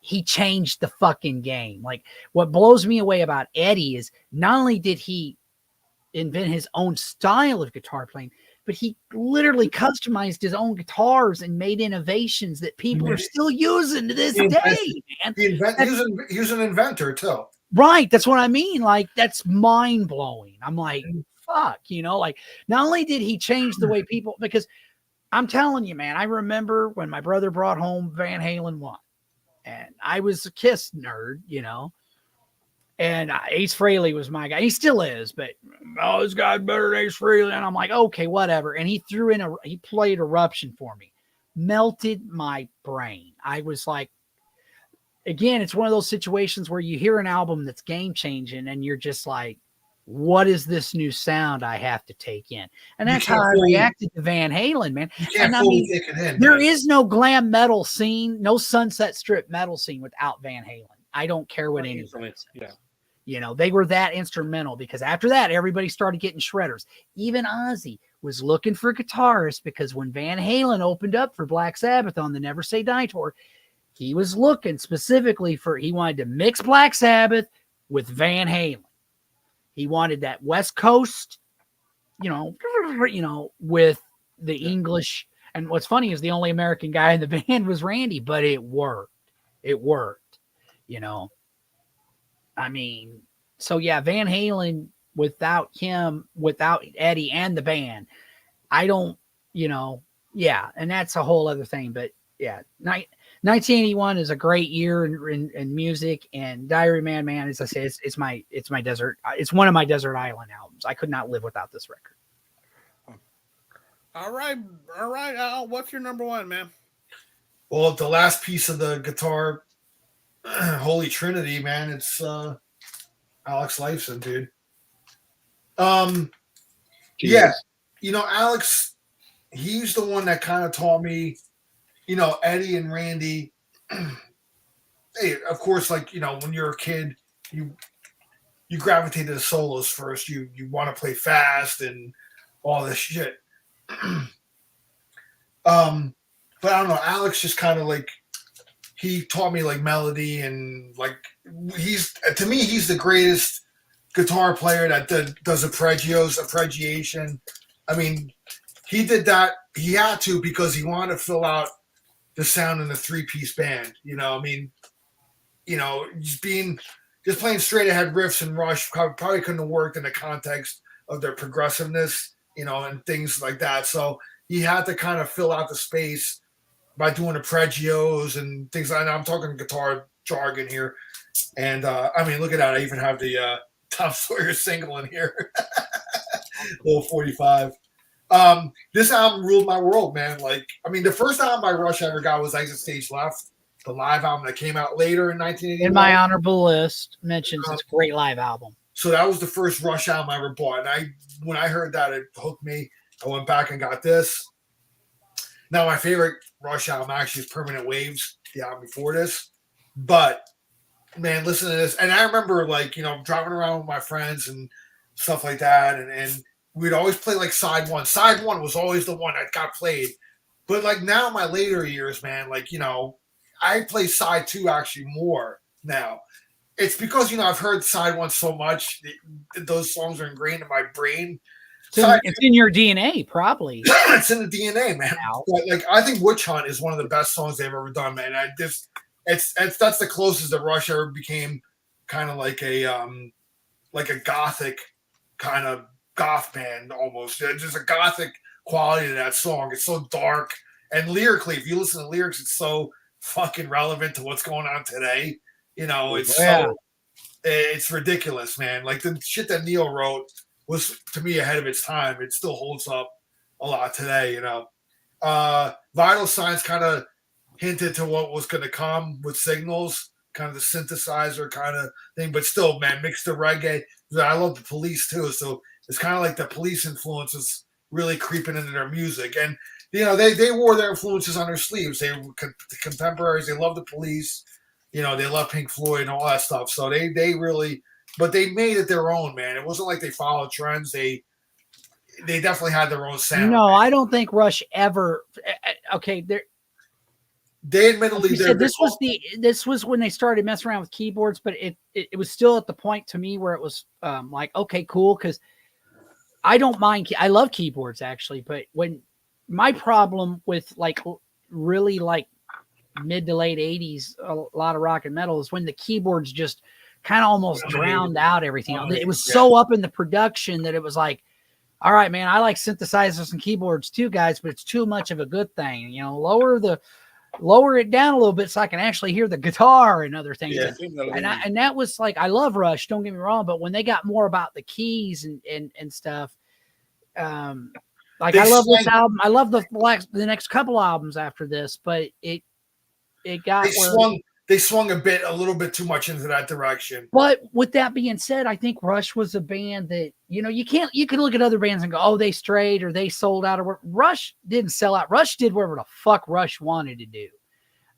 he changed the fucking game. Like, what blows me away about Eddie is not only did he invent his own style of guitar playing, but he literally customized his own guitars and made innovations that people are still using to this day, man. He was an inventor too. Right. That's what I mean. Like, that's mind blowing. I'm like, fuck, you know, like, not only did he change the way people, because I'm telling you, man, I remember when my brother brought home Van Halen 1, and I was a Kiss nerd, you know, and Ace Frehley was my guy. He still is, but this guy's better than Ace Frehley. And I'm like, okay, whatever. And he played Eruption for me, melted my brain. I was like, again, it's one of those situations where you hear an album that's game changing and you're just like, what is this new sound I have to take in? And that's how I reacted to Van Halen, man. You can't and fully take it in. There is no glam metal scene, no Sunset Strip metal scene without Van Halen. I don't care what anybody says. Yeah. You know, they were that instrumental, because after that, everybody started getting shredders. Even Ozzy was looking for guitarists, because when Van Halen opened up for Black Sabbath on the Never Say Die tour, he was looking specifically he wanted to mix Black Sabbath with Van Halen. He wanted that West Coast, you know, with the English. And what's funny is the only American guy in the band was Randy, but it worked. It worked, you know. I mean, so yeah, Van Halen, without him, without Eddie and the band, I don't, you know, yeah. And that's a whole other thing. But yeah, 1981 is a great year in music, and Diary Man, as I say, it's my desert. It's one of my desert island albums. I could not live without this record. All right, Al, what's your number one, man? Well, the last piece of the guitar, Holy Trinity, man, it's Alex Lifeson, dude. Yeah, you know, Alex, he's the one that kind of taught me, you know, Eddie and Randy. Hey, of course, like, you know, when you're a kid, you gravitate to the solos first. You want to play fast and all this shit. But I don't know, Alex just kind of like, he taught me like melody, and like to me he's the greatest guitar player that does arpeggiation. I mean, he did that. He had to, because he wanted to fill out the sound in a 3-piece band. You know, I mean, you know, just playing straight ahead riffs and Rush probably couldn't have worked in the context of their progressiveness, you know, and things like that. So he had to kind of fill out the space by doing arpeggios and things like that. I'm talking guitar jargon here. And I mean, look at that. I even have the Tom Sawyer single in here. Little 45. This album ruled my world, man. Like, I mean, the first album by Rush I ever got was Exit Stage Left, the live album that came out later in 1981. In my honorable list mentions this great live album. So that was the first Rush album I ever bought. And when I heard that, it hooked me. I went back and got this. Now, my favorite Rush album actually is Permanent Waves, the album before this. But, man, listen to this. And I remember, like, you know, driving around with my friends and stuff like that. And we'd always play, like, side one. Side one was always the one that got played. But, like, now in my later years, man, like, you know, I play side two actually more now. It's because, you know, I've heard side one so much. Those songs are ingrained in my brain. It's in your DNA, probably. It's in the DNA, man. But, like, I think Witch Hunt is one of the best songs they've ever done, man. That's the closest that Rush ever became kind of like a gothic kind of goth band almost. There's a gothic quality to that song. It's so dark, and lyrically, if you listen to lyrics, it's so fucking relevant to what's going on today. You know, it's ridiculous, man. Like, the shit that Neil wrote was, to me, ahead of its time. It still holds up a lot today, you know. Vital Signs kind of hinted to what was going to come with Signals, kind of the synthesizer kind of thing, but still, man, mixed the reggae. I love the Police too, so it's kind of like the Police influences really creeping into their music. And, you know, they wore their influences on their sleeves. They were contemporaries. They loved the Police. You know, they loved Pink Floyd and all that stuff. So they really, but they made it their own, man. It wasn't like they followed trends. They definitely had their own sound. No, I don't think Rush ever. Okay, they admittedly You said this was when they started messing around with keyboards, but it was still at the point to me where it was like, okay, cool, because I don't mind. I love keyboards actually, but when my problem with like really like mid to late 80s, a lot of rock and metal is when the keyboards just kind of almost drowned out everything. It was so up in the production that it was like, all right, man, I like synthesizers and keyboards too, guys, but it's too much of a good thing. You know, lower it down a little bit so I can actually hear the guitar and other things. Yeah. And that was like, I love Rush, don't get me wrong, but when they got more about the keys and stuff, like I love this album. I love the next couple albums after this, but it got they swung a little bit too much into that direction. But with that being said, I think Rush was a band that, you know, you can look at other bands and go, oh, they strayed or they sold out, or Rush didn't sell out. Rush did whatever the fuck Rush wanted to do.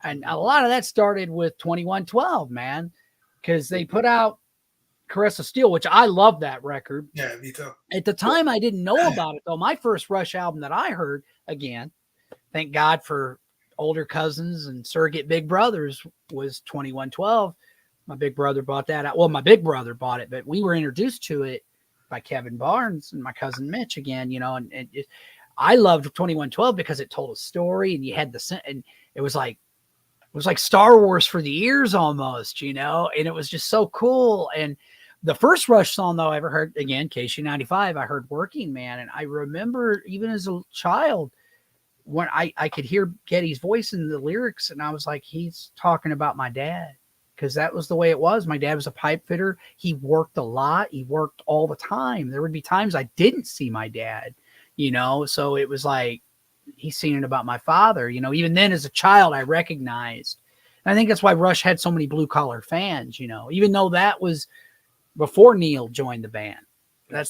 And a lot of that started with 2112, man, because they put out Caress of Steel, which I love that record. Yeah, me too. At the time, I didn't know about it, though. My first Rush album that I heard, again, thank God for older cousins and surrogate big brothers, was 2112. My big brother bought that out. Well, my big brother bought it, but we were introduced to it by Kevin Barnes and my cousin Mitch again, you know, and I loved 2112 because it told a story and you had and it was like Star Wars for the ears almost, you know, and it was just so cool. And the first Rush song though I ever heard, again, KC95, I heard Working Man. And I remember even as a child, when I could hear Geddy's voice in the lyrics, and I was like, he's talking about my dad, because that was the way it was. My dad was a pipe fitter. He worked a lot. He worked all the time. There would be times I didn't see my dad, you know, so it was like he's singing about my father, you know. Even then as a child, I recognized. And I think that's why Rush had so many blue collar fans, you know, even though that was before Neil joined the band.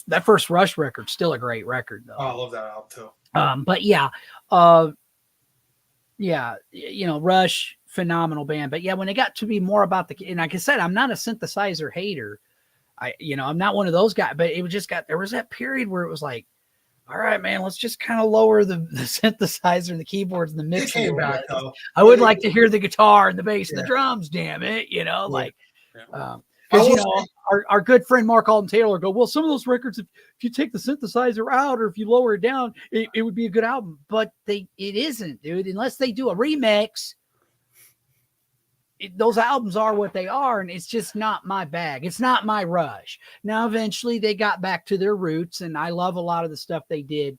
That first Rush record, still a great record though. Oh, I love that album too. But yeah, you know, Rush, phenomenal band. But yeah, when it got to be more about and like I said, I'm not a synthesizer hater. I'm not one of those guys, but it just there was that period where it was like, all right, man, let's just kind of lower the synthesizer and the keyboards and the mix. I would like to hear the guitar and the bass and the drums, damn it, you know, like, because, you know, our good friend Mark Alden Taylor go, well, some of those records, if you take the synthesizer out or if you lower it down, it would be a good album. But it isn't, dude. Unless they do a remix, those albums are what they are, and it's just not my bag. It's not my Rush. Now, eventually, they got back to their roots, and I love a lot of the stuff they did,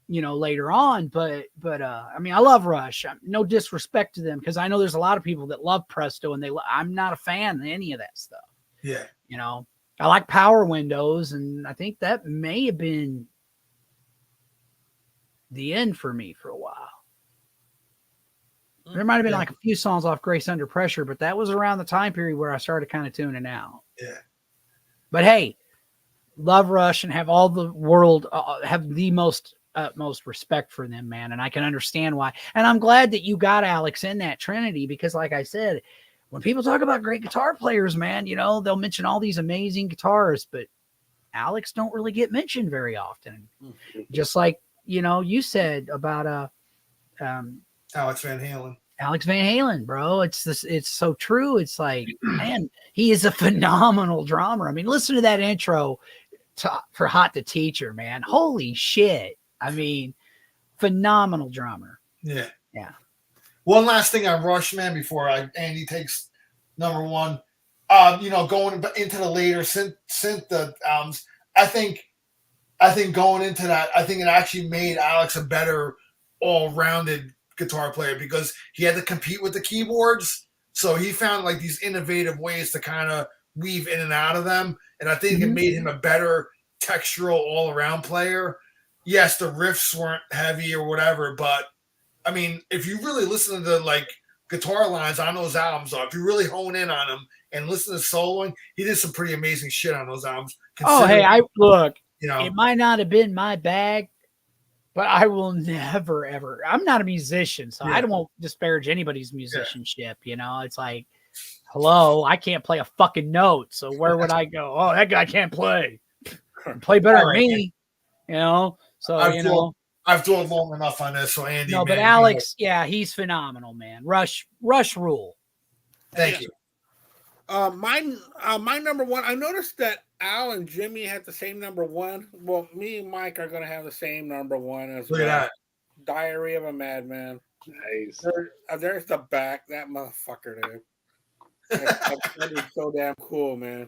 you know, later on. But I mean, I love Rush. No disrespect to them, because I know there's a lot of people that love Presto, and I'm not a fan of any of that stuff. Yeah. You know, I like Power Windows, and I think that may have been the end for me for a while. There might have been like a few songs off Grace Under Pressure, but that was around the time period where I started kind of tuning out. Yeah. But hey, love Rush and have all the world have the most utmost respect for them, man. And I can understand why. And I'm glad that you got Alex in that Trinity, because like I said, when people talk about great guitar players, man, you know, they'll mention all these amazing guitarists, but Alex don't really get mentioned very often. Just like, you know, you said about Alex Van Halen. Alex Van Halen, bro. It's so true. It's like, man, he is a phenomenal drummer. I mean, listen to that intro for Hot to Teacher, man. Holy shit. I mean, phenomenal drummer. Yeah. Yeah. One last thing on Rush, man, before Andy takes number one. You know, going into the later synth albums, I think going into that, I think it actually made Alex a better all-rounded guitar player, because he had to compete with the keyboards. So he found like these innovative ways to kind of weave in and out of them. And I think it made him a better textural all-around player. Yes, the riffs weren't heavy or whatever, but I mean, if you really listen to the like guitar lines on those albums, if you really hone in on them and listen to soloing, he did some pretty amazing shit on those albums. Oh, hey, look, you know, it might not have been my bag, but I will never, ever. I'm not a musician, so I won't disparage anybody's musicianship. You know, it's like, hello, I can't play a fucking note, so where would I go? Oh, that guy can't play. Play better than me, you know. So I've dwelled long enough on this. So Andy, No, man, but Alex, yeah, he's phenomenal, man. Rush rule. thank you. My number one. I noticed that Al and Jimmy had the same number one. Well, me and Mike are gonna have the same number one as Look at well. that. Diary of a Madman. Nice. There's the back. That motherfucker, dude. That is so damn cool, man.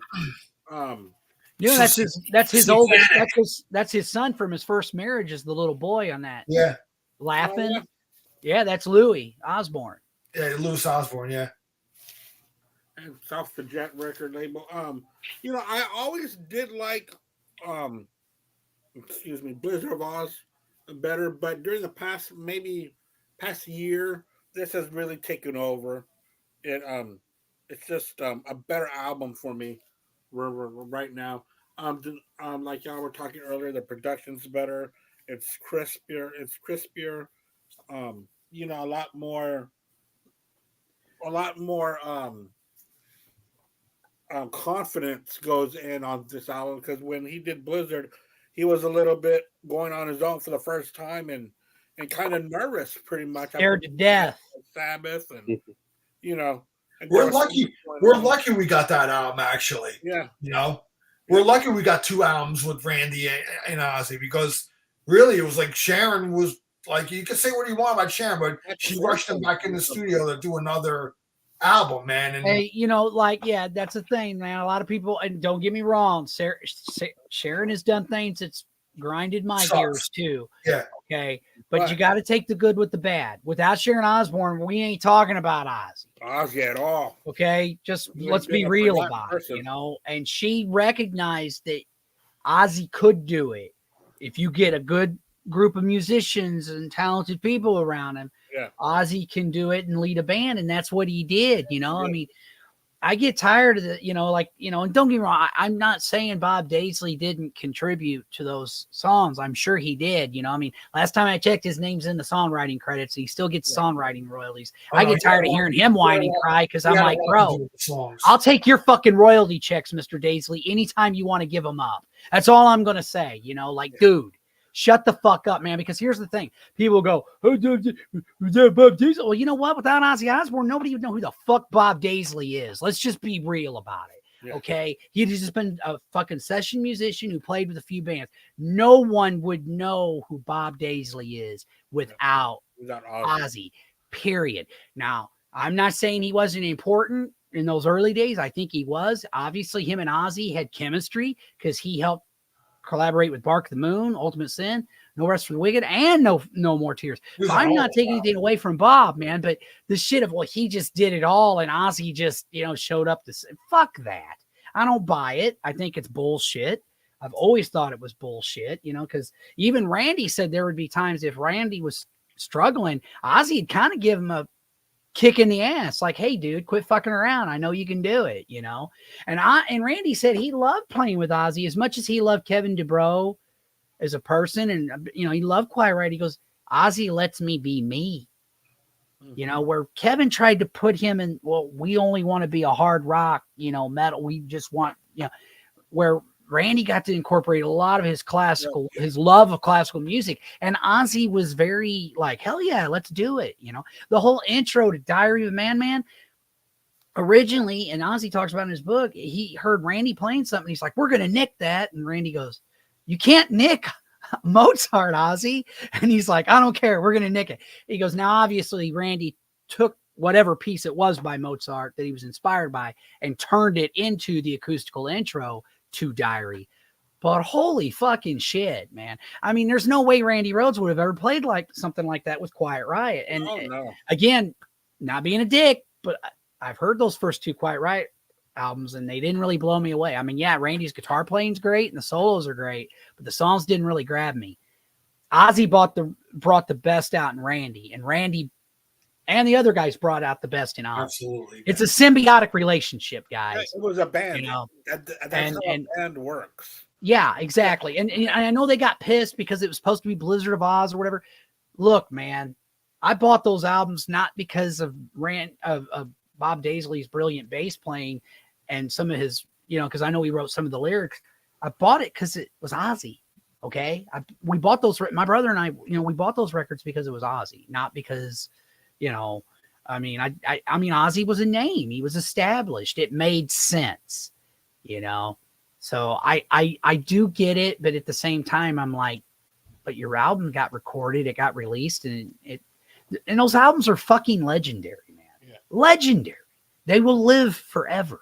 You know, So that's his so oldest. sad. That's his son from his first marriage. Is the little boy on that Yeah, laughing? Oh, Yeah, that's Louis Osborne. yeah, Louis Osborne. Yeah, and South the Jet record label. You know, I always did like excuse me, Blizzard of Oz better, but during the past year, this has really taken over. It's just a better album for me right now. Like y'all were talking earlier, the production's better. It's crispier. You know, a lot more confidence goes in on this album because when he did Blizzard, he was a little bit going on his own for the first time and kind of nervous, pretty much. Scared to death. Sabbath, and you know, and we're there was lucky. something going We're on. lucky we got that album. Actually, Yeah, you know, we're lucky we got 2 albums with Randy and Ozzy because really it was like Sharon was like, you could say what you want about Sharon, but That's she the rushed first him one. back in the studio to do another album, man. And Hey, you know, like, yeah, that's the thing, man. A lot of people, and don't get me wrong, Sharon has done things that's grinded my Sucks. gears too. Yeah. Okay. But Right. you got to take the good with the bad. Without Sharon Osbourne, we ain't talking about Ozzy. Ozzy at all. Okay. Just He's let's been be a real forgotten about person. it, you know. And she recognized that Ozzy could do it if you get a good group of musicians and talented people around him. Yeah. Ozzy can do it and lead a band, and that's what he did. You know, I Yeah. mean, I get tired of the, you know, like, you know, and don't get me wrong, I'm not saying Bob Daisley didn't contribute to those songs. I'm sure he did. You know, I mean, last time I checked, his name's in the songwriting credits. He still gets songwriting royalties. I get tired of hearing him whine and cry because I'm like, bro, I'll take your fucking royalty checks, Mr. Daisley, anytime you want to give them up. That's all I'm going to say. You know, like, dude, shut the fuck up, man. Because here's the thing. People go, oh, Bob Daisley. Well, you know what? Without Ozzy Osbourne, nobody would know who the fuck Bob Daisley is. Let's just be real about it. Yeah. Okay. He'd just been a fucking session musician who played with a few bands. No one would know who Bob Daisley is without Without Ozzy. Ozzy, period. Now, I'm not saying he wasn't important in those early days. I think he was. Obviously, him and Ozzy had chemistry because he helped collaborate with Bark the Moon, Ultimate Sin, No Rest for the Wicked, and No More Tears. So I'm not taking anything away from Bob, man, but the shit of, well, he just did it all and Ozzy just, you know, showed up to say, fuck that. I don't buy it. I think it's bullshit. I've always thought it was bullshit, you know, because even Randy said there would be times if Randy was struggling, Ozzy'd kind of give him a kick in the ass, like, hey, dude, quit fucking around. I know you can do it, you know. And Randy said he loved playing with Ozzy as much as he loved Kevin DuBrow as a person, and you know, he loved Quiet Riot. He goes, Ozzy lets me be me. You know, where Kevin tried to put him in, well, we only want to be a hard rock, you know, metal. We just want, you know, where Randy got to incorporate a lot of his classical, his love of classical music. And Ozzy was very like, hell yeah, let's do it. You know, the whole intro to Diary of a Madman originally, and Ozzy talks about in his book, he heard Randy playing something. He's like, we're going to nick that. And Randy goes, you can't nick Mozart, Ozzy. And he's like, I don't care. We're going to nick it. He goes, now, obviously, Randy took whatever piece it was by Mozart that he was inspired by and turned it into the acoustical intro to Diary. But holy fucking shit, man. I mean, there's no way Randy Rhoads would have ever played like something like that with Quiet Riot. And no. Again, not being a dick, but I've heard those first 2 Quiet Riot albums and they didn't really blow me away. I mean, yeah, Randy's guitar playing's great and the solos are great, but the songs didn't really grab me. Ozzy brought the best out in Randy, and Randy and the other guys brought out the best in Ozzy. Absolutely. It's a symbiotic relationship, guys. It was a band. You know, that's and- how a band works. Yeah, exactly. And I know they got pissed because it was supposed to be Blizzard of Oz or whatever. Look, man, I bought those albums not because of Bob Daisley's brilliant bass playing and some of his, you know, because I know he wrote some of the lyrics. I bought it because it was Ozzy. Okay, we bought those. My brother and I, we bought those records because it was Ozzy, not because, I mean, I mean, Ozzy was a name. He was established. It made sense, So I do get it, but at the same time, I'm like, but your album got recorded, it got released, and those albums are fucking legendary, man. Yeah. Legendary. They will live forever,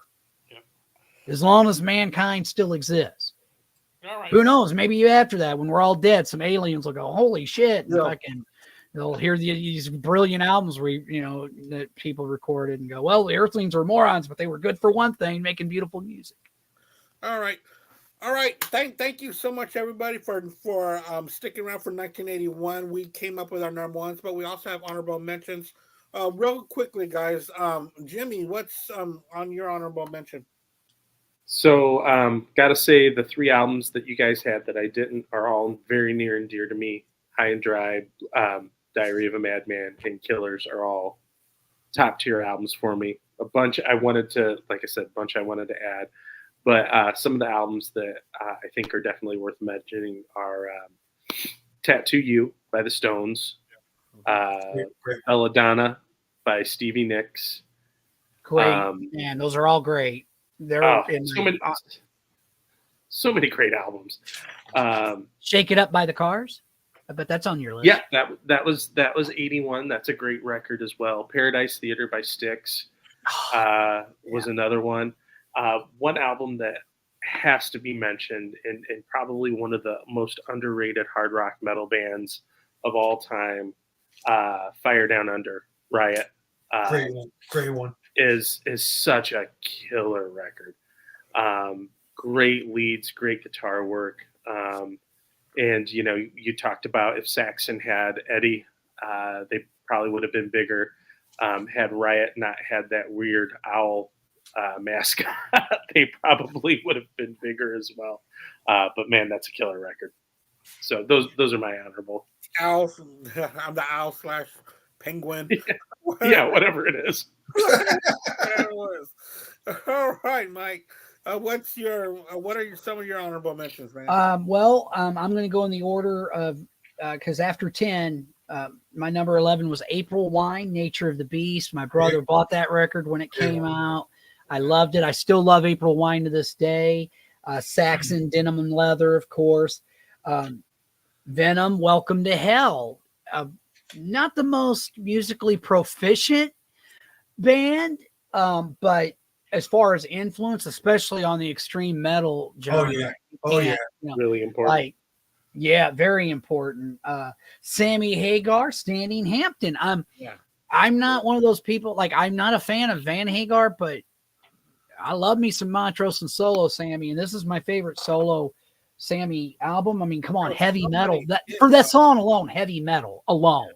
as long as mankind still exists. All right. Who knows? Maybe after that, when we're all dead, some aliens will go, "Holy shit!" And Yeah. fucking, they'll hear these brilliant albums that people recorded and go, "Well, the Earthlings were morons, but they were good for one thing, making beautiful music." All right. Thank you so much, everybody, for sticking around for 1981. We came up with our number ones, but we also have honorable mentions. Real quickly, guys. Jimmy, what's on your honorable mention? So, gotta say, the 3 albums that you guys had that I didn't are all very near and dear to me. High and Dry, Diary of a Madman, and Killers are all top tier albums for me. A bunch I wanted to add. But some of the albums that I think are definitely worth mentioning are Tattoo You by the Stones, Great. Belladonna by Stevie Nicks. Great, man. Those are all great. They're so many great albums. Shake It Up by the Cars. I bet that's on your list. Yeah, that was 81. That's a great record as well. Paradise Theater by Styx was another one. One album that has to be mentioned, and probably one of the most underrated hard rock metal bands of all time, Fire Down Under, Riot. Great one. Is such a killer record. Great leads, great guitar work. And you talked about if Saxon had Eddie, they probably would have been bigger. Had Riot not had that weird owl mascot, they probably would have been bigger as well. But man, that's a killer record. So those are my honorable. Owl. I'm the owl / penguin. Yeah, whatever it is. All right, Mike. What are some of your honorable mentions, man? I'm going to go in the order of because after 10, my number 11 was April Wine, Nature of the Beast. My brother bought that record when it came out. I loved it. I still love April Wine to this day. Saxon, Denim and Leather, of course. Venom, Welcome to Hell. Not the most musically proficient band, but as far as influence, especially on the extreme metal genre. Really important. Very important. Sammy Hagar, Standing Hampton. I'm not one of those people, I'm not a fan of Van Hagar, but I love me some Montrose and solo Sammy, and this is my favorite solo Sammy album. I mean, come on, heavy metal. For that song alone, heavy metal alone.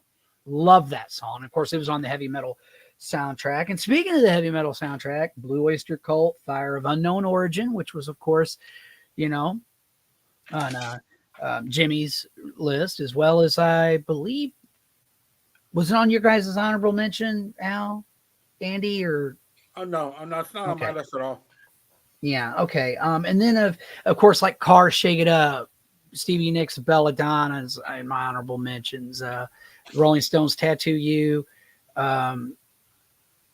Love that song. Of course, it was on the heavy metal soundtrack. And speaking of the heavy metal soundtrack, Blue Oyster Cult, Fire of Unknown Origin, which was, of course, on Jimmy's list, as well as I believe, was it on your guys' honorable mention, Al, Andy, or? Oh no, I'm not. It's not on my list at all. Yeah. Okay. And then of course, like Cars, Shake It Up, Stevie Nicks, Belladonna's in my honorable mentions. Rolling Stones, Tattoo You. Man,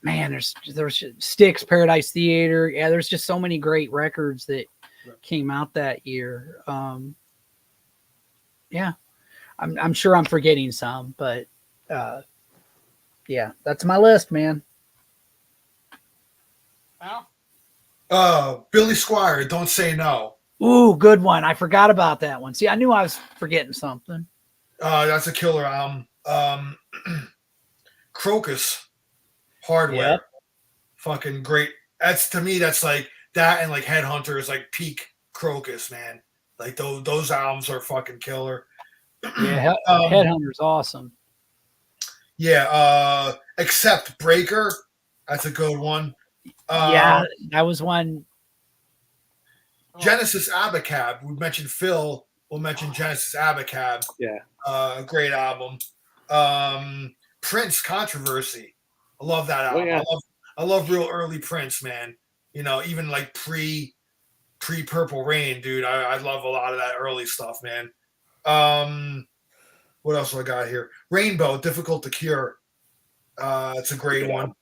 there's Styx, Paradise Theater. Yeah, there's just so many great records that came out that year. Yeah, I'm sure I'm forgetting some, but yeah, that's my list, man. Al? Billy Squier, Don't Say No. Ooh, good one. I forgot about that one. See, I knew I was forgetting something. That's a killer album. Crocus, Hardware. Yep. Fucking great. To me, that's like that, and like Headhunter is like peak Crocus, man. Like those albums are fucking killer. Yeah, Headhunter's awesome. Yeah, except Breaker, that's a good one. Yeah, that was one. Genesis Abacab. We mentioned Phil. We'll mention Genesis Abacab. Yeah. Great album. Prince, Controversy. I love that album. Oh, yeah. I love real early Prince, man. Even like pre Purple Rain, dude. I love a lot of that early stuff, man. What else do I got here? Rainbow, Difficult to Cure. It's a great one.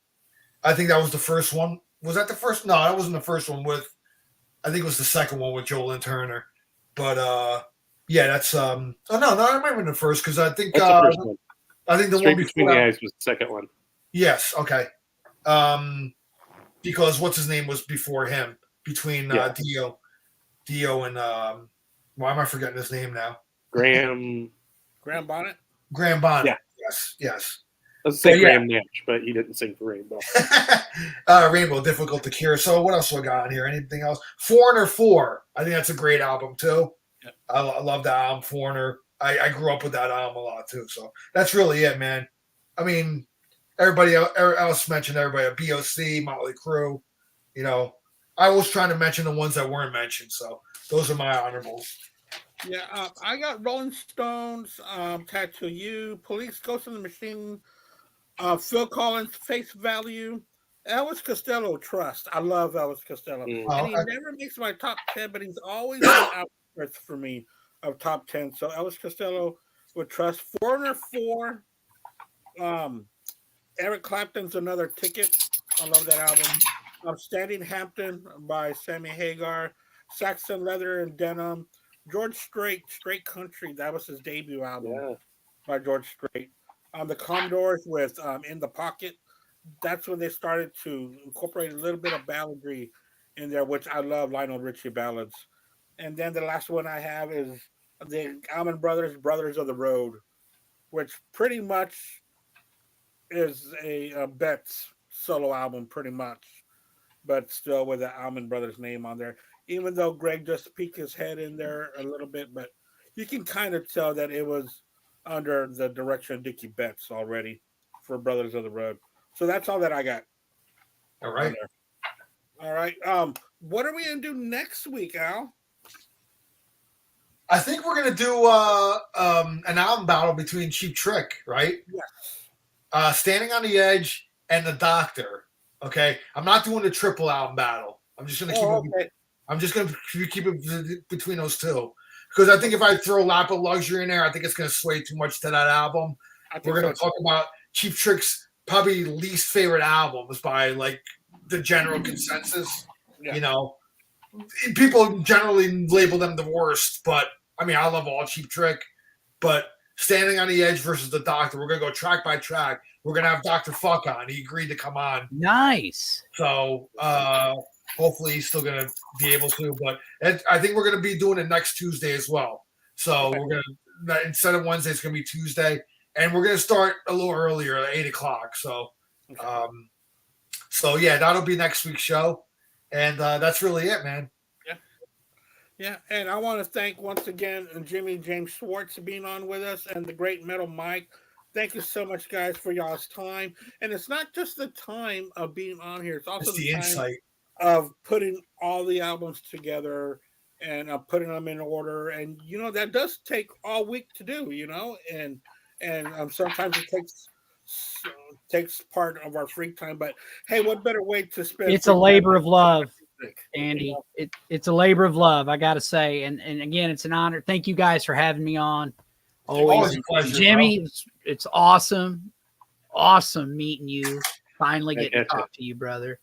I think that was the first one. Was that the first? No, that wasn't the first one with. I think it was the second one with Joel and Turner. But yeah, that's oh no, that might have been the first because I think That's the first one. I think the Straight one Between before the that, Eyes was the second one. yes, okay. Because what's his name was before him, between Yeah. Dio and why am I forgetting his name now? Graham. Graham Bonnet. Graham Bonnet. Yeah. Yes. Let's say But yeah. Graham Nash, but he didn't sing for Rainbow. Rainbow, Difficult to Cure. So what else do I got on here? Anything else? Foreigner 4. I think that's a great album too. Yep. I love that album, Foreigner. I grew up with that album a lot too. So that's really it, man. I mean, everybody else mentioned everybody. BOC, Motley Crue. You know, I was trying to mention the ones that weren't mentioned. So those are my honorables. Yeah, I got Rolling Stones, Tattoo You, Police, Ghost in the Machine, Phil Collins, Face Value, Elvis Costello, Trust. I love Elvis Costello. Mm. Oh, And he okay. never makes my top 10, but he's always on outskirts for me of top 10. So Elvis Costello with Trust. Foreigner 4, Eric Clapton's Another Ticket. I love that album. Standing Hampton by Sammy Hagar, Saxon Leather and Denim, George Strait, Straight Country. That was his debut album Yeah. by George Strait. The Commodores with In the Pocket. That's when they started to incorporate a little bit of balladry in there, which I love, Lionel Richie ballads. And then the last one I have is the Allman Brothers, Brothers of the Road, which pretty much is a Betts solo album, pretty much, but still with the Allman Brothers name on there. Even though Greg just peeked his head in there a little bit, but you can kind of tell that it was under the direction of Dickie Betts already for Brothers of the Road. So that's all that I got. All on right. there. All right. What are we gonna do next week, Al? I think we're gonna do an album battle between Cheap Trick, right? Yes. Standing on the Edge and The Doctor. Okay, I'm not doing the triple album battle. I'm just gonna keep Oh, it. okay. I'm just gonna keep it between those two because I think if I throw Lap of Luxury in there, I think it's gonna sway too much to that album. I think We're gonna so. talk about Cheap Trick's probably least favorite albums by like the general consensus. Yeah. You know, people generally label them the worst, but I mean, I love all Cheap Trick, but Standing on the Edge versus The Doctor, we're gonna go track by track. We're gonna have Dr. Fuck on. He agreed to come on, Nice. so hopefully he's still gonna be able to. But I think we're gonna be doing it next Tuesday as well. So we're gonna instead of Wednesday, it's gonna be Tuesday, and we're gonna start a little earlier at 8:00. So yeah, that'll be next week's show, and that's really it, man. Yeah, and I want to thank once again Jimmy James Schwartz being on with us and the great Metal Mike. Thank you so much, guys, for y'all's time. And it's not just the time of being on here; it's also It's the the time insight. of putting all the albums together and putting them in order. And you know that does take all week to do. You know, and sometimes it takes part of our free time. But hey, what better way to spend? It's a free labor time of love, than music, Andy. you know? It's a labor of love, I gotta say. And again, it's an honor. Thank you guys for having me on. Always Always, a pleasure, Jimmy. It's awesome meeting you. Finally Back getting to at you. talk to you, brother.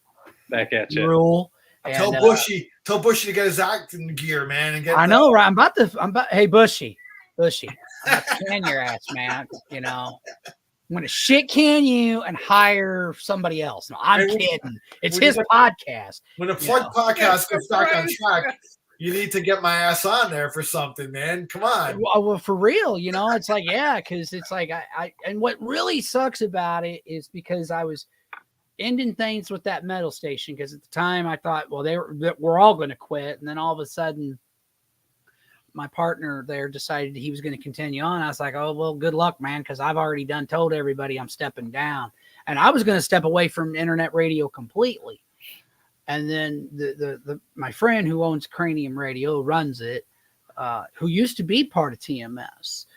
Back at You you. rule. Tell And, Bushy to get his acting gear, man, and get. I know, right? Hey, Bushy, I'm about to can your ass, man. You know, I'm gonna shit can you and hire somebody else. No, I'm Hey, kidding. It's when his you- podcast. When the Plug Yeah. podcast gets back on Right. track, you need to get my ass on there for something, man. Come on. Well, for real, you know, it's like, yeah, because it's like I and what really sucks about it is because I was ending things with that metal station because at the time I thought, well, we're all going to quit, and then all of a sudden, my partner there decided he was going to continue on. I was like, oh well, good luck, man, because I've already told everybody I'm stepping down, and I was going to step away from internet radio completely. And then my friend who owns Cranium Radio, runs it, who used to be part of TMS.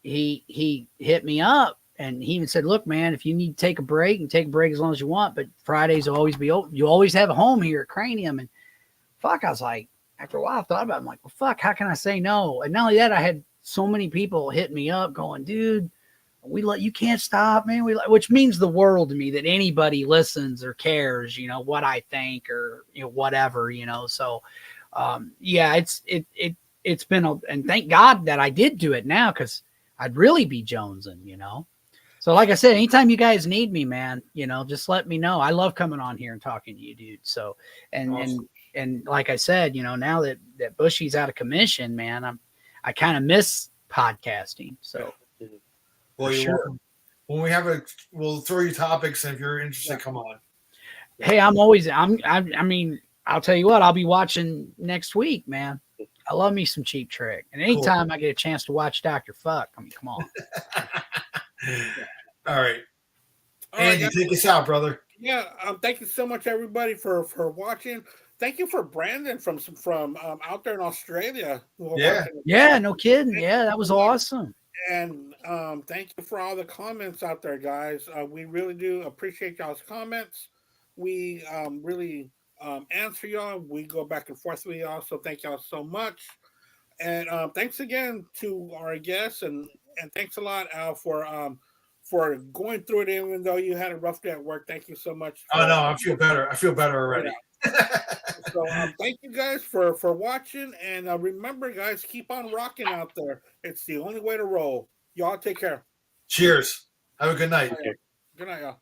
He hit me up and he even said, look, man, if you need to take a break, and take a break as long as you want, but Fridays will always be open. You always have a home here at Cranium. And fuck, I was like, after a while, I thought about it. I'm like, well, fuck, how can I say no? And not only that, I had so many people hit me up going, dude, you can't stop, man. Which means the world to me that anybody listens or cares, what I think or, whatever, So, yeah, it's been, and thank God that I did do it now, because I'd really be jonesing. So like I said, anytime you guys need me, man, just let me know. I love coming on here and talking to you, dude. So, Awesome. and like I said, now that Bushy's out of commission, man, I kind of miss podcasting. So, Well, for you sure. will. When we have we'll throw you topics, and if you're interested, come on. Hey, I mean, I'll tell you what, I'll be watching next week, man. I love me some Cheap Trick. And anytime I get a chance to watch Dr. Fuck, I mean, come on. All right. All right, Andy, guys. take us out, brother. Yeah, thank you so much, everybody, for watching. Thank you for Brandon from out there in Australia. Yeah. Yeah, no kidding. Yeah, that was awesome. And thank you for all the comments out there, guys. We really do appreciate y'all's comments. We really answer y'all. We go back and forth with y'all. So thank y'all so much. And thanks again to our guests, and thanks a lot, Al, for going through it, even though you had a rough day at work. Thank you so much. Oh no, I feel better. I feel better already. So thank you guys for watching, and remember, guys, keep on rocking out there. It's the only way to roll. Y'all take care. Cheers. Have a good night. Good night, y'all.